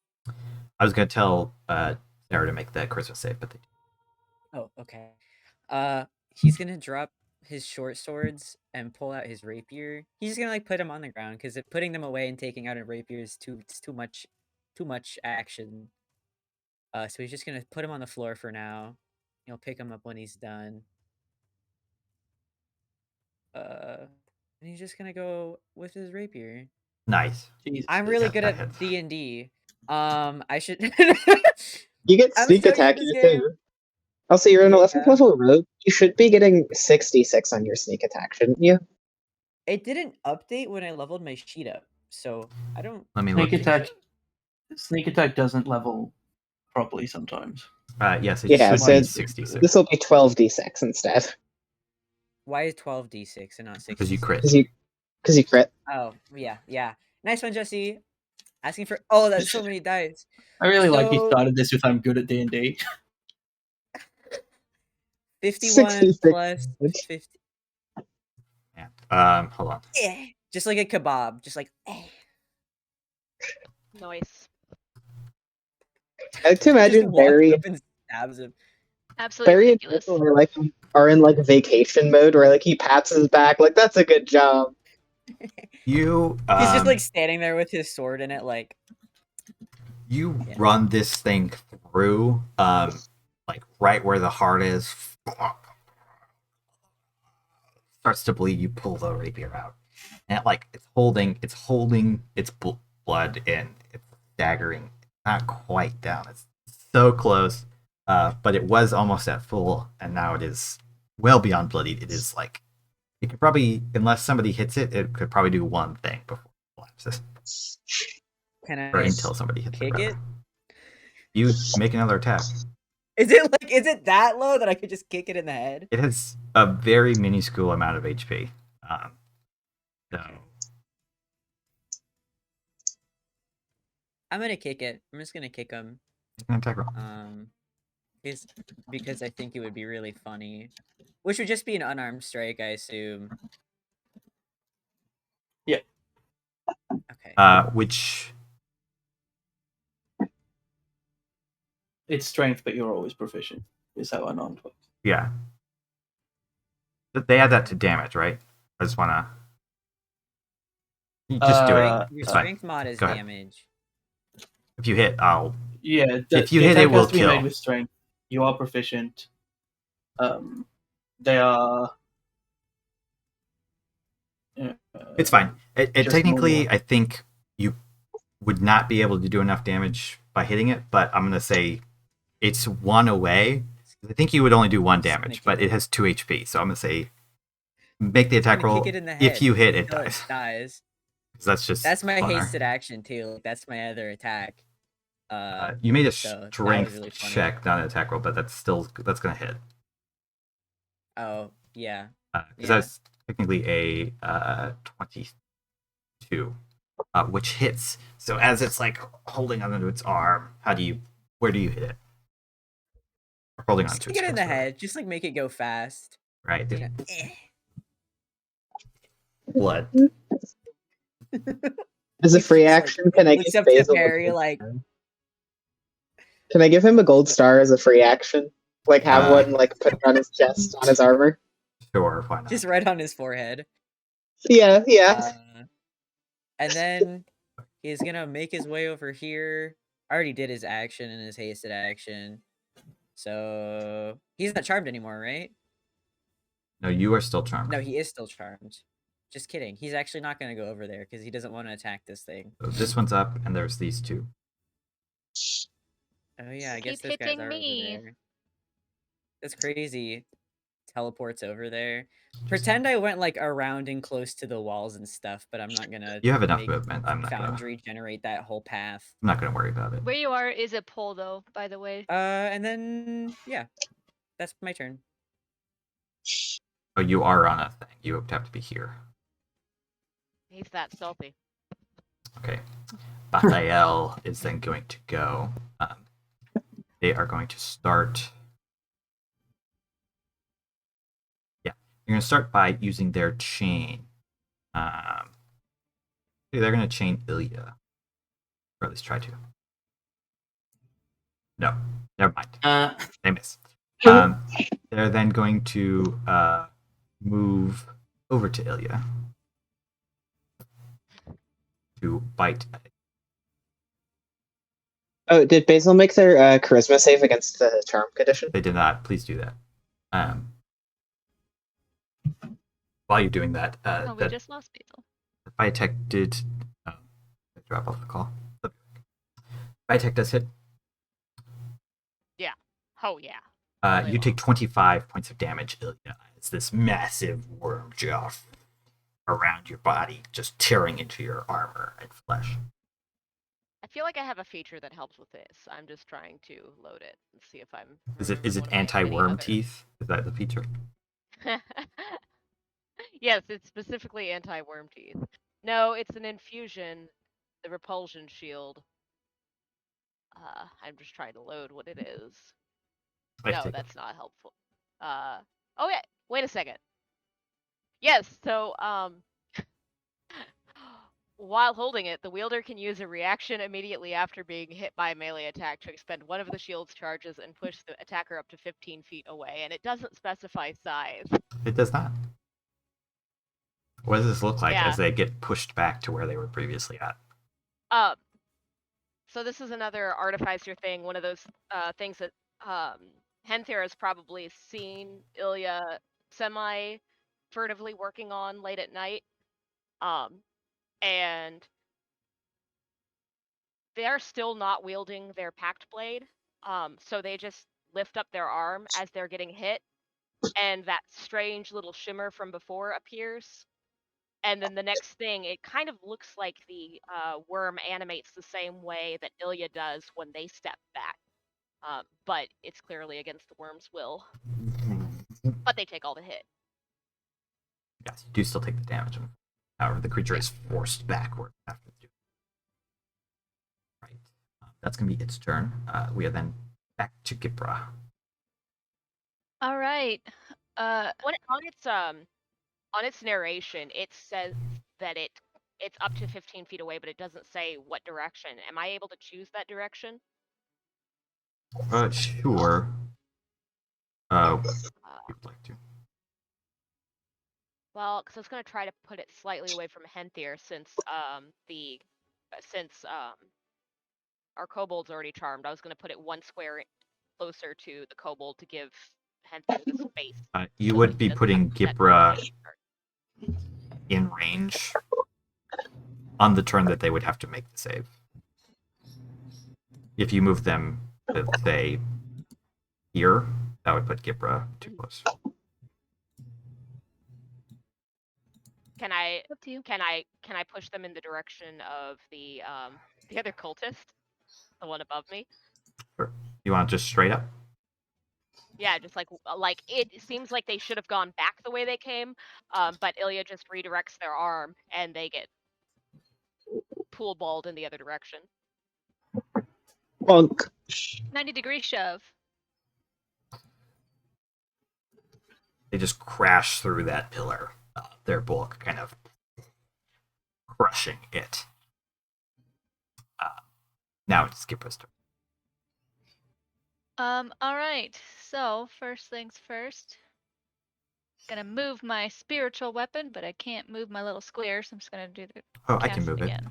I was gonna tell Sarah to make the Christmas save, but they. Oh, okay. He's gonna drop his short swords and pull out his rapier. He's just gonna like put them on the ground because putting them away and taking out a rapier is too much action. So he's just gonna put him on the floor for now. He'll pick him up when he's done. And he's just gonna go with his rapier. Nice. Jesus. I'm really good that at hits. D&D. I should. You get I'm sneak so good attack at this here game. too. Also, you're an Yeah. 11th level rogue. You should be getting 66 on your sneak attack, shouldn't you? It didn't update when I leveled my sheet up, so I don't. Let me Sneak look. attack. Sneak attack doesn't level properly sometimes. Yes, it Yeah, should so be 66 this will be 12d6 instead. Why is 12d6 and not 66? because you crit. Because you crit. Oh, yeah. Nice one, Jesse. Asking for. Oh, that's so many dice. I really like you So- started this with I'm good at D&D. 51 66 plus damage. 50. Yeah. Hold on. Just like a kebab. Just like. Nice. I like to imagine just walks Barry up and stabs him. Absolutely and ridiculous. Crystal are in like vacation mode where like he pats his back like that's a good job. You. He's just like standing there with his sword in it, like. You Yeah. run this thing through, like right where the heart is. Starts to bleed. You pull the rapier out, and it's holding its blood in. It's staggering. Not quite down. It's so close, but it was almost at full, and now it is well beyond bloodied. It is like it could probably, unless somebody hits it, it could probably do one thing before it collapses, Can I or until somebody hits kick it. it? You make another attack. Is it that low that I could just kick it in the head? It has a very minuscule amount of HP. So I'm gonna kick it. I'm just gonna kick him. an attack roll. Because I think it would be really funny, which would just be an unarmed strike, I assume. Yeah. Okay. Which It's strength, but you're always proficient. Is how unarmed works. yeah. But they add that to damage, right? I just wanna. You just do it. Uh, Your It's fine. strength mod is Go ahead. damage. If you hit, I'll. Yeah. If you the hit, it attack will has to be kill. made with strength. You are proficient. They are. It's fine. It just technically, normal. I think you would not be able to do enough damage by hitting it, but I'm gonna say it's one away. I think you would only do one damage, but it has 2 HP, so I'm gonna say Make the attack gonna roll. kick it in the head If you hit, it until dies. dies. 'Cause that's just That's my funner. hasted action too. Like, that's my other attack. You made a so that was strength really funny. check, not an attack roll, but that's gonna hit. Oh yeah. Because Yeah. that's technically a 22, which hits. So as it's like holding onto its arm, where do you hit it? Or holding Just onto kick its it in the crest, head. Just like make it go fast. right? You know, eh. Blood. As a He free just, like, action, can I looks give up to Basil a Barry gold like, star? Can I give him a gold star as a free action? Like have one like put on his chest, on his armor? Sure, why not? just right on his forehead. Yeah, yeah. And then he's gonna make his way over here. I already did his action and his hasted action. So he's not charmed anymore, right? No, you are still charmed. No, he is still charmed. Just kidding. He's actually not gonna go over there because he doesn't want to attack this thing. So this one's up, and there's these two. Oh yeah, I guess Keep those guys hitting are me. over there. That's crazy. Teleports over there. Pretend I went like around and close to the walls and stuff, but I'm not gonna. You have enough make movement. I'm not Foundry generate that whole path. gonna worry about it. Where you are is a pole, though. By the way. And then yeah, that's my turn. Oh, you are on a thing. You have to be here. He's that stealthy. Okay. Bathael is then going to go. They are going to start. Yeah, you're going to start by using their chain. They're going to chain Ilya, or at least try to. No, never mind. They miss. They're then going to move over to Ilya to bite. Oh, did Basil make their charisma save against the charm condition? They did not. Please do that. While you're doing that, Oh, we just lost Basil. bite attack did drop off the call. Bite attack does hit. Oh yeah. You Really take 25 points of damage, Ilya. It's this massive worm just around your body, just tearing into your armor and flesh. I feel like I have a feature that helps with this. I'm just trying to load it and see if I'm. Is it remembering one of my many anti-worm other- teeth? Is that the feature? Yes, it's specifically anti-worm teeth. No, it's an infusion, the repulsion shield. I'm just trying to load what it is. No, that's not helpful. Oh yeah, wait a second. Yes, so while holding it, the wielder can use a reaction immediately after being hit by a melee attack to expend one of the shield's charges and push the attacker up to 15 feet away, and it doesn't specify size. It does not. What does this look like Yeah. as they get pushed back to where they were previously at? So this is another artificer thing, one of those things that Henther has probably seen Ilya semi-furtively working on late at night. And they're still not wielding their pact blade, so they just lift up their arm as they're getting hit, and that strange little shimmer from before appears. And then the next thing, it kind of looks like the worm animates the same way that Ilya does when they step back. But it's clearly against the worm's will. But they take all the hit. Yes, you do still take the damage. However, the creature is forced backward after the right. That's going to be its turn. We are then back to Gipra. All right. On its narration, it says that it's up to 15 feet away, but it doesn't say what direction. Am I able to choose that direction? Sure. If you'd like to. Well, because I was going to try to put it slightly away from Henthyr since our kobold's already charmed. I was going to put it one square closer to the kobold to give Henthyr the space. You so would that be he doesn't putting have to set Gipra direction. in range on the turn that they would have to make the save. If you move them to, say, here, that would put Gipra too close. Can I Up to you. can I push them in the direction of the other cultist, the one above me? You want just straight up? Yeah, just like it seems like they should have gone back the way they came, but Ilya just redirects their arm and they get pool balled in the other direction. Bonk. 90-degree shove. They just crash through that pillar. Their bulk kind of crushing it. Now it's Skipper's turn. All right. So first things first. Gonna move my spiritual weapon, but I can't move my little square, so I'm just gonna do the Oh, I cast can move it. again.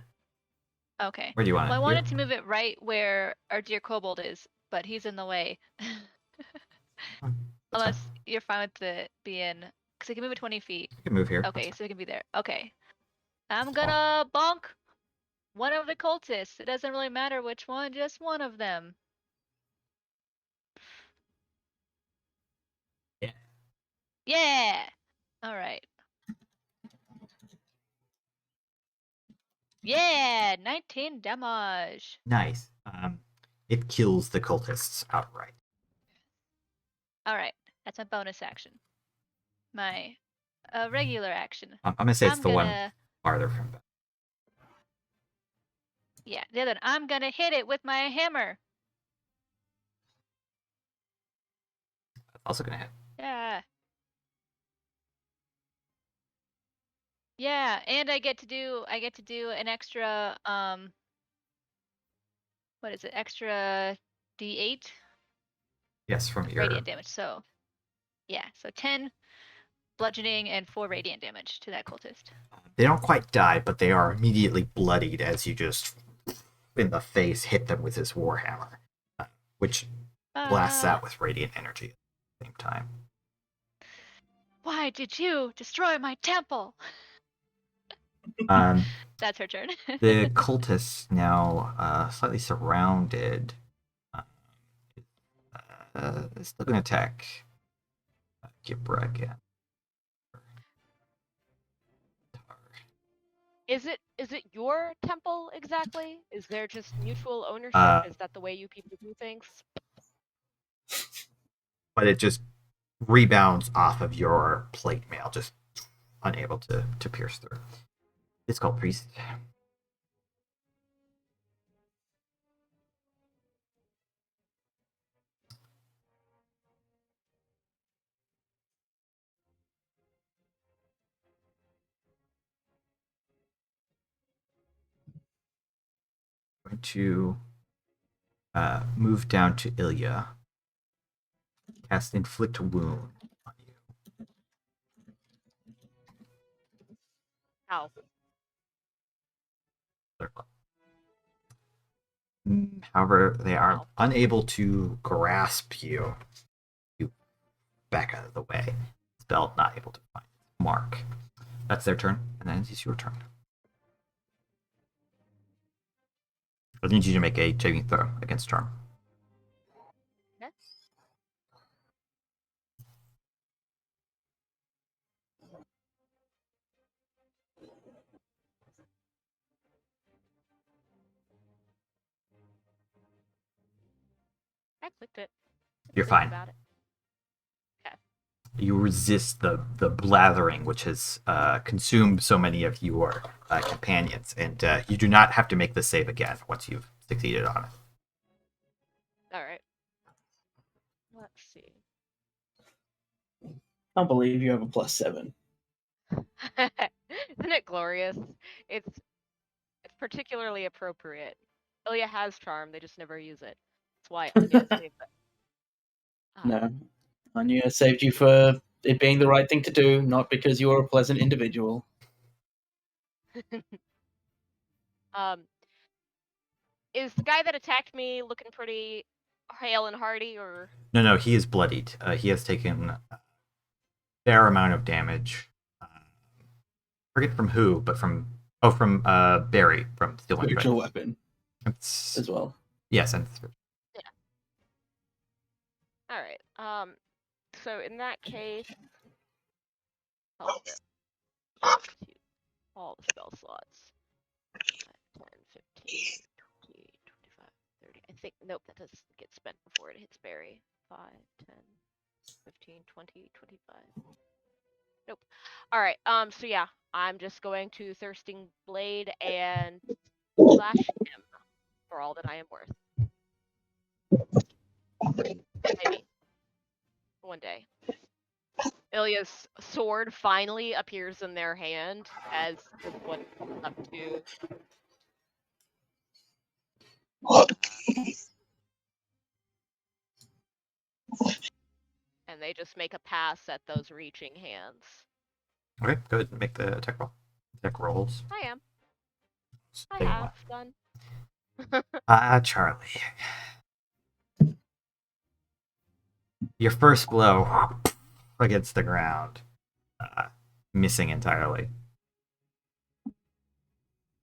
Okay. Where do you want Well, I it? wanted Here? to move it right where our dear kobold is, but he's in the way. That's Unless fine. you're fine with it being, because I can move it 20 feet. You can move here. Okay, That's so it can be there. Okay. I'm gonna bonk one of the cultists. It doesn't really matter which one, just one of them. Yeah. Yeah! Alright. Yeah! 19 damage. Nice. It kills the cultists outright. Alright, that's my bonus action. My regular action. I'm gonna say it's I'm the one gonna, farther from back. yeah, the other one. I'm gonna hit it with my hammer. That's also gonna hit. Yeah. Yeah, and I get to do an extra what is it? Extra D8 Yes, from of your. radiant damage. So, yeah, so 10 bludgeoning and 4 radiant damage to that cultist. They don't quite die, but they are immediately bloodied as you just in the face hit them with his warhammer, which blasts out with radiant energy at the same time. Why did you destroy my temple? Um, That's her turn. the cultists now slightly surrounded. Still gonna attack Gibra again. Is it your temple exactly? Is there just mutual ownership? Is that the way you people do things? But it just rebounds off of your plate mail, just unable to pierce through. It's called priest. Going to move down to Ilya. Cast inflict wound on you. Ow. However, they are unable to grasp you. You back out of the way. Spell not able to find mark. That's their turn, and then it's your turn. I need you to make a saving throw against charm. Okay. I clicked it. You're Think fine. about it. Okay. You resist the blathering which has consumed so many of your companions, and you do not have to make the save again once you've succeeded on it. All right. Let's see. I can't believe you have a +7. Isn't it glorious? It's particularly appropriate. Ilya has charm, they just never use it. That's why Anya saved it. No. Anya saved you for it being the right thing to do, not because you are a pleasant individual. Is the guy that attacked me looking pretty hale and hearty, or? No, he is bloodied. He has taken a fair amount of damage. Forget from who, but from Barry from Steel and Spiritual weapon It's, as well. yes, and Yeah. All right. So in that case, all the spell slots. 5, 10, 15, 20, 25, 30. I think, nope, that doesn't get spent before it hits Barry. 5, 10, 15, 20, 25. Nope. Alright, so yeah, I'm just going to Thirsting Blade and slash him for all that I am worth. Maybe. One day. Ilya's sword finally appears in their hand as this one comes up to. And they just make a pass at those reaching hands. Okay, go ahead and make the attack roll. Attack rolls. I am. I Say have what? done. Charlie. Your first blow against the ground, missing entirely.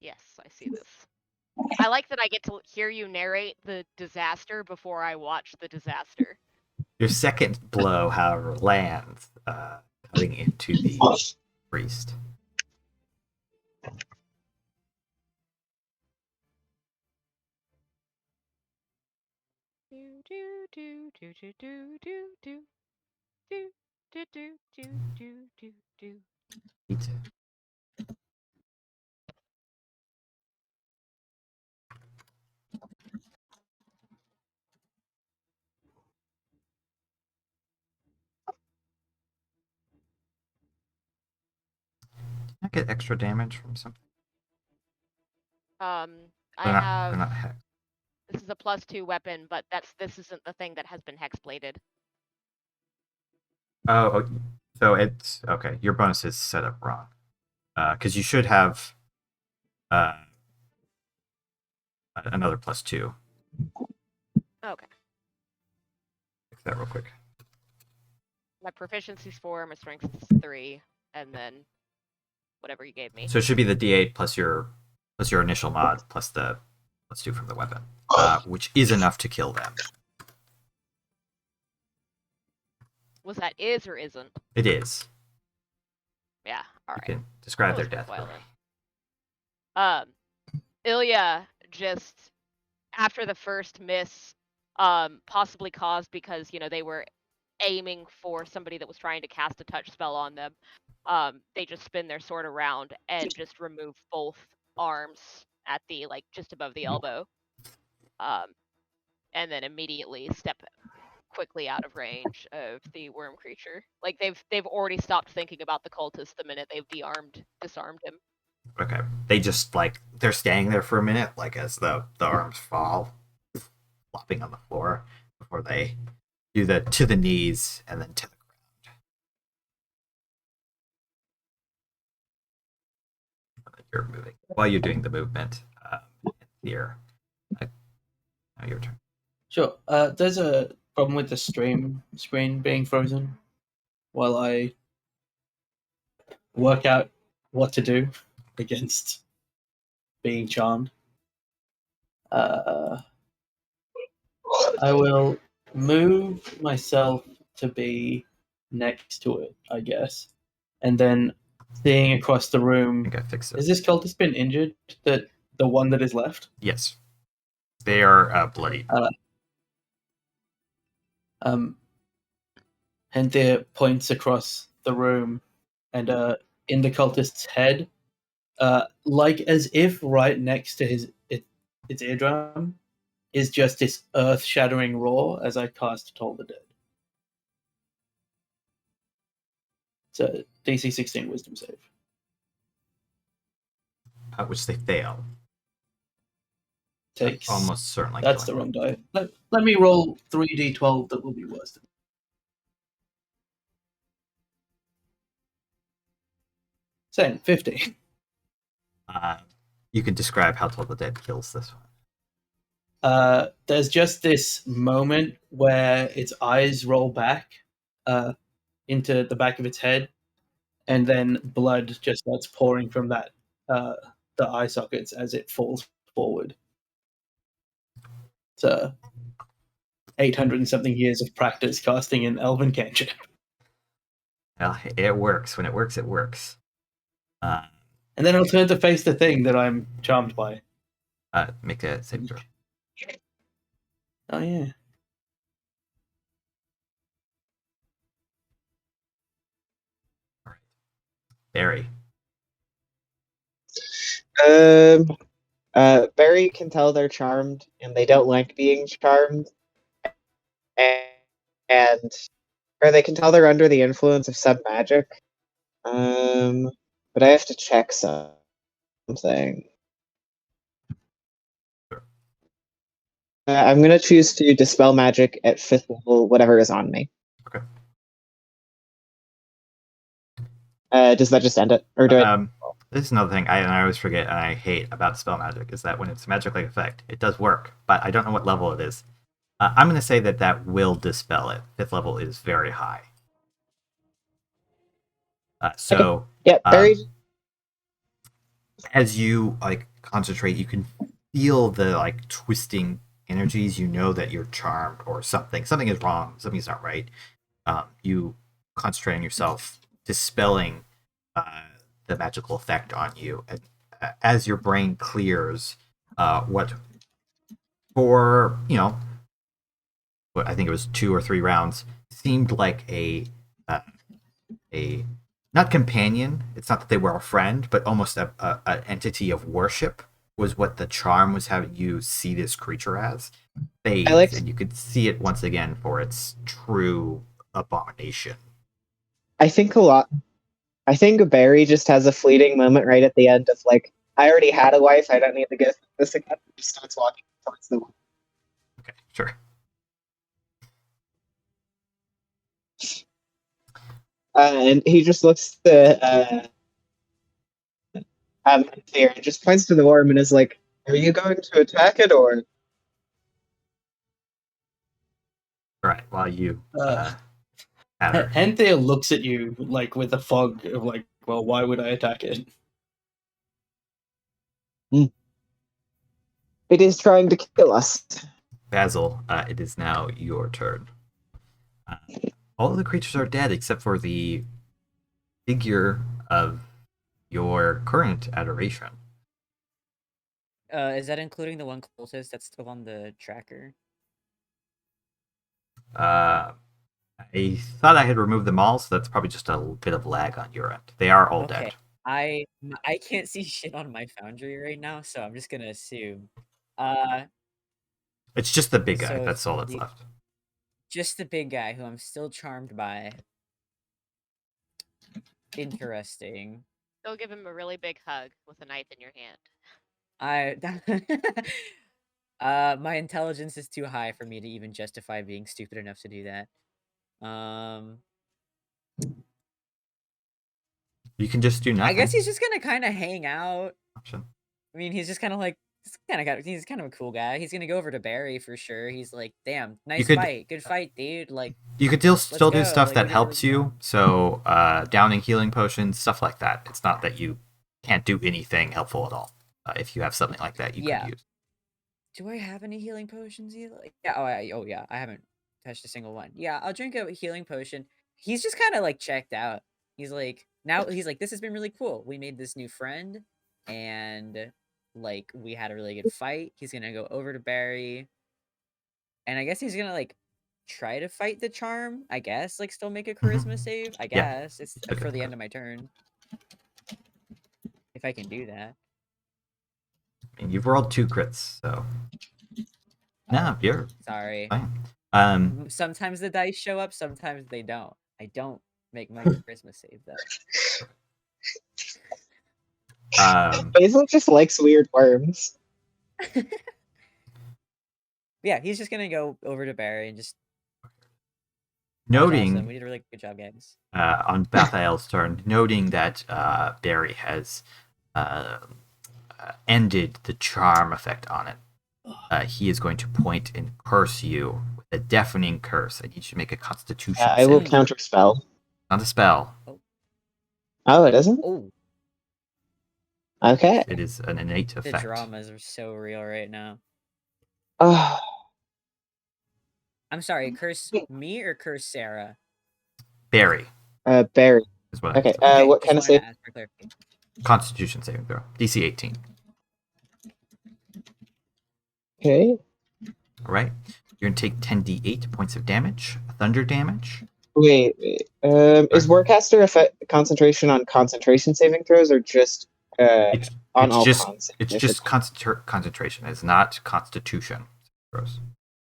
Yes, I see this. I like that I get to hear you narrate the disaster before I watch the disaster. Your second blow, however, lands, cutting into the priest. Do do do do do do do do do do do do do do. Eat. I get extra damage from something. I They're have. not hex. This is a +2 weapon, but this isn't the thing that has been hex bladed. Oh, so it's okay. Your bonus is set up wrong, because you should have another +2. Okay. Fix that real quick. My proficiency's 4, my strength is 3, and then whatever you gave me. So it should be the D8 plus your initial mod plus the +2 from the weapon, which is enough to kill them. Was that is or isn't? It is. Yeah. All You right. can describe That their was death. worthwhile then. Ilya just after the first miss, possibly caused because they were aiming for somebody that was trying to cast a touch spell on them. They just spin their sword around and just remove both arms at the just above the elbow. And then immediately step quickly out of range of the worm creature. Like they've already stopped thinking about the cultist the minute they've disarmed him. Okay. They just they're standing there for a minute, as the arms fall, flopping on the floor before they do the to the knees and then to the ground. You're moving while you're doing the movement here. Now your turn. Sure. There's a problem with the screen being frozen while I work out what to do against being charmed. I will move myself to be next to it, I guess, and then seeing across the I room. think I fixed it. Has this cultist been injured? The one that is left? Yes. They are bloodied. Henthere points across the room, and in the cultist's head, as if right next to its eardrum, is just this earth-shattering roar as I cast Toll the Dead. It's a DC 16 Wisdom save. Which they fail. Takes almost certainly. That's the wrong die. Let me roll 3d12 that will be worse. Same, 50. You can describe how Toll the Dead kills this one. There's just this moment where its eyes roll back into the back of its head, and then blood just starts pouring from that the eye sockets as it falls forward. It's 800 and something years of practice casting an elven cantrip. Well, it works. When it works, it works. And then I'll turn to face the thing that I'm charmed by. Make a saving throw. Oh yeah. Barry. Barry can tell they're charmed, and they don't like being charmed, and or they can tell they're under the influence of some magic. But I have to check something. Sure. I'm gonna choose to dispel magic at 5th level, whatever is on me. Okay. Does that just end it, or do I? This is another thing I always forget and I hate about spell magic is that when it's a magic-like effect, it does work, but I don't know what level it is. I'm going to say that will dispel it. 5th level is very high. So Yeah, Barry. as you like concentrate, you can feel the like twisting energies. You know that you're charmed or something. Something is wrong. Something's not right. You concentrate on yourself, dispelling the magical effect on you. And as your brain clears, what for what I think it was 2 or 3 rounds seemed like a not companion. It's not that they were a friend, but almost an entity of worship was what the charm was having you see this creature as. Fades, and you could see it once again for its true abomination. I think Barry just has a fleeting moment right at the end of like, I already had a wife, I don't need to go through this again. He just starts walking towards the one. Okay, sure. And he just looks to there and just points to the worm and is like, "Are you going to attack it or?" Right. While you Anthea looks at you like with a fog of like, well, why would I attack it? It is trying to kill us. Basil, it is now your turn. All of the creatures are dead except for the figure of your current adoration. Is that including the one cultist that's still on the tracker? I thought I had removed them all, so that's probably just a bit of lag on your end. They are all dead. I can't see shit on my foundry right now, so I'm just gonna assume. It's just the big guy. So That's all that's left. Just the big guy who I'm still charmed by. Interesting. Go give him a really big hug with a knife in your hand. My intelligence is too high for me to even justify being stupid enough to do that. You can just do nothing. I guess he's just gonna kind of hang out. Option. I mean, he's just kind of like he's kind of a cool guy. He's gonna go over to Barry for sure. He's like, damn, nice fight, good fight, dude. Like, you could still do stuff like, that helps you. So downing healing potions, stuff like that. It's not that you can't do anything helpful at all. If you have something like that, you could use. Do I have any healing potions either? Like, yeah. I haven't touched a single one. Yeah, I'll drink a healing potion. He's just kind of like checked out. He's like, this has been really cool. We made this new friend, and like we had a really good fight. He's gonna go over to Barry, and I guess he's gonna like try to fight the charm. I guess like still make a charisma save. I guess it's for the end of my turn, if I can do that. I mean, you've rolled 2 crits, so no, you're sorry. Fine. Sometimes the dice show up, sometimes they don't. I don't make my charisma save though. Basil just likes weird worms. Yeah, he's just gonna go over to Barry and just noting. Awesome. We did a really good job, guys. On Bathael's turn, noting that Barry has ended the charm effect on it. He is going to point and curse you with a deafening curse. I need you to make a Constitution save. I will counterspell. Not a spell. Oh, it isn't? Oh. Okay. It is an innate effect. The dramas are so real right now. Oh. I'm sorry, curse me or curse Sarah? Barry. Barry. Is what okay, what kind of save? Constitution saving throw. DC 18. Okay. All right. You're going to take 10d8 points of damage, thunder damage. Wait. Is Warcaster concentration on concentration saving throws or just It's on all just cons? it's just concentration. It's not Constitution throws.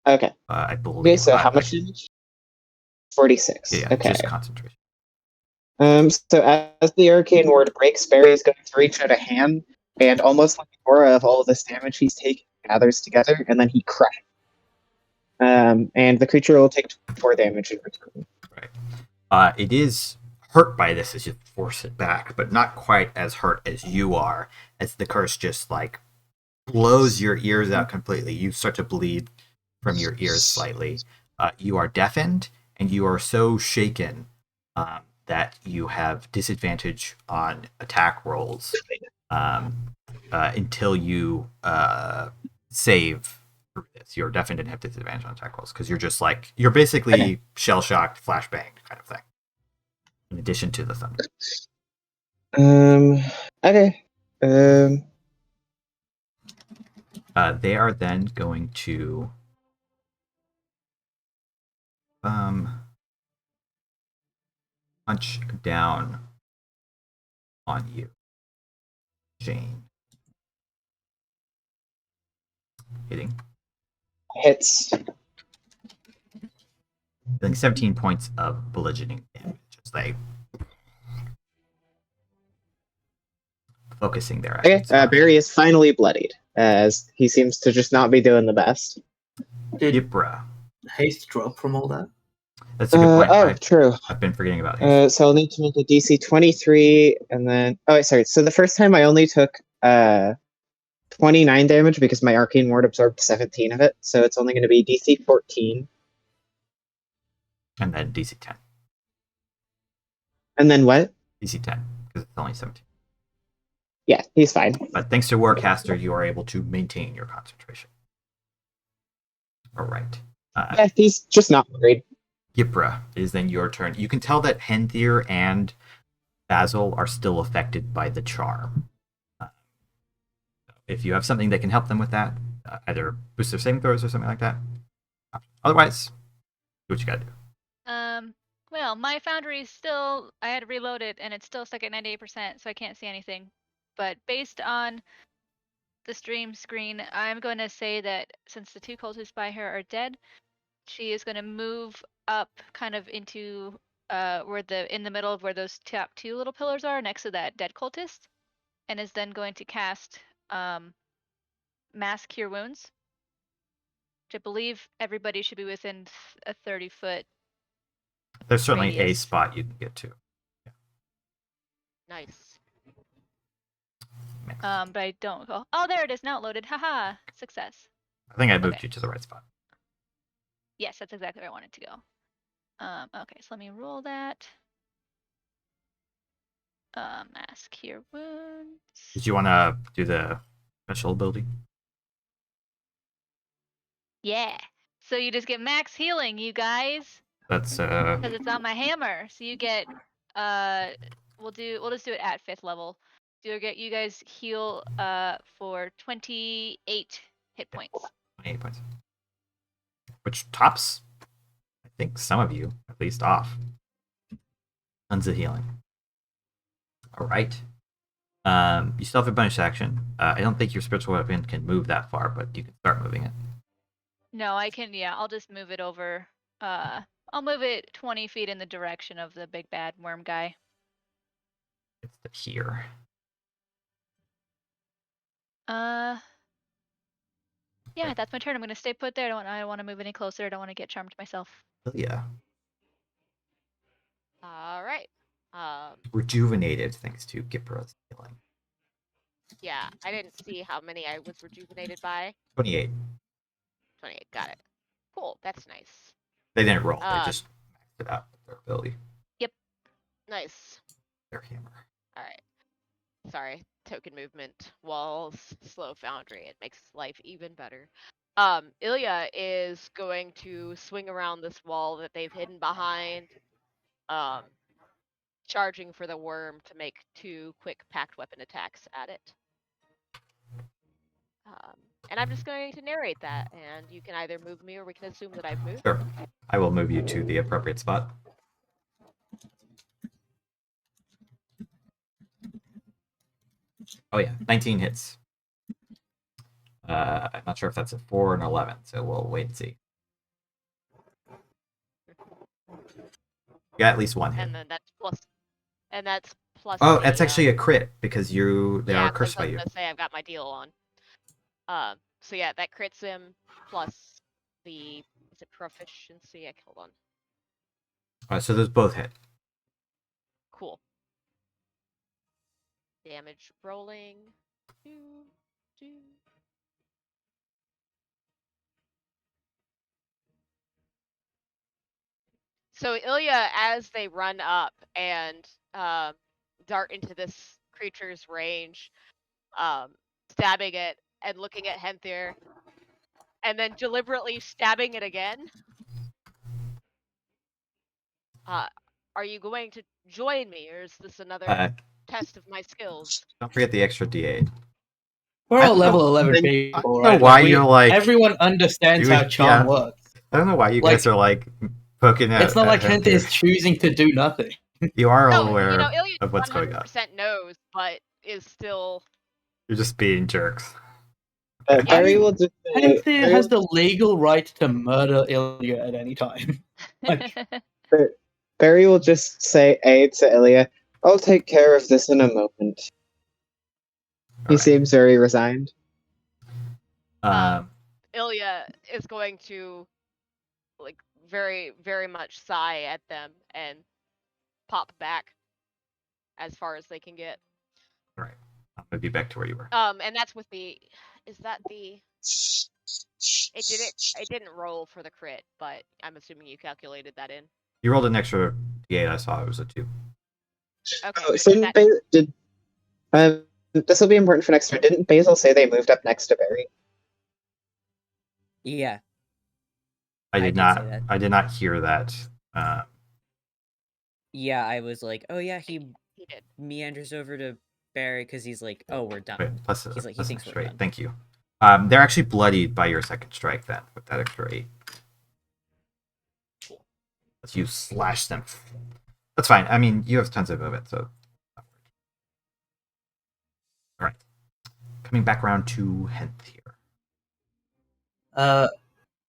Okay. I Okay, believe. so how much damage? 46. Yeah, Okay. just concentration. So as the arcane ward breaks, Barry is going to reach out a hand, and almost like the aura of all of this damage he's taken gathers together, and then he crushes. And the creature will take 4 damage in return. Right. It is hurt by this as you force it back, but not quite as hurt as you are, as the curse just like blows your ears out completely. You start to bleed from your ears slightly. You are deafened, and you are so shaken that you have disadvantage on attack rolls until you save through this. You're definitely didn't have disadvantage on attack rolls because you're basically shell shocked, flashbanged kind of thing. In addition to the thunder. Okay. They are then going to punch down on you, Jane. Hitting. Hits. Dealing 17 points of bludgeoning damage. It's like focusing their Okay. efforts. Barry is finally bloodied, as he seems to just not be doing the best. Did Yipra. haste drop from all that? That's a good point. True. I've been forgetting about haste. So I'll need to make a DC 23, and then... Oh, sorry. So the first time I only took 29 damage because my arcane ward absorbed 17 of it, so it's only going to be DC 14. And then DC 10. And then what? DC 10, because it's only 17. Yeah, he's fine. But thanks to Warcaster, you are able to maintain your concentration. All right. Yeah, he's just not worried. Yipra, it is then your turn. You can tell that Henthir and Basil are still affected by the charm. If you have something that can help them with that, either boost their saving throws or something like that. Otherwise, do what you gotta do. Well, my foundry is still, I had to reload it and it's still stuck at 98%, so I can't see anything. But based on the stream screen, I'm going to say that since the 2 cultists by her are dead, she is going to move up kind of into in the middle of where those top 2 little pillars are next to that dead cultist, and is then going to cast Mass Cure Wounds, which I believe everybody should be within a 30-foot. There's certainly a radius. spot you can get to. Nice. But I don't go. Oh, there it is now. It loaded. Haha! Success. I think I moved Okay. you to the right spot. Yes, that's exactly where I wanted to go. Okay, so let me roll that. Mass Cure Wounds. Did you want to do the special ability? Yeah. So you just get max healing, you guys, That's because it's on my hammer. So you get we'll just do it at 5th level. So you guys heal for 28 hit points. 28 points. Which tops, I think, some of you, at least, off. Tons of healing. All right. You still have a bonus action. I don't think your spiritual weapon can move that far, but you can start moving it. No, I can. Yeah, I'll just move it over. I'll move it 20 feet in the direction of the big bad worm guy. It's here. Yeah, that's my turn. I'm gonna stay put there. I don't want to move any closer. I don't want to get charmed myself. Oh, yeah. All right. Rejuvenated thanks to Gipra's healing. Yeah, I didn't see how many I was rejuvenated by. 28. 28. Got it. Cool. That's nice. They didn't roll. They just maxed it out with their ability. Nice. Their hammer. All right. Sorry. Token movement. Walls. Slow foundry. It makes life even better. Ilya is going to swing around this wall that they've hidden behind. charging for the worm to make 2 quick packed weapon attacks at it. And I'm just going to narrate that, and you can either move me or we can assume that I've moved. Sure. I will move you to the appropriate spot. Oh yeah, 19 hits. I'm not sure if that's a 4 or an 11, so we'll wait and see. You got at least one hit. And then that's plus. And that's plus. Oh, the, that's actually a crit because they yeah, are cursed by I was you. gonna say I've got my deal on. So yeah, that crits him plus the is it proficiency? Hold on. So those both hit. Cool. Damage rolling. 2, 2. So Ilya, as they run up and dart into this creature's range, stabbing it and looking at Henthyr, and then deliberately stabbing it again. Are you going to join me, or is this another test of my skills? Don't forget the extra D8. We're I all don't level know- 11 I people, don't know right? why you're like- everyone understands how doing- charm yeah. works. I don't know why you guys Like, are like poking at. It's not like him Henthyr is choosing to do nothing. You are all No, aware you know, Ilya of what's going on. 100% knows, but is still. You're just being jerks. Barry will just say, Henthyr has the legal right to murder Ilya at any time. Barry will just say A to Ilya, I'll take care of this in a moment. He Alright. seems very resigned. Ilya is going to, like, very, very much sigh at them and pop back as far as they can get. Right. I'll move you back to where you were. And that's with the. Is that the? It didn't roll for the crit, but I'm assuming you calculated that in. You rolled an extra D8. I saw it was a 2. Okay. Oh, but shouldn't this will be important for next turn. Didn't Basil say they moved up next to Barry? Yeah. I did did not. say that. I did not hear that. Yeah, I was like, oh yeah, he he did. meanders over to Barry because he's like, oh, we're done. Wait, plus, He's like, he plus thinks we're straight. done. Thank you. They're actually bloodied by your second strike then, with that extra 8. As you slash them. That's fine. I mean, you have tons of movement, so. All right. Coming back around to Henthyr.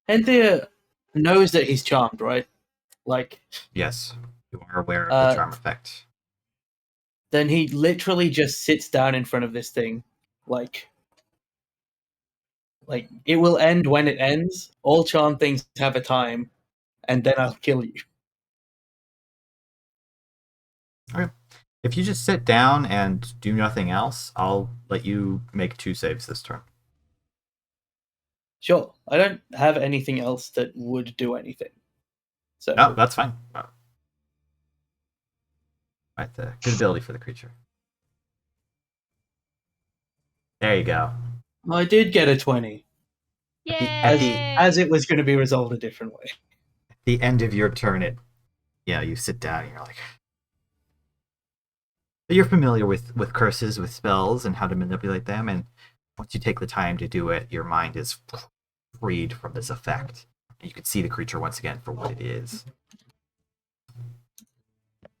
Henthyr knows that he's charmed, right? Like, Yes, you are aware of the charm effect. then he literally just sits down in front of this thing, like it will end when it ends. All charm things have a time, and then I'll kill you. Okay. If you just sit down and do nothing else, I'll let you make 2 saves this turn. Sure, I don't have anything else that would do anything. So No, that's fine. Right, the good ability for the creature. There you go. I did get a 20, Yay! as it was going to be resolved a different way. At the end of your turn, you sit down and you're like... You're familiar with curses, with spells, and how to manipulate them, and once you take the time to do it, your mind is freed from this effect. And you can see the creature once again for what it is.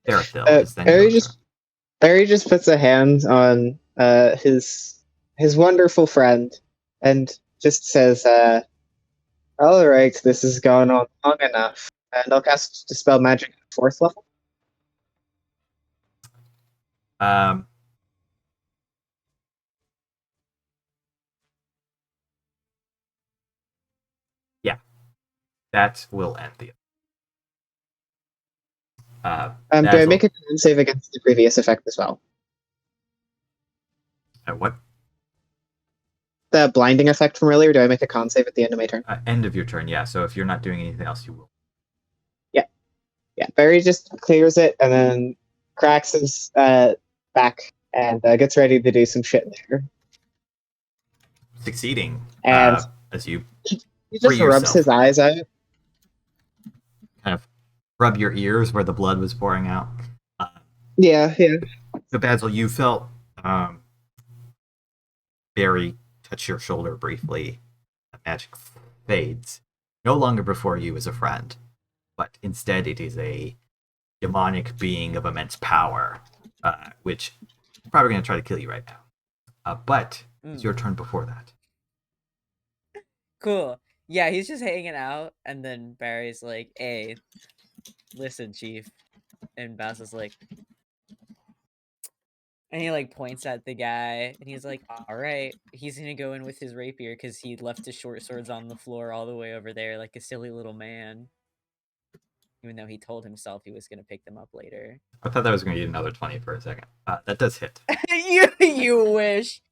Therathil is then your turn. Barry just puts a hand on his wonderful friend and just says, all right, this has gone on long enough, and I'll cast Dispel Magic at 4th level. Yeah, that will end the. Do I make a con save against the previous effect as well? What? The blinding effect from earlier, do I make a con save at the end of my turn? End of your turn, yeah. So if you're not doing anything else, you will. Yeah, Barry just clears it and then cracks his back and gets ready to do some shit there. Succeeding. And as you he just free rubs yourself. his eyes out. Kind of rub your ears where the blood was pouring out. Yeah, yeah. So Basil, you felt Barry touch your shoulder briefly. The magic fades. No longer before you as a friend, but instead it is a demonic being of immense power, which is probably going to try to kill you right now. But it's your turn before that. Cool. Yeah, he's just hanging out, and then Barry's like, "Hey, listen, Chief," and Basil's like, and he like points at the guy, and he's like, "All right." He's gonna go in with his rapier because he left his short swords on the floor all the way over there, like a silly little man. Even though he told himself he was gonna pick them up later. I thought that was going to be another 20 for a second. That does hit. you wish.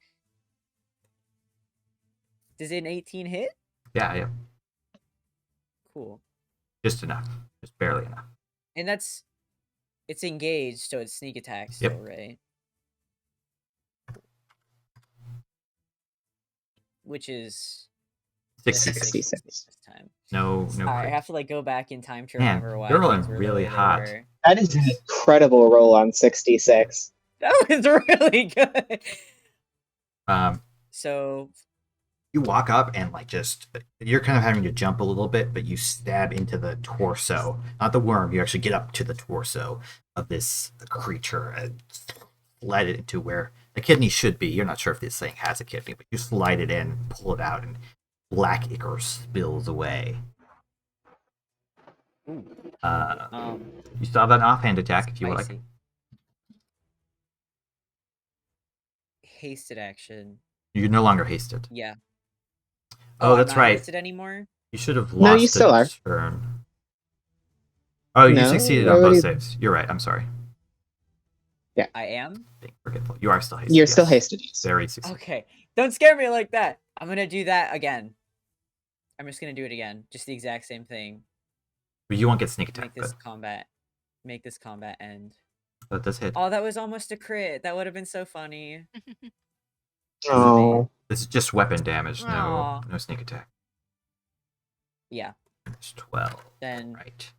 Does an 18 hit? Yeah. Cool. Just enough. Just barely enough. And it's engaged, so it's sneak attack still, right? Which is 66 this time. No. Sorry, I have to like go back in time to Man, remember why you're rolling things were the really way they hot. were. That is an incredible roll on 66. That was really good. So you walk up and like just you're kind of having to jump a little bit, but you stab into the torso, not the worm. You actually get up to the torso of this creature and slide it into where the kidney should be. You're not sure if this thing has a kidney, but you slide it in, pull it out, and black ichor spills away. You still have an offhand attack if you would like. Hasted action. You're no longer hasted. Yeah. Oh, that's I'm not right. hasted anymore? You should have lost No, you still are. turn. Oh, you succeeded on both saves. You're right. I'm sorry. Yeah. I am? Being forgetful. You are still hasted. You're still hasted. Very successful. Okay. Don't scare me like that. I'm going to do that again. I'm just going to do it again. Just the exact same thing. But you won't get sneak attack. Make this combat end. That does hit. Oh, that was almost a crit. That would have been so funny. Oh. This is just weapon damage, no sneak attack. Yeah. It's 12. Then right.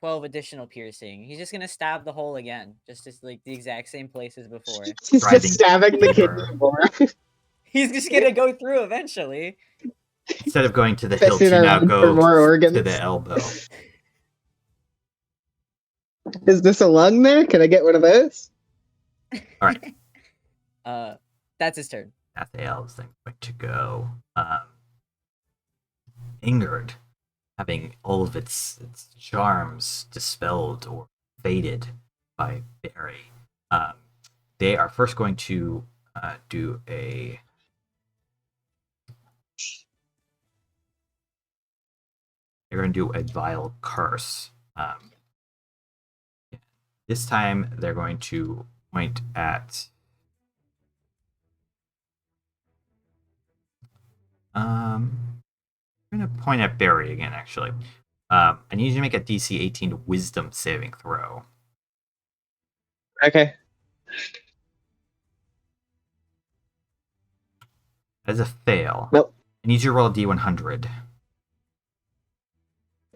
12 additional piercing. He's just gonna stab the hole again, just like the exact same place as before. He's just stabbing the kidney more. He's just gonna go through eventually. Instead of going to the hilt, you now go to the elbow. Is this a lung there? Can I get one of those? All right. That's his turn. Nathael's then going to go. Ingrid, having all of its charms dispelled or faded by Barry, they are first going to do a. They're going to do a vile curse. This time they're going to point at. I'm going to point at Barry again, actually. I need you to make a DC 18 Wisdom saving throw. Okay. As a fail. Nope. I need you to roll a D100.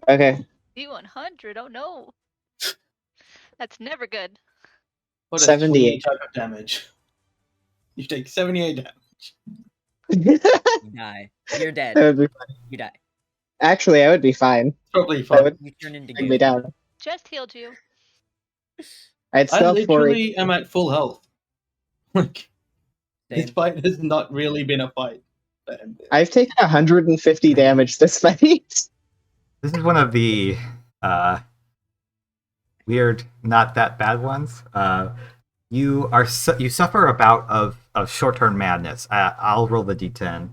Okay. D100? Oh no. That's never good. What 78 type of damage. You take 78 damage. You die. You're dead. That would be fine. You die. Actually, I would be fine. Probably fine. You turn into Bring me down. Just healed you. I literally am at full health. Like, Same. this fight has not really been a fight. I've taken 150 damage this fight. This is one of the weird, not that bad ones. You suffer a bout of short-term madness. I'll roll the d10.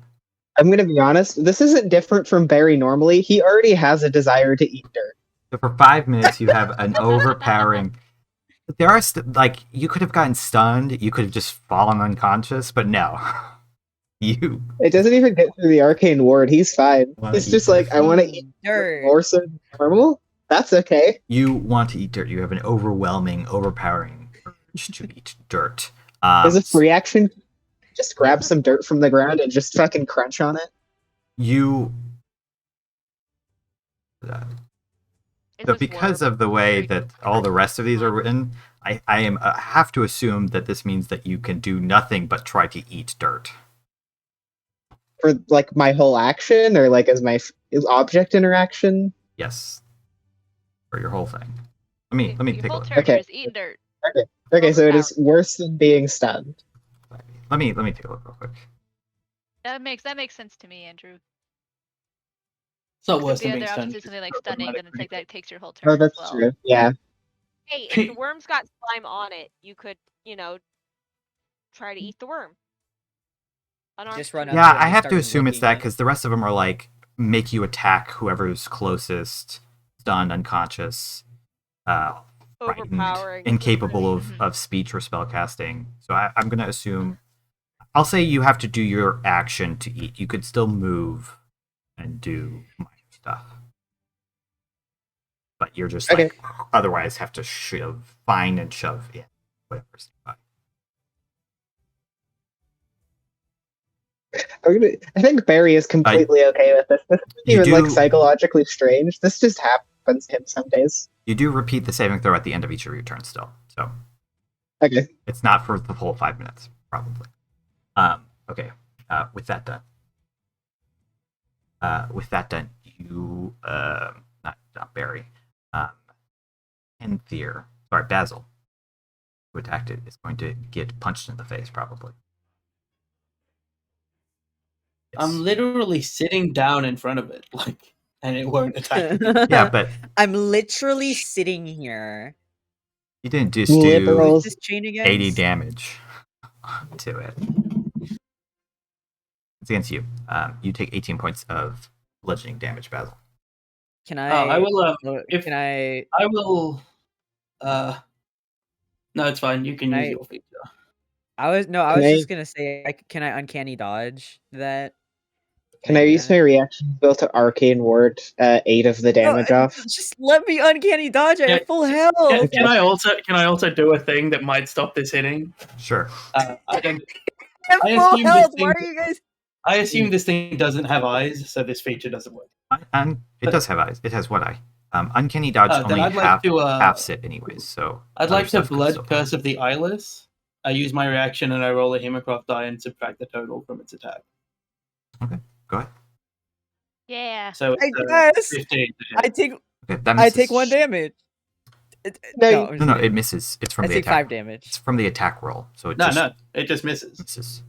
I'm going to be honest. This isn't different from Barry normally. He already has a desire to eat dirt. So for 5 minutes, you have an overpowering. There are you could have gotten stunned. You could have just fallen unconscious, but no. It doesn't even get through the arcane ward. He's fine. He's just like, I want to eat dirt more so than normal. That's okay. You want to eat dirt. You have an overpowering urge to eat dirt. As a free action, just grab some dirt from the ground and just fucking crunch on it. So because of the way that all the rest of these are written, have to assume that this means that you can do nothing but try to eat dirt. For like my whole action, or like as my object interaction. Yes, for your whole thing. Let me Your take a whole look. turn Okay. you're just eating dirt. Okay, so it is Overpowered. worse than being stunned. Let me take a look real quick. That makes sense to me, Andrew. It's not Because worse the than being other option stunned. is something like stunning, then it's like that takes your whole turn Oh, as that's well. true. Yeah. Hey, if the worm's got slime on it, you could, try to eat the worm. Just run up Yeah, to it I and have to start assume it's licking that it. because the rest of them are like make you attack whoever's closest, stunned, unconscious, frightened, Overpowering. incapable Mhm. of speech or spell casting. So I'm gonna assume. I'll say you have to do your action to eat. You could still move and do minor stuff, but you're just Okay. like otherwise have to find and shove in whatever's nearby. I think Barry is completely okay with this. This isn't you even like do- psychologically strange. This just happens to him some days. You do repeat the saving throw at the end of each of your turns still, so Okay. it's not for the whole 5 minutes, probably. Okay. With that done, you not Barry, Basil, who attacked it, is going to get punched in the face, probably. I'm literally sitting down in front of it, like, and it won't attack me. Yeah, but I'm literally sitting here. you didn't just Who's do Liberals. this chain against? 80 damage to it. It's against you. You take 18 points of bludgeoning damage, Basil. Can I? I will. Can I? I will. No, it's fine. You can use your feature. I was Can just gonna say, can I uncanny dodge that? Can I use my reaction skill to arcane ward 8 of the damage off? Just let me uncanny dodge. I have full health. Can I also do a thing that might stop this hitting? Sure. I don't. I have full health. Why are you guys? I assume this thing doesn't have eyes, so this feature doesn't work. And it does have eyes. It has what eye? Uncanny dodge Then only I'd like to, halves it anyways. So I'd other like to stuff could blood still- curse of the eyeless. I use my reaction and I roll a Hemocroft die and subtract the total from its attack. Okay, go ahead. Yeah. So I it's, guess 15. I take. Okay, that I misses. take 1 damage. No, No, it misses. It's from I the take attack. 5 damage. It's from the attack roll. So it No, just it just misses. misses.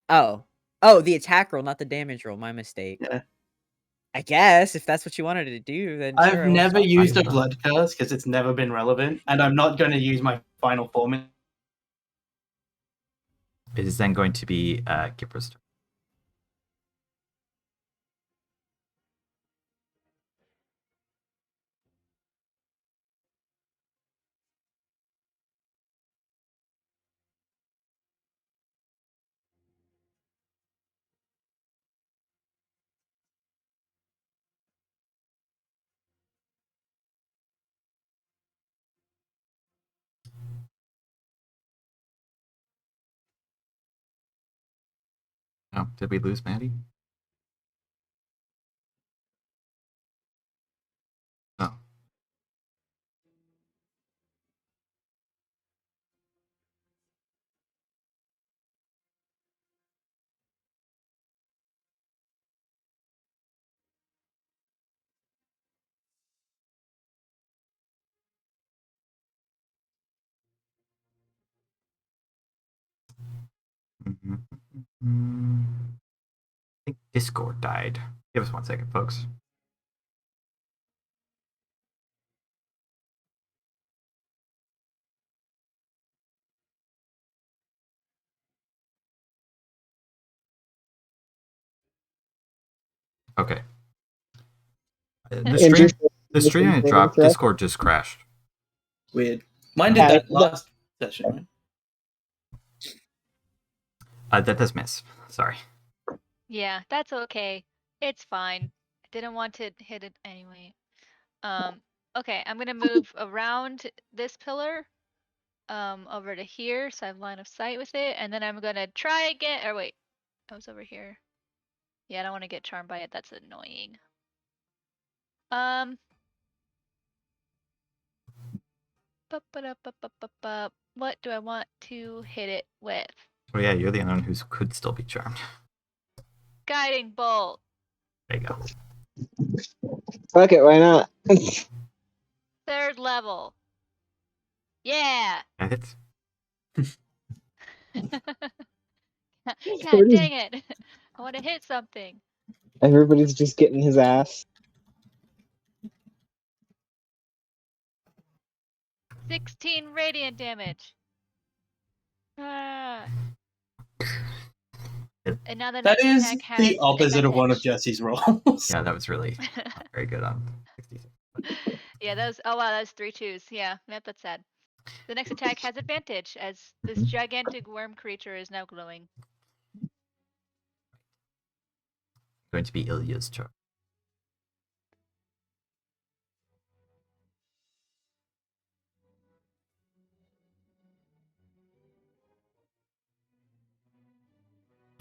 Oh, the attack roll, not the damage roll. My mistake. Yeah. I guess if that's what you wanted to do, then I've sure, I won't never stop used a you. blood curse because it's never been relevant, and I'm not going to use my final form. It is then going to be Kipra's turn. No, did we lose Maddie? Oh. I think Discord died. Give us 1 second, folks. Okay. The stream had dropped. Discord just crashed. Weird. Mine did that last session, right? That does miss. Sorry. Yeah, that's okay. It's fine. I didn't want to hit it anyway. Okay, I'm gonna move around this pillar, over to here, so I have line of sight with it, and then I'm gonna try again. Or wait, I was over here. Yeah, I don't want to get charmed by it. That's annoying. What do I want to hit it with? Oh yeah, you're the only one who could still be charmed. Guiding bolt. There you go. Fuck it, why not? 3rd level. Yeah. That hits. God dang it. I want to hit something. Everybody's just getting his ass. 16 radiant damage. Ah. And now the That next is attack has the opposite of one of advantage. Jesse's rolls. Yeah, that was really not very good on 66. Yeah, that was, oh wow, that's 3 2s. Yeah, that's sad. The next attack has advantage as this gigantic worm creature is now glowing. Going to be Ilya's turn.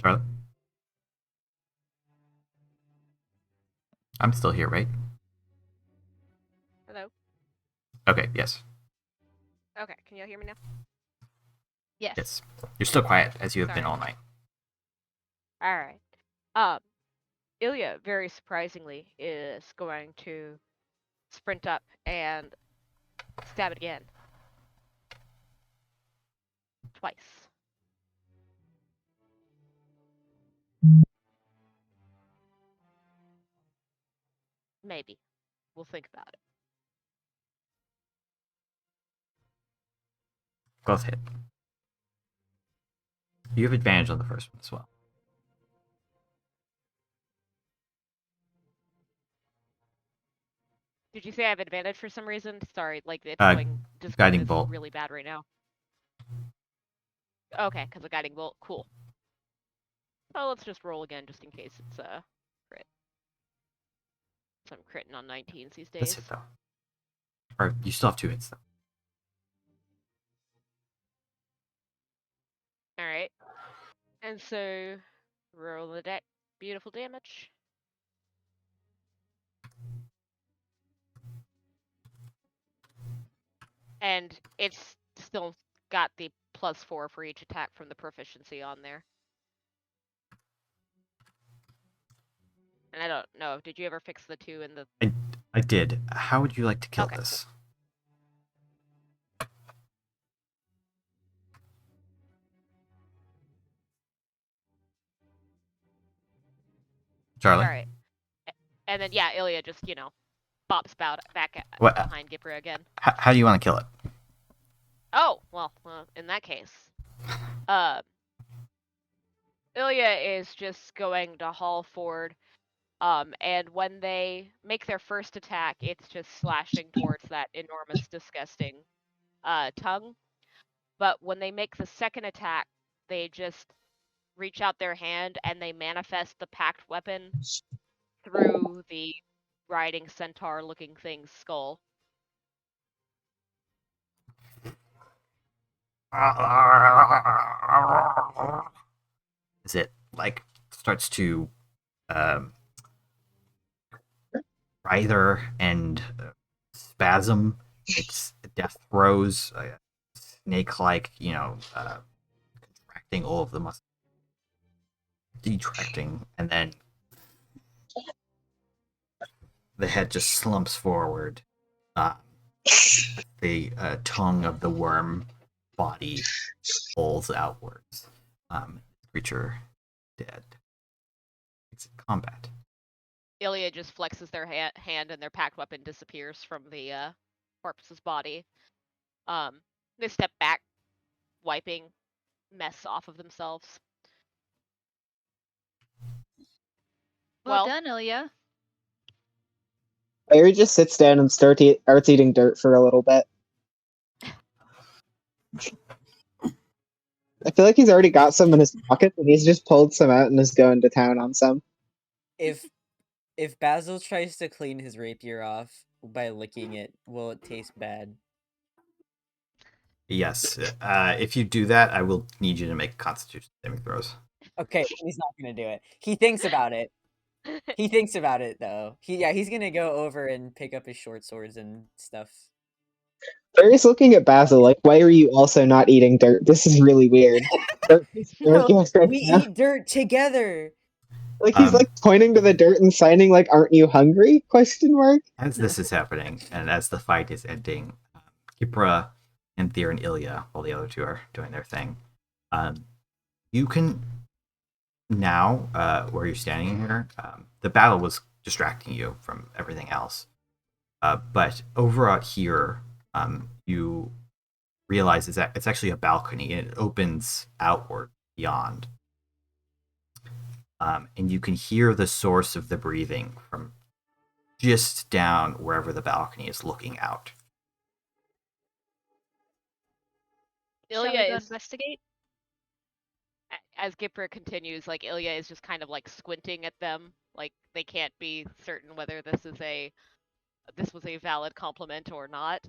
Charlotte? I'm still here, right? Hello. Okay, yes. Okay, can you all hear me now? Yes. Yes. You're still quiet, as you have been Sorry. all night. All right. Ilya, very surprisingly, is going to sprint up and stab it again. Twice. Maybe. We'll think about it. Both hit. You have advantage on the first one as well. Did you say I have advantage for some reason? Sorry, like it's Guiding Discord is bolt. really bad right now. Okay, because of guiding bolt. Cool. Oh, let's just roll again just in case it's a crit. So I'm critting on 19s these That's days. hit, though. Or you still have 2 hits, though. All right. And so roll the deck. Beautiful damage. And it's still got the +4 for each attack from the proficiency on there. And I don't know, did you ever fix the 2 in the... I did. How would you like to kill Okay, this? Charlie? Alright. And then, yeah, Ilya just, bops back What- behind Gipra again. How do you want to kill it? Oh, well, in that case. Ilya is just going to haul forward. And when they make their first attack, it's just slashing towards that enormous, disgusting tongue. But when they make the second attack, they just reach out their hand and they manifest the packed weapon through the riding centaur-looking thing's skull. As it starts to writher and spasm, its death throes, snake-like, contracting all of the muscles, detracting, and then the head just slumps forward. The tongue of the worm body falls outwards. Creature dead. It's combat. Ilya just flexes their hand and their packed weapon disappears from the corpse's body. They step back, wiping mess off of themselves. Well done, Ilya. Barry just sits down and starts eating dirt for a little bit. I feel like he's already got some in his pocket, and he's just pulled some out and is going to town on some. If Basil tries to clean his rapier off by licking it, will it taste bad? Yes. If you do that, I will need you to make Constitution saving throws. Okay, he's not gonna do it. He thinks about it. He thinks about it though. He's gonna go over and pick up his short swords and stuff. Barry's looking at Basil like, why are you also not eating dirt? This is really weird. Dirt is No, very good right we now. eat dirt together. Like he's like pointing to the dirt and signing like, "Aren't you hungry?" Question mark. As this is happening, and as the fight is ending, Kipra and Thir and Ilya, while the other two are doing their thing, you can now, where you're standing here, the battle was distracting you from everything else. But over out here, you realize is that it's actually a balcony and it opens outward beyond. And you can hear the source of the breathing from just down wherever the balcony is looking out. Shall we Ilya go is, investigate? as Gipper continues, like Ilya is just kind of like squinting at them, like they can't be certain whether this was a valid compliment or not.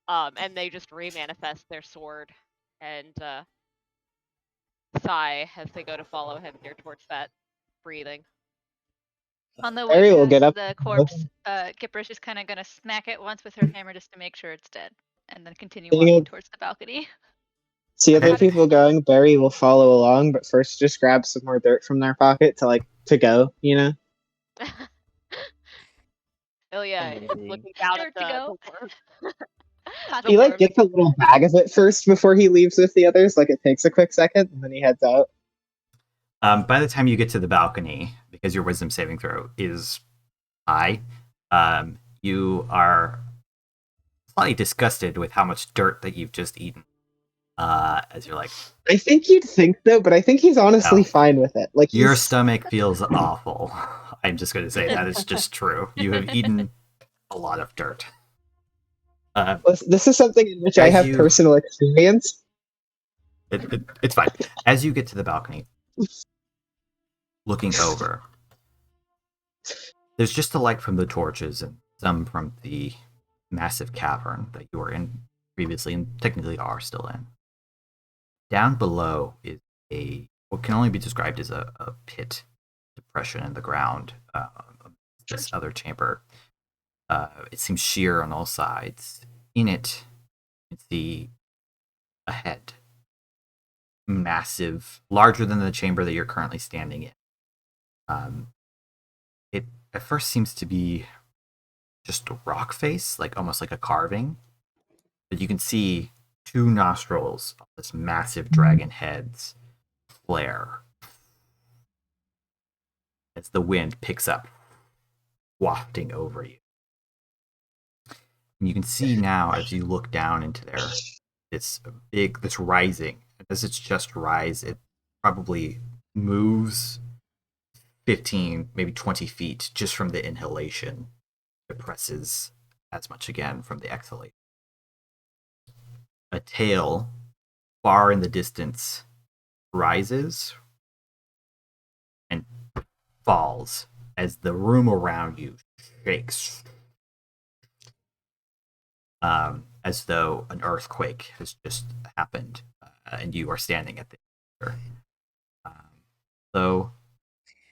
And they just remanifest their sword and sigh as they go to follow him here towards that breathing. On the way Barry will past get up. the corpse, Kipra's just kind of gonna smack it once with her hammer just to make sure it's dead, and then continue Dang walking it. towards the balcony. See other Okay. people going. Barry will follow along, but first just grab some more dirt from their pocket to go. You know. Ilya is Amazing. looking down Sure at to go. the worm. He worm. gets a little bag of it first before he leaves with the others. Like it takes a quick second, and then he heads out. By the time you get to the balcony, because your wisdom saving throw is high, you are slightly disgusted with how much dirt that you've just eaten. As you're like, I think you'd think though, but I think he's honestly No. fine with it. Like your he's- stomach feels awful. I'm just going to say that is just true. You have eaten a lot of dirt. This is something in which I As have you- personal experience. It's fine. As you get to the balcony, looking over, there's just the light from the torches and some from the massive cavern that you were in previously and technically are still in. Down below is what can only be described as a pit depression in the ground. This other chamber. It seems sheer on all sides. In it, you can see a head. Massive, larger than the chamber that you're currently standing in. It at first seems to be just a rock face, like almost like a carving. But you can see two nostrils of this massive dragon head's flare as the wind picks up, wafting over you. And you can see now as you look down into there, this rising. As it's just rise, it probably moves 15, maybe 20 feet just from the inhalation. Depresses as much again from the exhalation. A tail far in the distance rises and falls as the room around you shakes, as though an earthquake has just happened, and you are standing at the altar. So,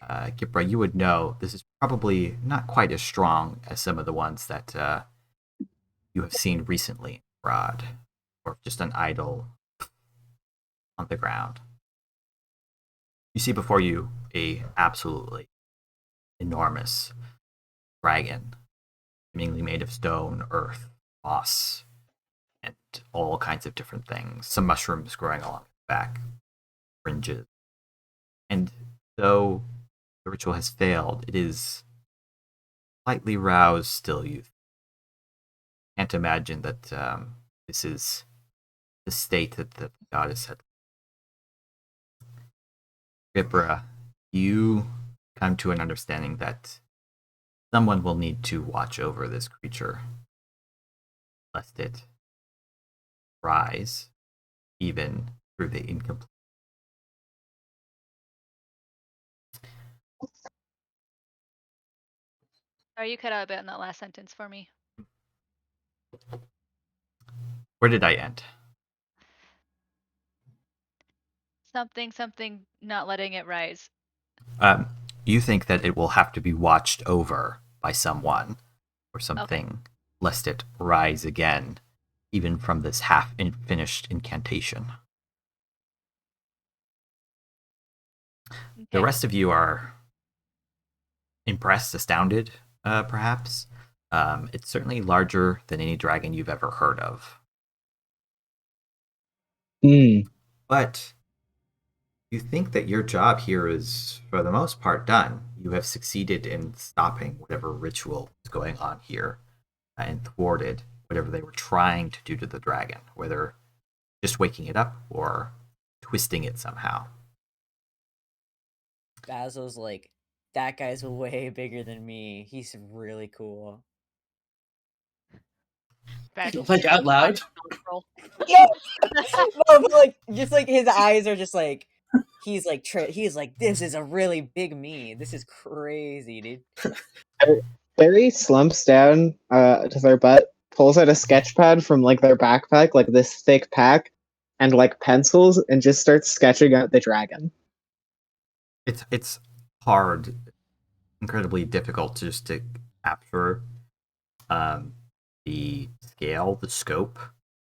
Kipra, you would know this is probably not quite as strong as some of the ones that you have seen recently abroad, or just an idol on the ground. You see before you a absolutely enormous dragon, seemingly made of stone, earth, moss, and all kinds of different things. Some mushrooms growing along its back, fringes. And though the ritual has failed, it is slightly roused still. You can't imagine that this is the state that the goddess had. Vipra, you come to an understanding that someone will need to watch over this creature, lest it rise, even through the incomplete. Sorry, you cut out a bit in that last sentence for me. Where did I end? Something, not letting it rise. You think that it will have to be watched over by someone or something, lest it rise again. even from this half-finished incantation. The Okay. rest of you are impressed, astounded, perhaps. It's certainly larger than any dragon you've ever heard of. But you think that your job here is, for the most part, done. You have succeeded in stopping whatever ritual is going on here and thwarted whatever they were trying to do to the dragon, whether just waking it up or twisting it somehow. Basil's like, that guy's way bigger than me. He's really cool. Basil's Like just out loud. nostril. Yeah. No, but like, just like his eyes are just like, he's like, he's like, this is a really big me. This is crazy, dude. Barry slumps down to their butt, pulls out a sketch pad from like their backpack, like this thick pack, and like pencils, and just starts sketching out the dragon. It's hard, incredibly difficult just to capture the scale, the scope,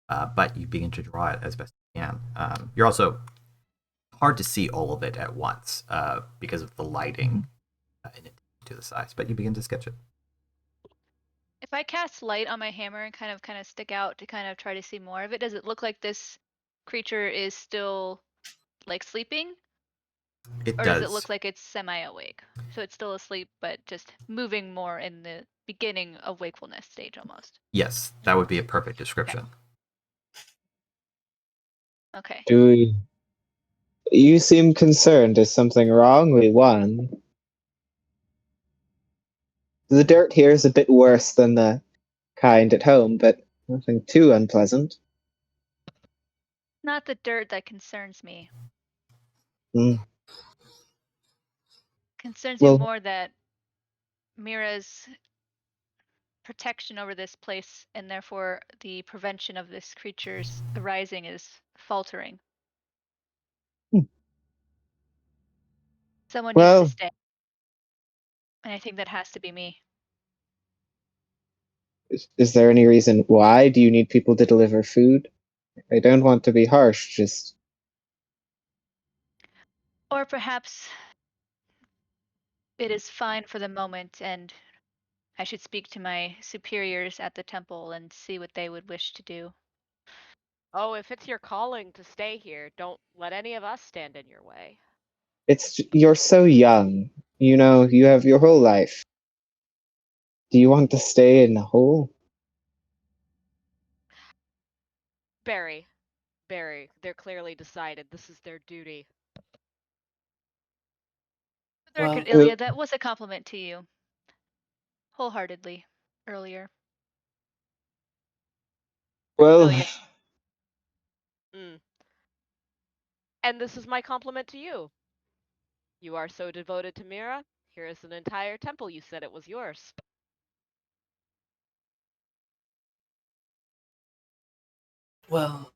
but you begin to draw it as best you can. You're also hard to see all of it at once because of the lighting to the size, but you begin to sketch it. If I cast light on my hammer and kind of stick out to kind of try to see more of it, does it look like this creature is still like sleeping? It Or does. does it look like it's semi-awake? So it's still asleep, but just moving more in the beginning of wakefulness stage almost. Yes, that would be a perfect description. Okay. You seem concerned. Is something wrong? We won. The dirt here is a bit worse than the kind at home, but nothing too unpleasant. Not the dirt that concerns me. Mm. Concerns Well- me more that Mira's protection over this place and therefore the prevention of this creature's arising is faltering. Someone needs Well- to stay. And I think that has to be me. Is there any reason why? Do you need people to deliver food? I don't want to be harsh, just... Or perhaps it is fine for the moment and I should speak to my superiors at the temple and see what they would wish to do. Oh, if it's your calling to stay here, don't let any of us stand in your way. You're so young. You know, you have your whole life. Do you want to stay in the hole? Barry, they're clearly decided this is their duty. For the record, Well- Ilya, that was a compliment to you. Wholeheartedly, earlier. Well, Ilya. And this is my compliment to you. You are so devoted to Mira. Here is an entire temple. You said it was yours. Well,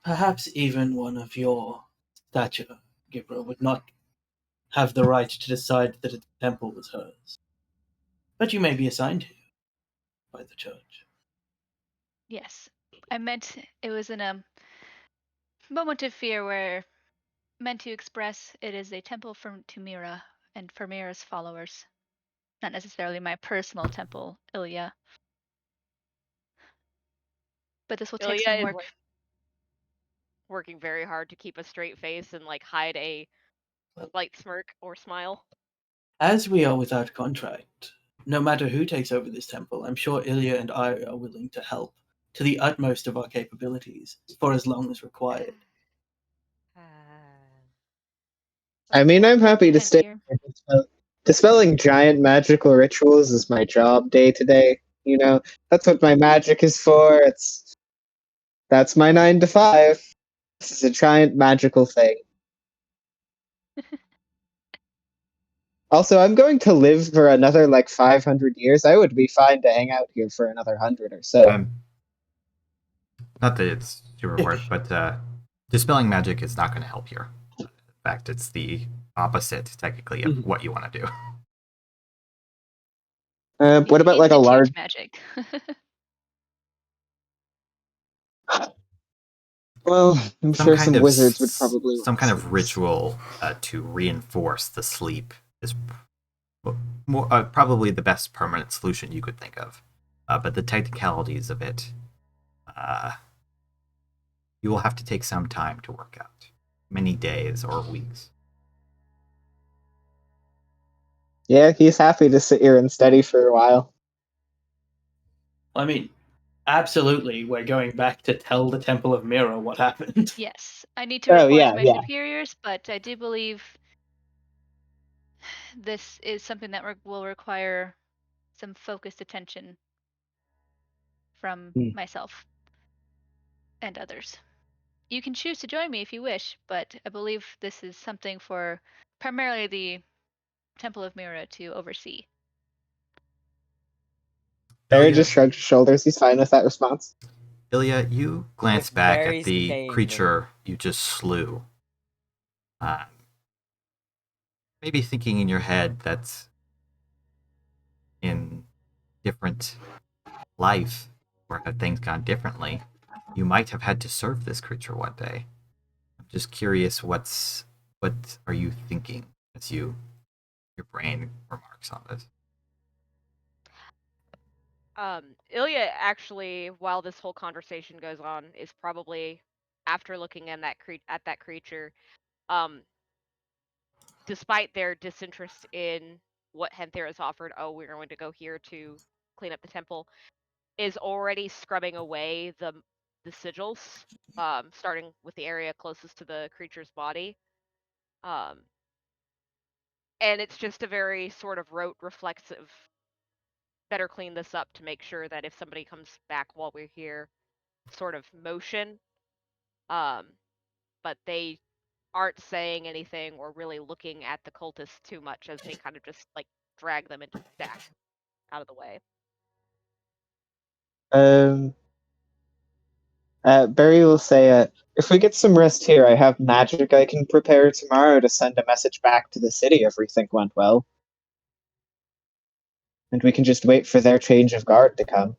perhaps even one of your stature, Gibra, would not have the right to decide that a temple was hers. But you may be assigned to by the church. Yes. I meant it was in a moment of fear where meant to express it is a temple to Mira and for Mira's followers. Not necessarily my personal temple, Ilya. But this will take some Ilya is work. like working very hard to keep a straight face and like hide a slight smirk or smile. As we are without contract, no matter who takes over this temple, I'm sure Ilya and I are willing to help to the utmost of our capabilities for as long as required. I mean, I'm happy to Content stay here. here. Dispelling giant magical rituals is my job day to day. You know, that's what my magic is for. That's my 9 to 5. This is a giant magical thing. Also, I'm going to live for another like 500 years. I would be fine to hang out here for another 100 or so. Not that it's super hard, but dispelling magic is not going to help here. In fact, it's the opposite, technically, of what you want to do. What about like a Imitate large? magic? Well, I'm Some sure kind some of wizards would probably some want kind to of see this. ritual to reinforce the sleep is probably the best permanent solution you could think of. But the technicalities of it, you will have to take some time to work out, many days or weeks. Yeah, he's happy to sit here and study for a while. I mean, absolutely, we're going back to tell the Temple of Mirror what happened. Yes, I need to Oh, report yeah, to my yeah. superiors, but I do believe this is something that will require some focused attention from myself and others. You can choose to join me if you wish, but I believe this is something for primarily the Temple of Mira to oversee. Barry Ilya, just shrugged his shoulders. He's fine with that response. Ilya, you glance With back very at the saying creature you just slew. Maybe thinking in your head that's in different life, or had things gone differently, you might have had to serve this creature one day. I'm just curious, what are you thinking as your brain remarks on this? Ilya actually, while this whole conversation goes on, is probably after looking at that creature, despite their disinterest in what Henther has offered, oh, we're going to go here to clean up the temple, is already scrubbing away the sigils, starting with the area closest to the creature's body. And it's just a very sort of rote, reflexive, better clean this up to make sure that if somebody comes back while we're here, sort of motion. But they aren't saying anything or really looking at the cultists too much as they kind of just like drag them into the stack out of the way. Barry will say, if we get some rest here, I have magic I can prepare tomorrow to send a message back to the city if everything went well. And we can just wait for their change of guard to come.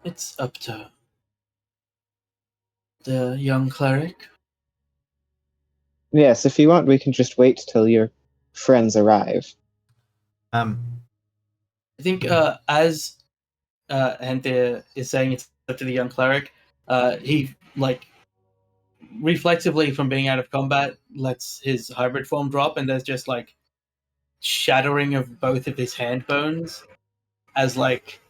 It's up to the young cleric. Yes, if you want, we can just wait till your friends arrive. I think as Henther is saying it's up to the young cleric, he like reflexively from being out of combat lets his hybrid form drop, and there's just like shattering of both of his hand bones as like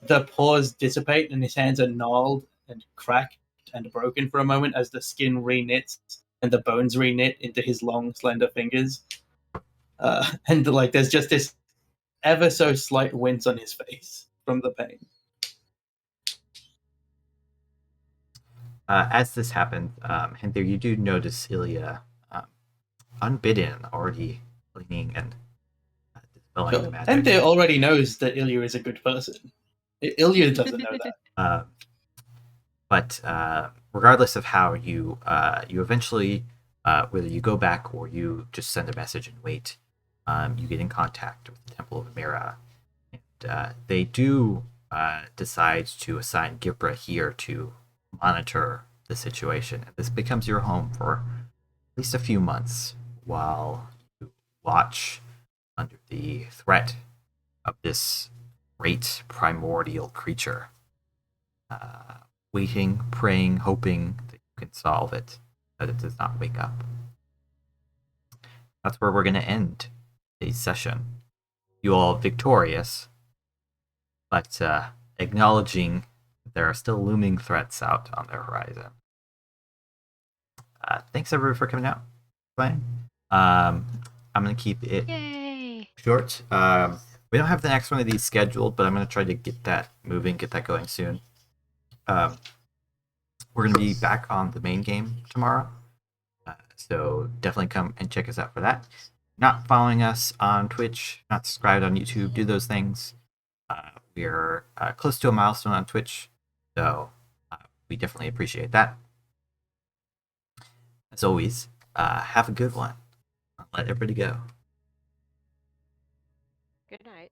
the paws dissipate and his hands are gnarled and cracked and broken for a moment as the skin reknits and the bones reknit into his long slender fingers, and like there's just this ever so slight wince on his face from the pain. As this happens, Henther, you do notice Ilya, unbidden, already cleaning and dispelling the magic. Henther already knows that Ilya is a good person. Ilya doesn't know that. But regardless of how you eventually, whether you go back or you just send a message and wait, you get in contact with the Temple of Mira, and they do decide to assign Gibra here to monitor the situation. And this becomes your home for at least a few months while you watch under the threat of this great primordial creature. Waiting, praying, hoping that you can solve it, that it does not wake up. That's where we're going to end today's session. You all victorious, but acknowledging that there are still looming threats out on the horizon. Thanks everyone for coming out. Playing. I'm going to keep it short. We don't have the next one of these scheduled, but I'm going to try to get that moving, get that going soon. We're going to be back on the main game tomorrow. So definitely come and check us out for that. Not following us on Twitch, not subscribed on YouTube, do those things. We're close to a milestone on Twitch, so we definitely appreciate that. As always, have a good one. I'll let everybody go. Good night.